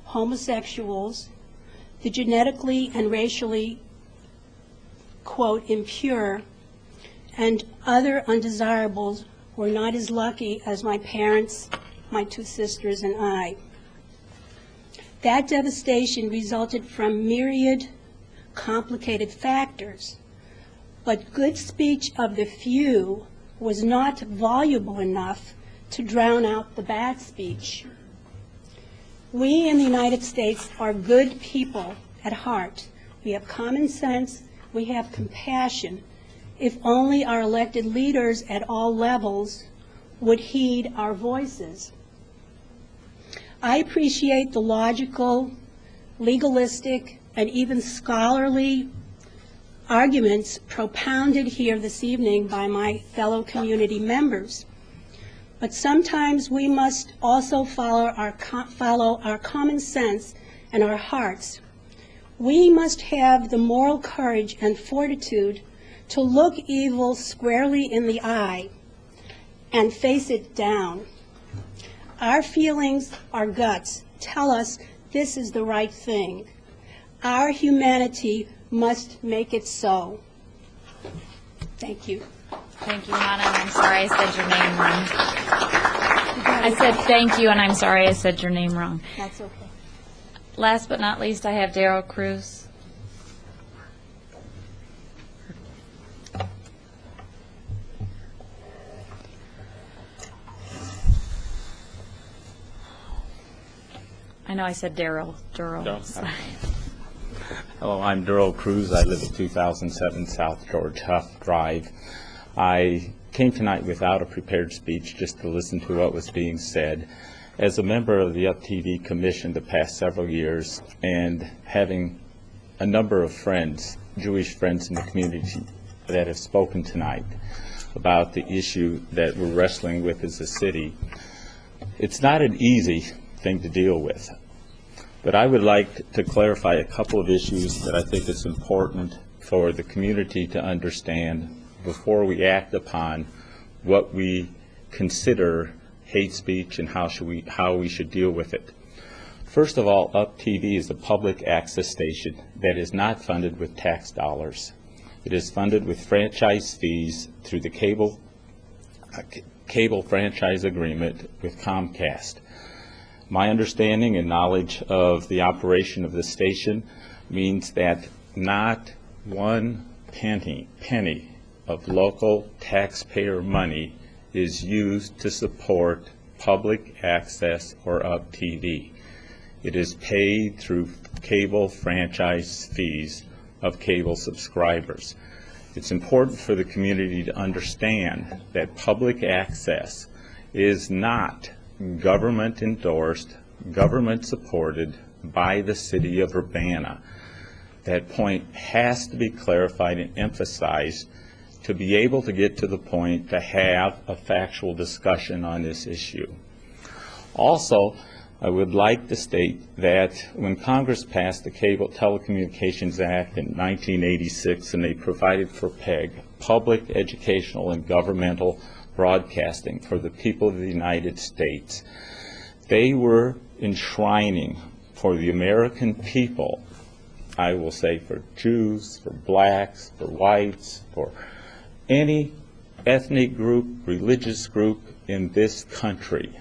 homosexuals, the genetically and racially, quote, impure, and other undesirables were not as lucky as my parents, my two sisters, and I. That devastation resulted from myriad complicated factors, but good speech of the few was not voluble enough to drown out the bad speech. We in the United States are good people at heart. We have common sense, we have compassion, if only our elected leaders at all levels would heed our voices. I appreciate the logical, legalistic, and even scholarly arguments propounded here this evening by my fellow community members. But sometimes we must also follow our common sense and our hearts. We must have the moral courage and fortitude to look evil squarely in the eye and face it down. Our feelings, our guts, tell us this is the right thing. Our humanity must make it so. Thank you. Thank you, Hannah, and I'm sorry I said your name wrong. I said thank you, and I'm sorry I said your name wrong. That's okay. Last but not least, I have Darrell Cruz. I know I said Daryl. Hello, I'm Daryl Cruz. I live at 2007 South George Huff Drive. I came tonight without a prepared speech, just to listen to what was being said. As a member of the UpTV Commission the past several years, and having a number of friends, Jewish friends in the community, that have spoken tonight about the issue that we're wrestling with as a city, it's not an easy thing to deal with. But I would like to clarify a couple of issues that I think it's important for the community to understand before we act upon what we consider hate speech and how we should deal with it. First of all, UpTV is a public access station that is not funded with tax dollars. It is funded with franchise fees through the cable franchise agreement with Comcast. My understanding and knowledge of the operation of the station means that not one penny of local taxpayer money is used to support public access or UpTV. It is paid through cable franchise fees of cable subscribers. It's important for the community to understand that public access is not government-endorsed, government-supported by the city of Urbana. That point has to be clarified and emphasized to be able to get to the point to have a factual discussion on this issue. Also, I would like to state that when Congress passed the Cable Telecommunications Act in 1986 and they provided for PEG, Public Educational and Governmental Broadcasting for the people of the United States, they were enshrining for the American people, I will say for Jews, for blacks, for whites, for any ethnic group, religious group in this country,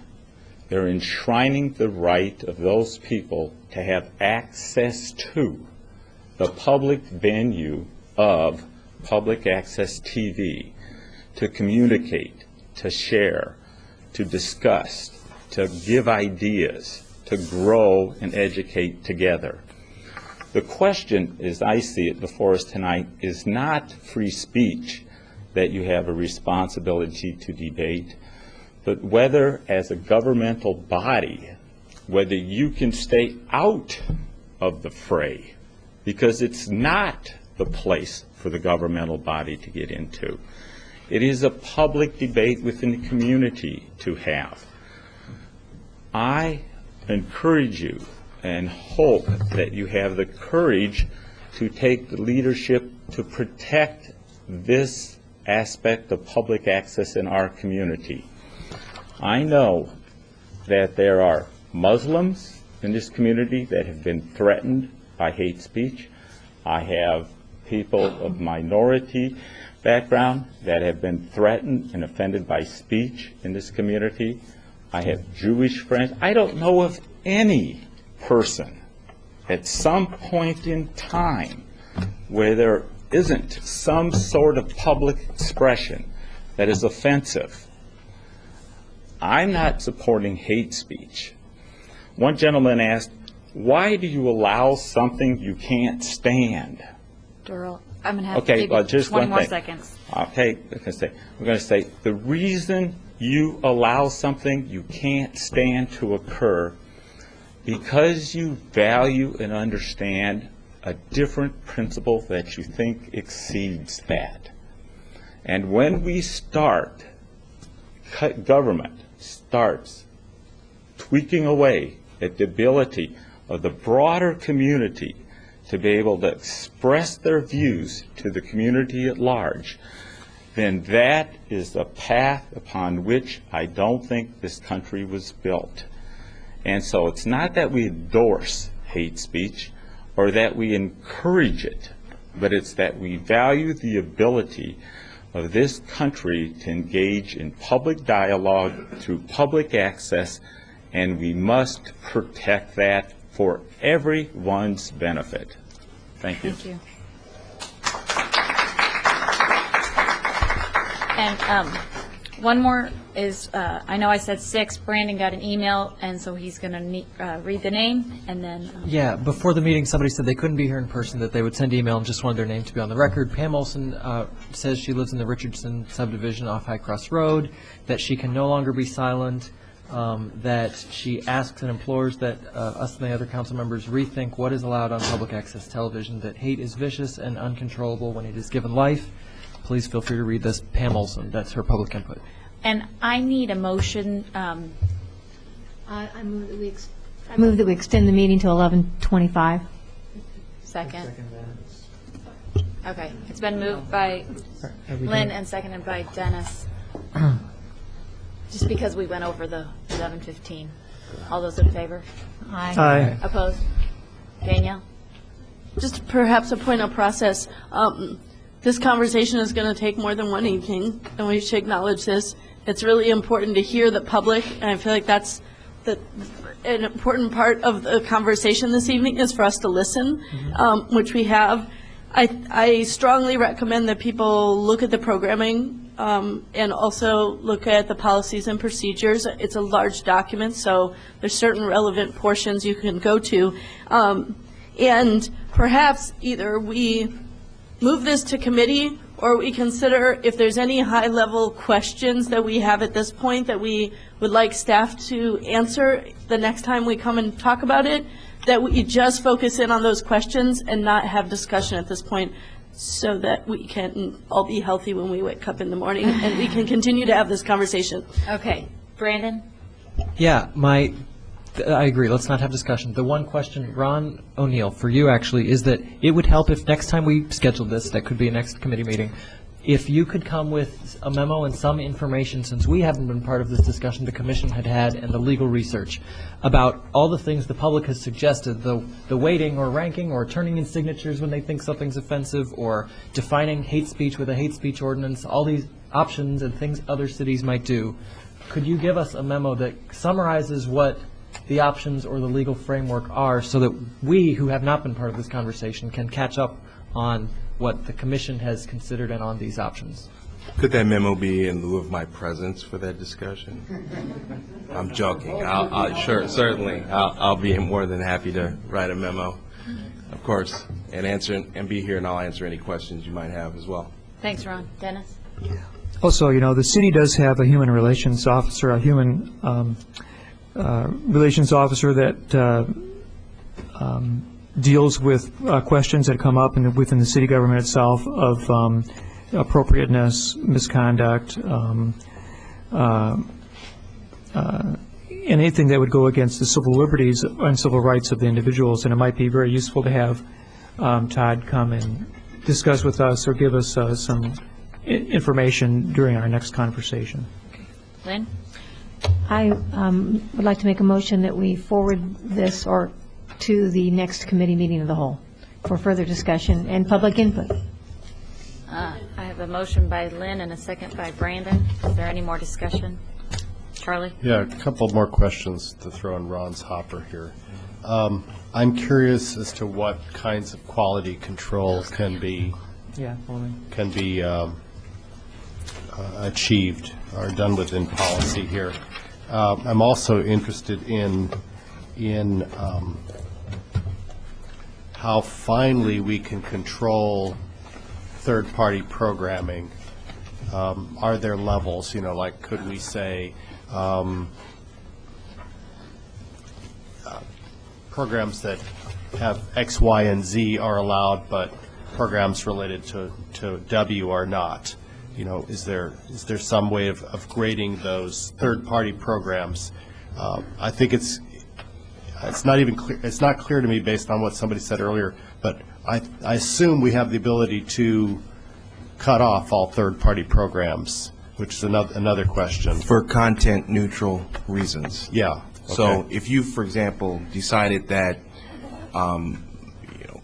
they're enshrining the right of those people to have access to the public venue of public access TV, to communicate, to share, to discuss, to give ideas, to grow and educate together. The question, as I see it before us tonight, is not free speech that you have a responsibility to debate, but whether as a governmental body, whether you can stay out of the fray, because it's not the place for the governmental body to get into. It is a public debate within the community to have. I encourage you and hope that you have the courage to take the leadership to protect this aspect of public access in our community. I know that there are Muslims in this community that have been threatened by hate speech. I have people of minority background that have been threatened and offended by speech in this community. I have Jewish friends. I don't know of any person at some point in time where there isn't some sort of public expression that is offensive. I'm not supporting hate speech. One gentleman asked, why do you allow something you can't stand? Daryl, I'm going to have Okay, to give well, you just 20 one more thing. seconds. Okay, we're going to say the reason you allow something you can't stand to occur because you value and understand a different principle that you think exceeds that. And when we start, government starts tweaking away at the ability of the broader community to be able to express their views to the community at large, then that is the path upon which I don't think this country was built. And so it's not that we endorse hate speech or that we encourage it, but it's that we value the ability of this country to engage in public dialogue through public access, and we must protect that for everyone's benefit. Thank you. Thank you. And one more is, I know I said 6, Brandon got an email, and so he's going to read the name, and then... Yeah, before the meeting, somebody said they couldn't be here in person, that they would send email and just wanted their name to be on the record. Pam Olson says she lives in the Richardson subdivision off High Cross Road, that she can no longer be silent, that she asks and implores that us and the other council members rethink what is allowed on public access television, that hate is vicious and uncontrollable when it is given life. Please feel free to read this. Pam Olson, that's her public input. And I need a motion. I move that we extend the meeting to 11:25. Second. Okay, it's been moved by Lynn and seconded by Dennis. Just because we went over the 11:15. All those in favor? Aye. Aye. Opposed? Danielle? Just perhaps a point of process. This conversation is going to take more than one evening, and we should acknowledge this. It's really important to hear the public, and I feel like that's an important part of the conversation this evening is for us to listen, which we have. I strongly recommend that people look at the programming and also look at the policies and procedures. It's a large document, so there's certain relevant portions you can go to. And perhaps either we move this to committee, or we consider if there's any high-level questions that we have at this point that we would like staff to answer the next time we come and talk about it, that we just focus in on those questions and not have discussion at this point, so that we can all be healthy when we wake up in the morning and we can continue to have this conversation. Okay. Brandon? Yeah, I agree. Let's not have discussion. The one question, Ron O'Neill, for you actually, is that it would help if next time we scheduled this, that could be a next committee meeting, if you could come with a memo and some information, since we haven't been part of this discussion the commission had and the legal research, about all the things the public has suggested, the weighting or ranking or turning in signatures when they think something's offensive, or defining hate speech with a hate speech ordinance, all these options and things other cities might do. Could you give us a memo that summarizes what the options or the legal framework are, so that we, who have not been part of this conversation, can catch up on what the commission has considered and on these options? Could that memo be in lieu of my presence for that discussion? I'm joking. Sure, certainly. I'll be more than happy to write a memo, of course, and answer and be here, and I'll answer any questions you might have as well. Thanks, Ron. Dennis? Also, the city does have a human relations officer, a human relations officer that deals with questions that come up within the city government itself of appropriateness, misconduct, anything that would go against the civil liberties and civil rights of the individuals. And it might be very useful to have Todd come and discuss with us or give us some information during our next conversation. Lynn? I would like to make a motion that we forward this to the next committee meeting of the whole for further discussion and public input. I have a motion by Lynn and a second by Brandon. Is there any more discussion? Charlie? Yeah, a couple more questions to throw in Ron's hopper here. I'm curious as to what kinds of quality control can be achieved or done within policy here. I'm also interested in how finely we can control third-party programming. Are there levels, like could we say programs that have X, Y, and Z are allowed, but programs related to W are not? Is there some way of grading those third-party programs? I think it's not even clear. It's not clear to me based on what somebody said earlier, but I assume we have the ability to cut off all third-party programs, which is another question. For content-neutral reasons. Yeah. Okay. So if you, for example, decided that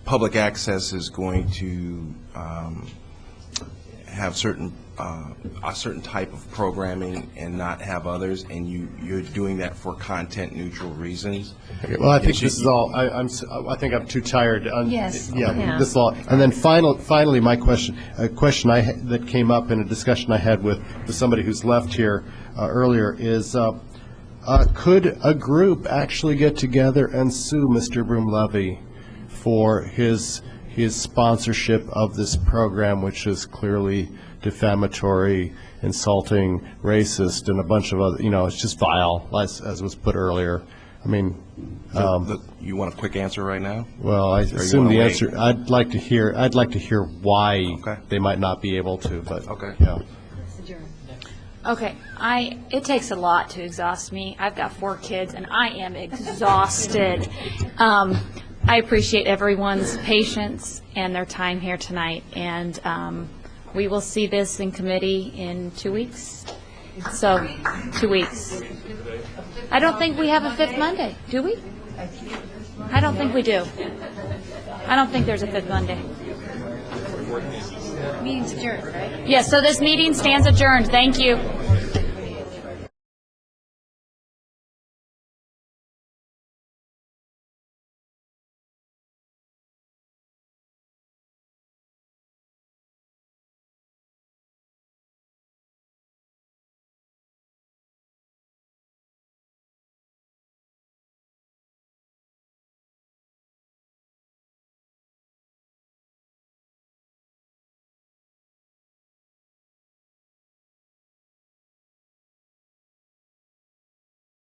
public access is going to have certain a certain type of programming and not have others, and you're doing that for content neutral reasons. Okay, well, I think this is all. I think I'm too tired. Yes. Yeah. This is all. And then finally, my question. A question that came up in a discussion I had with somebody who's left here earlier is. Could a group actually get together and sue Mr. Broom-Levy for his sponsorship of this program, which is clearly defamatory, insulting, racist, and a bunch of other, it's just vile, as was put earlier. I mean, you want a quick answer right now? Well, I assume the answer. I'd like to hear why they might not be able to. But yeah. Okay, it takes a lot to exhaust me. I've got 4 kids, and I am exhausted. I appreciate everyone's patience and their time here tonight, and we will see this in committee in 2 weeks. So, 2 weeks. I don't think we have a 5th Monday, do we? I don't think we do. I don't think there's a 5th Monday. Meeting's adjourned, right? Yes, so this meeting stands adjourned. Thank you.